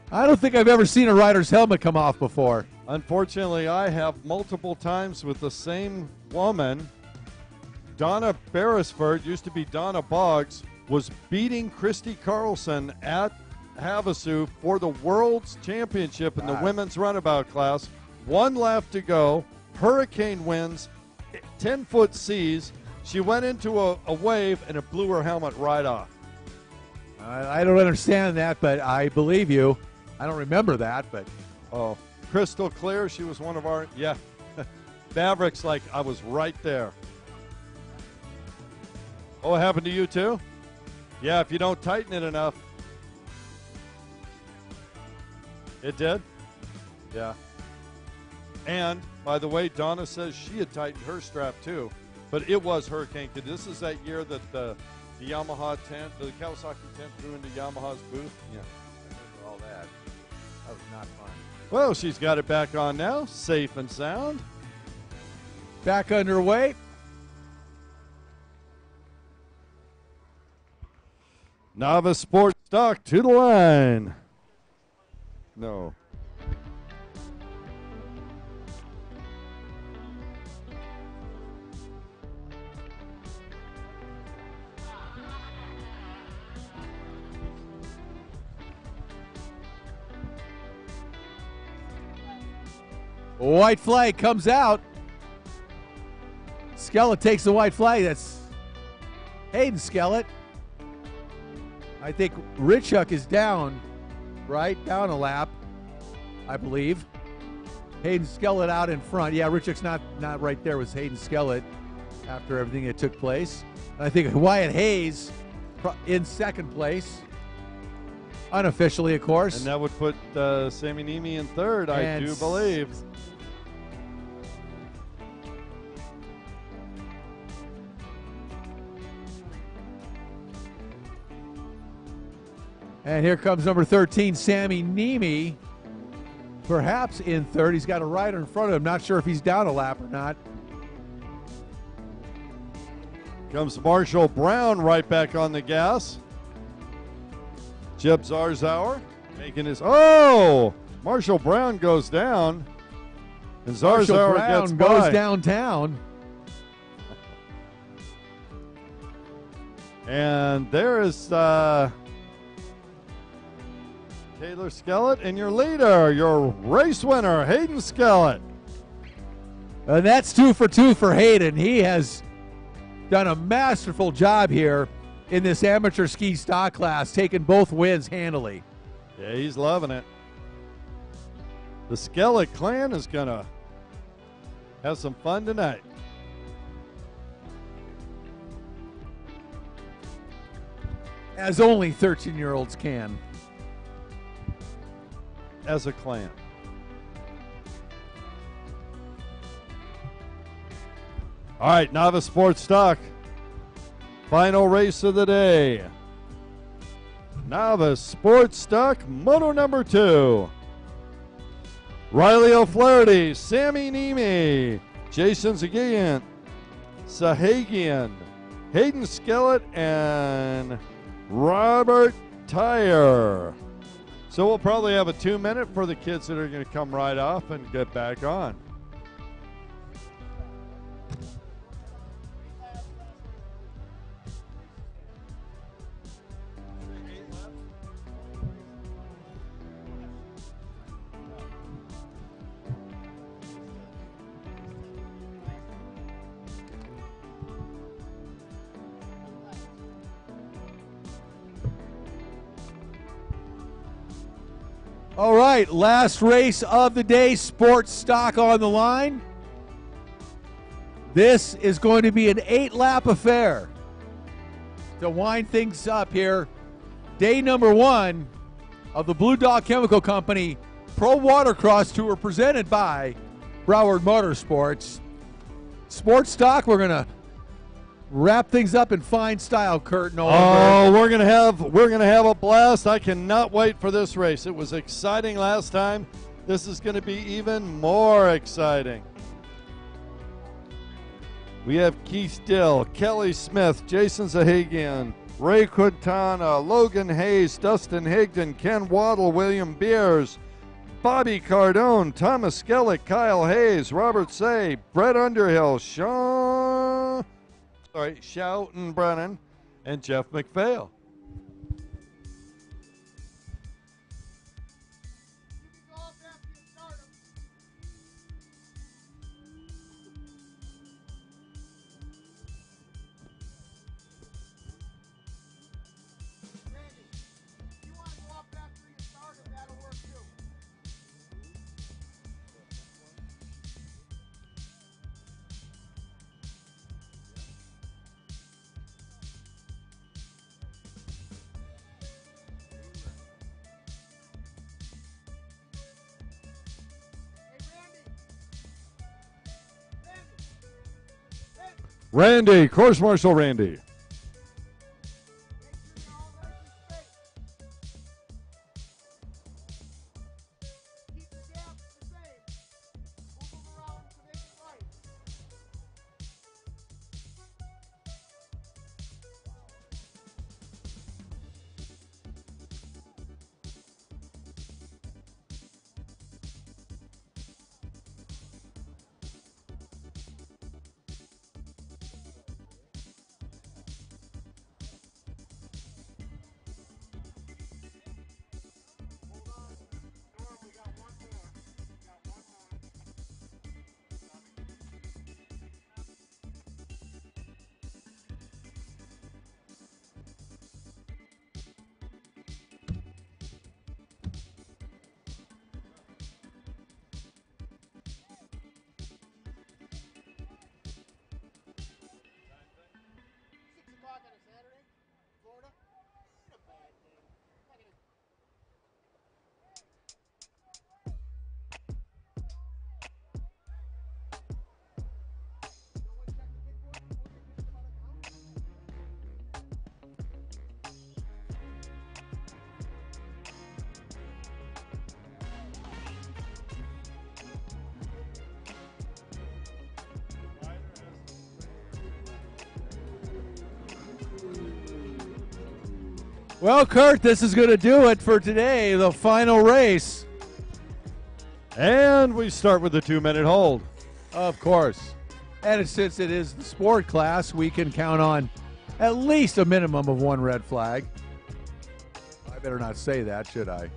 I don't think I've ever seen a rider's helmet come off before. Unfortunately, I have multiple times with the same woman. Donna Beresford, used to be Donna Boggs, was beating Christy Carlson at Havasu for the World's Championship in the women's runabout class. 1 lap to go. Hurricane winds, 10-foot seas. She went into a wave, and it blew her helmet right off. I don't understand that, but I believe you. I don't remember that, but Oh, crystal clear. She was one of our, yeah. Maverick's like, I was right there. Oh, it happened to you too? Yeah, if you don't tighten it enough. It did? Yeah. And, by the way, Donna says she had tightened her strap too. But it was hurricane. This is that year that the Yamaha tent, the Kawasaki tent flew into Yamaha's booth. Yeah. I remember all that. That was not fun. Well, she's got it back on now, safe and sound. Back underway. Novice Sports Stock to the line. No. White flag comes out. Skellett takes the white flag. That's Hayden Skellett. I think Richuk is down, right? Down a lap, I believe. Hayden Skellett out in front. Yeah, Richuk's not right there. It was Hayden Skellett after everything that took place. And I think Wyatt Hayes in second place. Unofficially, of course. And that would put Sammy Niemi in third, I do believe. And here comes number 13, Sammy Niemi, perhaps in third. He's got a rider in front of him. Not sure if he's down a lap or not. Comes Marshall Brown right back on the gas. Jeb Zarzauer making his, oh! Marshall Brown goes down. And Zarzauer gets by. Goes downtown. And there is Taylor Skellett and your leader, your race winner, Hayden Skellett. And that's 2 for 2 for Hayden. He has done a masterful job here in this amateur ski stock class, taking both wins handily. Yeah, he's loving it. The Skellett clan is going to have some fun tonight. As only 13-year-olds can. As a clan. All right, Novice Sports Stock. Final race of the day. Novice Sports Stock, moto number 2. Riley O'Flaherty, Sammy Niemi, Jason Zaghian, Sahagian, Hayden Skellett, and Robert Tyre. So we'll probably have a 2-minute for the kids that are going to come right off and get back on. All right, last race of the day, sports stock on the line. This is going to be an 8-lap affair to wind things up here. Day number 1 of the Blue Dog Chemical Company Pro Watercross Tour presented by Broward Motorsports. Sports Stock, we're going to wrap things up in fine style, Kurt Nolan. Oh, we're gonna have a blast. I cannot wait for this race. It was exciting last time. This is going to be even more exciting. We have Keith Dill, Kelly Smith, Jason Zahagian, Ray Quintana, Logan Hayes, Dustin Higdon, Ken Waddle, William Beers, Bobby Cardone, Thomas Skellick, Kyle Hayes, Robert Say, Brett Underhill, Shoughton Brennan, and Jeff McPhail. Randy, Course Marshal Randy. Well, Kurt, this is going to do it for today, the final race. And we start with the 2-minute hold. Of course. And since it is the sport class, we can count on at least a minimum of 1 red flag. I better not say that, should I?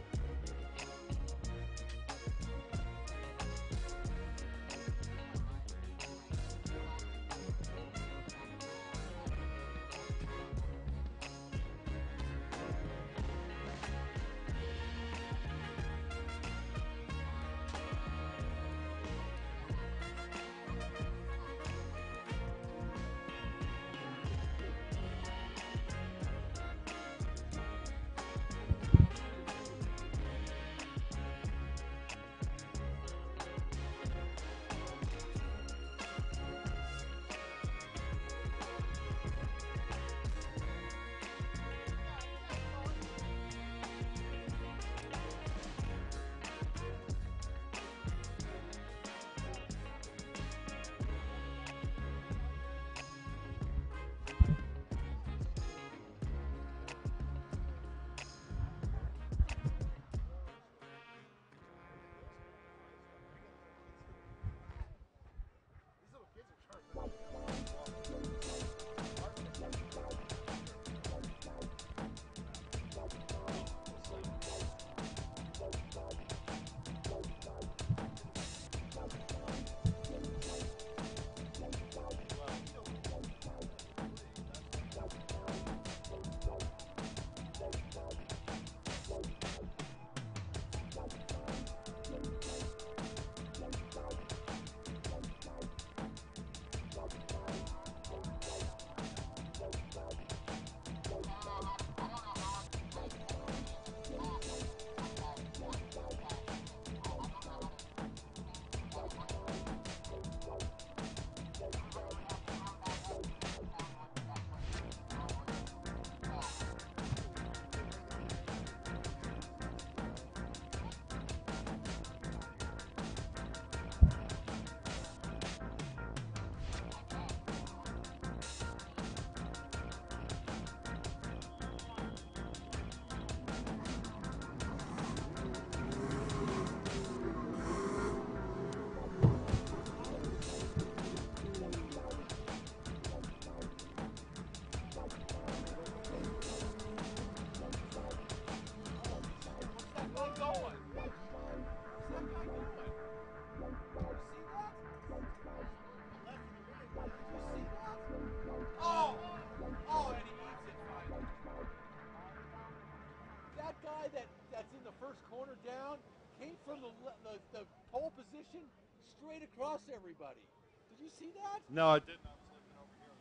see that? No, I didn't. I was looking over here.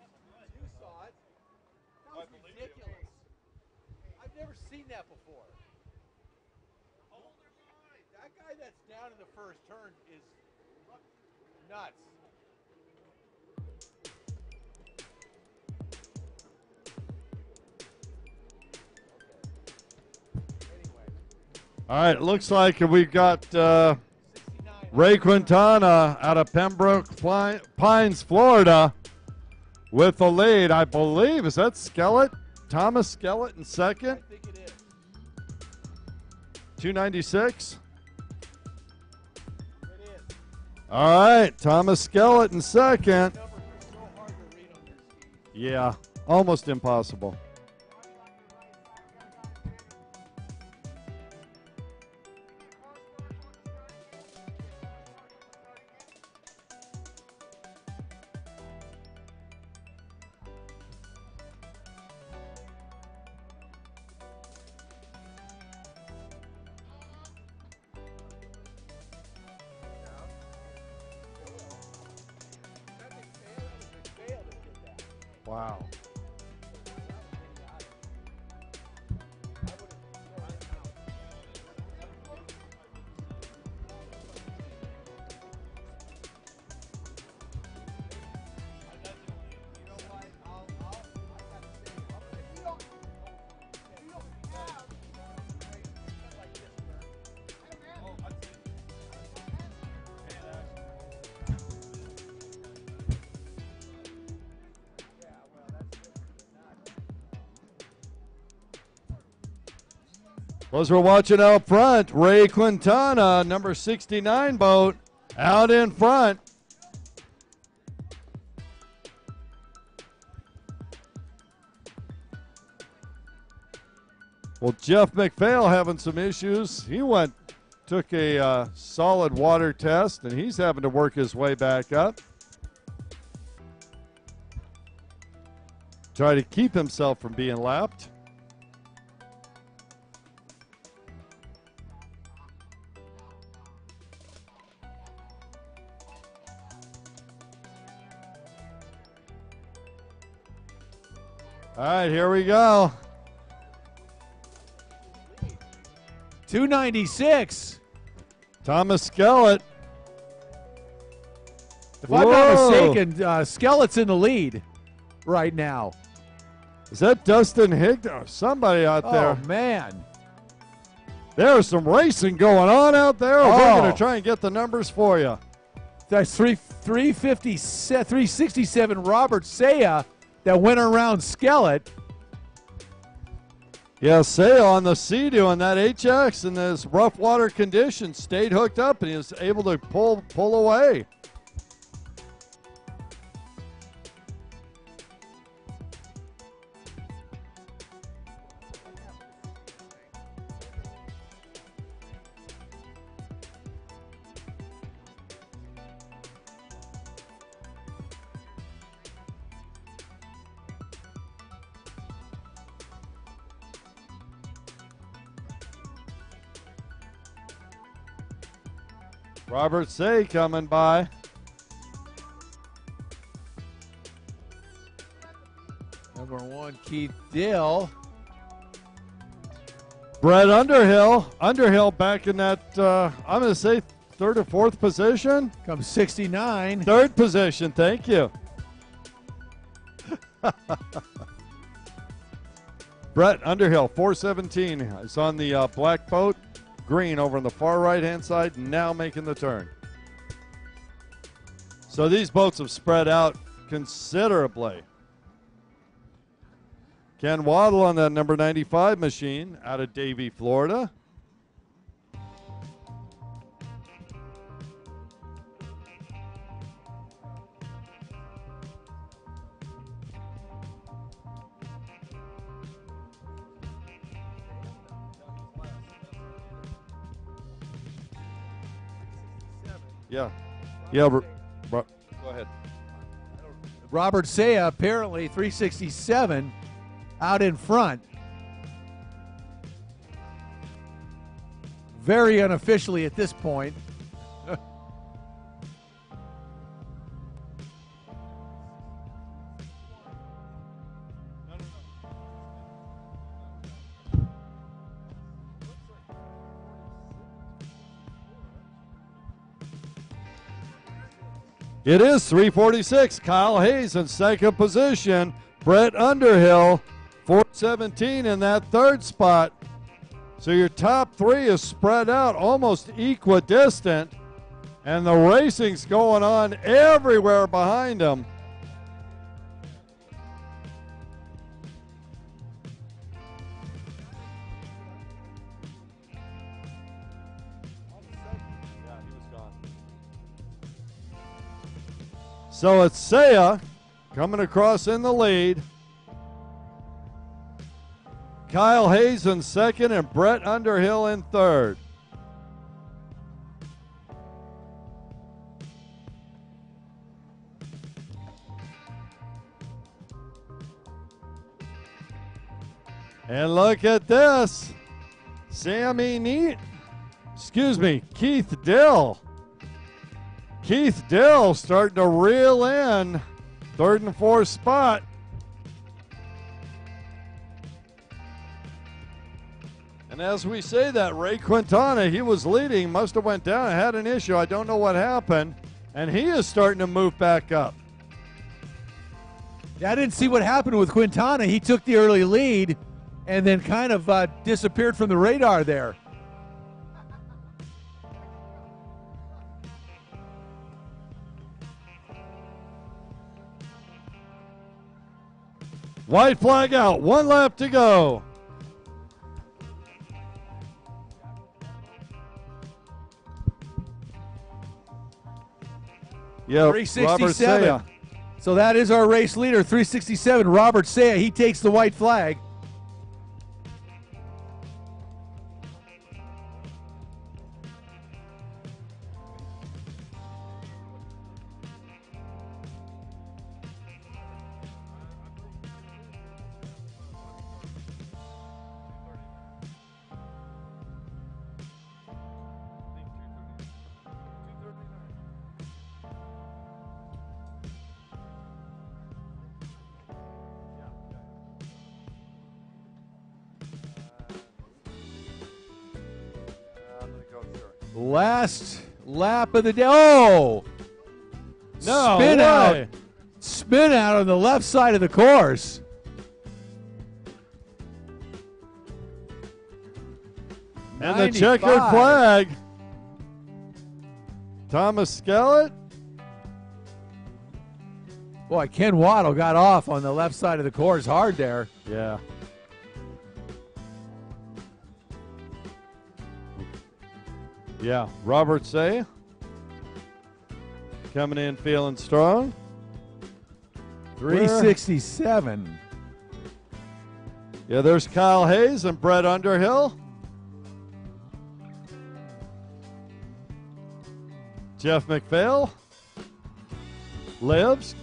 You saw it. That was ridiculous. I've never seen that before. That guy that's down in the first turn is nuts. All right, it looks like we've got Ray Quintana out of Pembroke Pines, Florida, with the lead. I believe, is that Skellett? Thomas Skellett in second? I think it is. 296. It is. All right, Thomas Skellett in second. Numbers are so hard to read on your skis. Yeah, almost impossible. Wow. As we're watching out front, Ray Quintana, number 69 boat, out in front. Well, Jeff McPhail having some issues. He took a solid water test, and he's having to work his way back up. Try to keep himself from being lapped. All right, here we go. 296. Thomas Skellett. If I'm not mistaken, Skellett's in the lead right now. Is that Dustin Higdon? Somebody out there. Oh, man. There's some racing going on out there. Oh. We're going to try and get the numbers for you. That's 367 Robert Saya that went around Skellett. Yeah, Say on the sea doing that HX in this rough water condition, stayed hooked up and he was able to pull away. Robert Say coming by. Number 1, Keith Dill. Brett Underhill back in that, I'm going to say third or fourth position. Comes 69. Third position, thank you. Brett Underhill, 417. It's on the black boat. Green over on the far right-hand side, now making the turn. So these boats have spread out considerably. Ken Waddle on that number 95 machine out of Davie, Florida. Yeah. Go ahead. Robert Saya apparently 367 out in front. Very unofficially at this point. It is 346. Kyle Hayes in second position. Brett Underhill, 417 in that third spot. So your top three is spread out almost equidistant. And the racing's going on everywhere behind them. So it's Saya coming across in the lead. Kyle Hayes in second and Brett Underhill in third. And look at this. Keith Dill. Keith Dill starting to reel in third and fourth spot. And as we say that, Ray Quintana, he was leading, must have went down and had an issue. I don't know what happened. And he is starting to move back up. Yeah, I didn't see what happened with Quintana. He took the early lead and then kind of disappeared from the radar there. White flag out, 1 lap to go. Yeah, 367. So that is our race leader, 367, Robert Saya. He takes the white flag. Last lap of the day. Oh! No Spin way. out. Spin out on the left side of the course. And the checkered flag. Thomas Skellett. Boy, Ken Waddle got off on the left side of the course hard there. Yeah. Yeah, Robert Say coming in feeling strong. 367. Yeah, there's Kyle Hayes and Brett Underhill. Jeff McPhail lives.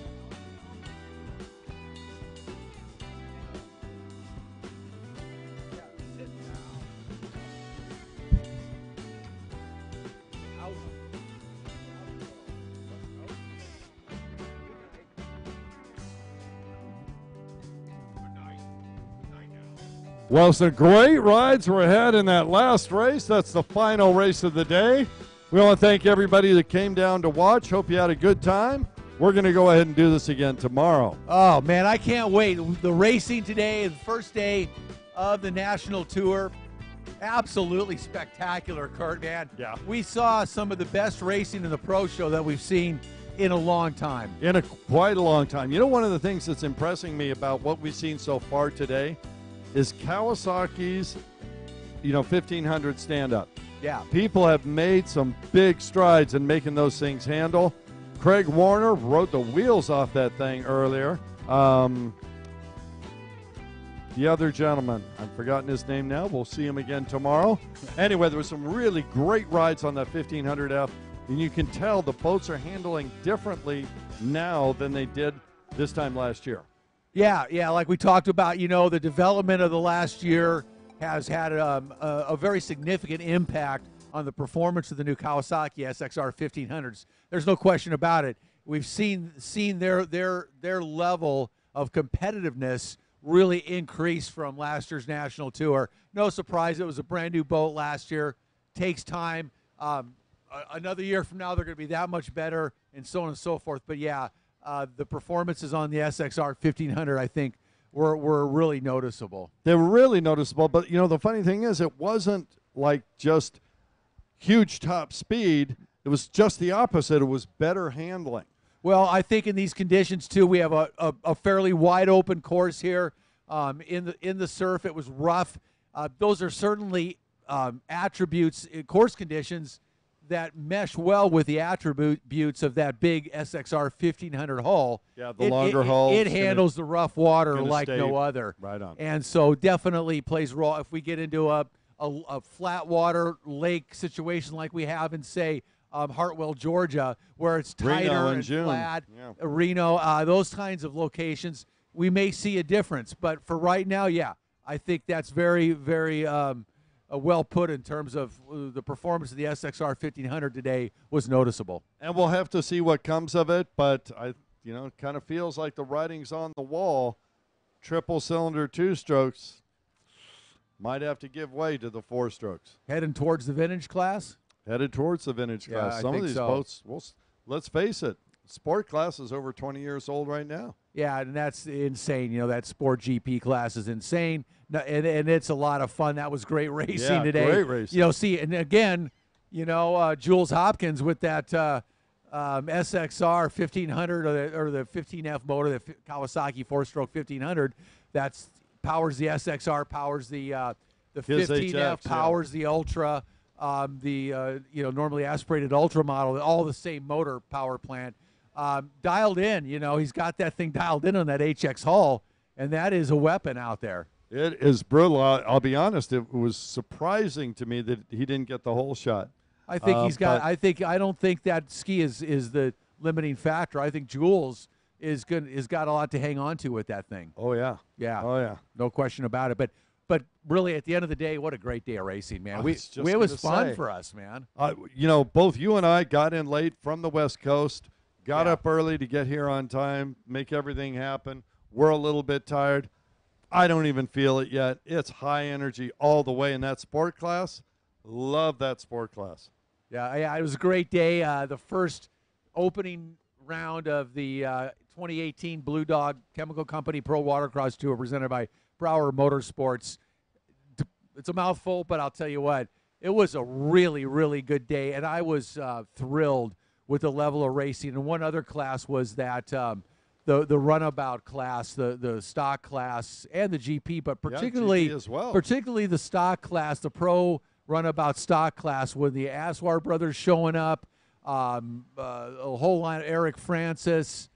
Well, some great rides were ahead in that last race. That's the final race of the day. We want to thank everybody that came down to watch. Hope you had a good time. We're going to go ahead and do this again tomorrow. Oh, man, I can't wait. The racing today, the first day of the national tour, absolutely spectacular, Kurt, man. Yeah. We saw some of the best racing in the pro show that we've seen in a long time. Quite a long time. You know, one of the things that's impressing me about what we've seen so far today is Kawasaki's, 1500 stand-up. Yeah. People have made some big strides in making those things handle. Craig Warner rode the wheels off that thing earlier. The other gentleman, I've forgotten his name now. We'll see him again tomorrow. Anyway, there was some really great rides on that 1500F, and you can tell the boats are handling differently now than they did this time last year. Yeah, like we talked about, the development of the last year has had a very significant impact on the performance of the new Kawasaki SXR 1500s. There's no question about it. We've seen their level of competitiveness really increase from last year's national tour. No surprise, it was a brand new boat last year. Takes time. Another year from now, they're going to be that much better and so on and so forth. But yeah, the performances on the SXR 1500, I think, were really noticeable. They were really noticeable, but the funny thing is, it wasn't like just huge top speed. It was just the opposite. It was better handling. Well, I think in these conditions too, we have a fairly wide open course here. In the surf, it was rough. Those are certainly attributes, course conditions that mesh well with the attributes of that big SXR 1500 hull. Yeah, the longer hull. It handles the rough water like no other. Right on. And so definitely plays a role. If we get into a flat water lake situation like we have in, say, Hartwell, Georgia, where it's tighter Reno and June. flat, Yeah. Reno, those kinds of locations, we may see a difference. But for right now, yeah, I think that's very, very well put in terms of the performance of the SXR 1500 today was noticeable. And we'll have to see what comes of it, but it kind of feels like the writing's on the wall. Triple cylinder 2-strokes might have to give way to the 4-strokes. Heading towards the vintage class? Headed towards the vintage class. I Some think of these so. boats, let's face it, sport class is over 20 years old right now. Yeah, and that's insane. That Sport GP class is insane, and it's a lot of fun. That was great racing today. Great racing. See, and again, Jules Hopkins with that SXR 1500 or the 15F motor, the Kawasaki 4-stroke 1500, that's powers the SXR, powers the 15F, HX, powers the Ultra, normally aspirated Ultra model, all the same motor power plant. Dialed in, he's got that thing dialed in on that HX hull, and that is a weapon out there. It is brutal. I'll be honest, it was surprising to me that he didn't get the whole shot. I think he's got. I don't think that ski is the limiting factor. I think Jules is got a lot to hang on to with that thing. Oh yeah, yeah, oh yeah, no question about it. But really, at the end of the day, what a great day of racing, man. It was fun for us, man. Both you and I got in late from the West Coast. Got up early to get here on time, make everything happen. We're a little bit tired. I don't even feel it yet. It's high energy all the way in that sport class. Love that sport class. Yeah, it was a great day. The first opening round of the 2018 Blue Dog Chemical Company Pro Watercross Tour presented by Brower Motorsports. It's a mouthful, but I'll tell you what, it was a really, really good day, and I was thrilled with the level of racing. And one other class was that the runabout class, the stock class, and the GP, but particularly GP as well. Particularly the stock class, the pro runabout stock class, with the Aswar brothers showing up, a whole line of Eric Francis,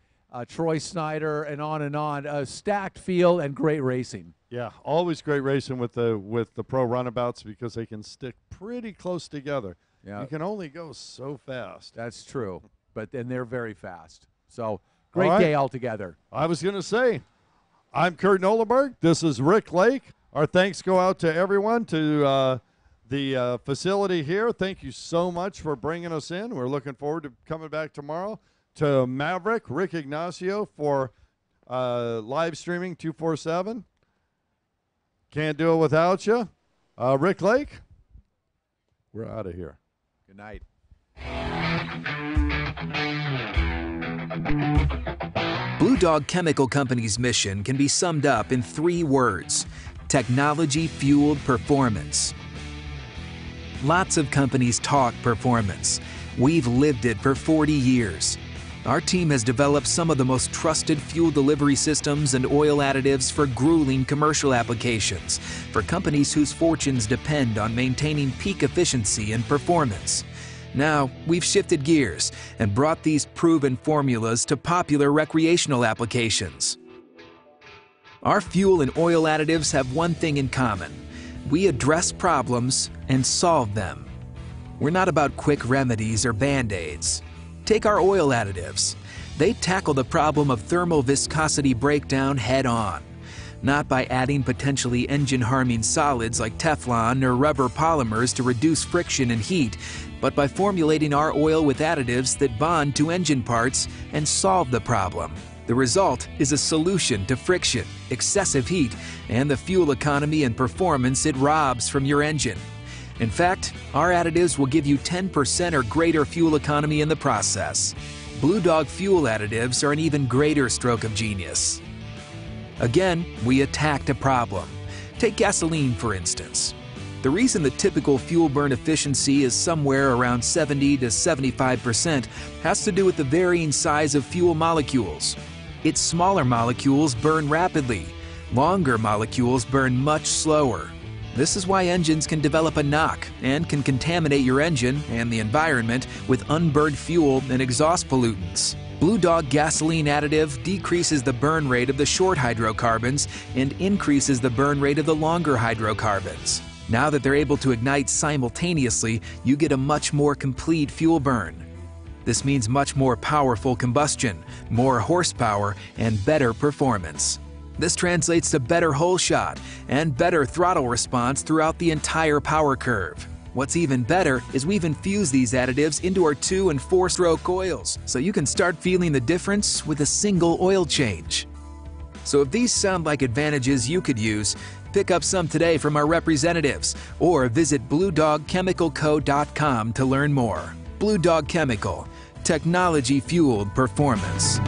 Troy Snyder, and on. A stacked field and great racing. Yeah, always great racing with the pro runabouts because they can stick pretty close together. Yeah. You can only go so fast. That's true, but then they're very fast. So great All right. day altogether. I was going to say, I'm Kurt Nolenberg. This is Rick Lake. Our thanks go out to everyone, to the facility here. Thank you so much for bringing us in. We're looking forward to coming back tomorrow. To Maverick, Rick Ignacio for live streaming 247. Can't do it without you. Rick Lake, we're out of here. Good night. Blue Dog Chemical Company's mission can be summed up in 3 words: technology-fueled performance. Lots of companies talk performance. We've lived it for 40 years. Our team has developed some of the most trusted fuel delivery systems and oil additives for grueling commercial applications, for companies whose fortunes depend on maintaining peak efficiency and performance. Now, we've shifted gears and brought these proven formulas to popular recreational applications. Our fuel and oil additives have one thing in common: we address problems and solve them. We're not about quick remedies or band-aids. Take our oil additives. They tackle the problem of thermal viscosity breakdown head-on, not by adding potentially engine-harming solids like Teflon or rubber polymers to reduce friction and heat, but by formulating our oil with additives that bond to engine parts and solve the problem. The result is a solution to friction, excessive heat, and the fuel economy and performance it robs from your engine. In fact, our additives will give you 10% or greater fuel economy in the process. Blue Dog fuel additives are an even greater stroke of genius. Again, we attacked a problem. Take gasoline, for instance. The reason the typical fuel burn efficiency is somewhere around 70 to 75% has to do with the varying size of fuel molecules. Its smaller molecules burn rapidly. Longer molecules burn much slower. This is why engines can develop a knock and can contaminate your engine and the environment with unburned fuel and exhaust pollutants. Blue Dog gasoline additive decreases the burn rate of the short hydrocarbons and increases the burn rate of the longer hydrocarbons. Now that they're able to ignite simultaneously, you get a much more complete fuel burn. This means much more powerful combustion, more horsepower, and better performance. This translates to better hole shot and better throttle response throughout the entire power curve. What's even better is we've infused these additives into our 2- and 4-stroke oils, so you can start feeling the difference with a single oil change. So if these sound like advantages you could use, pick up some today from our representatives or visit BlueDogChemicalCo.com to learn more. Blue Dog Chemical, technology-fueled performance.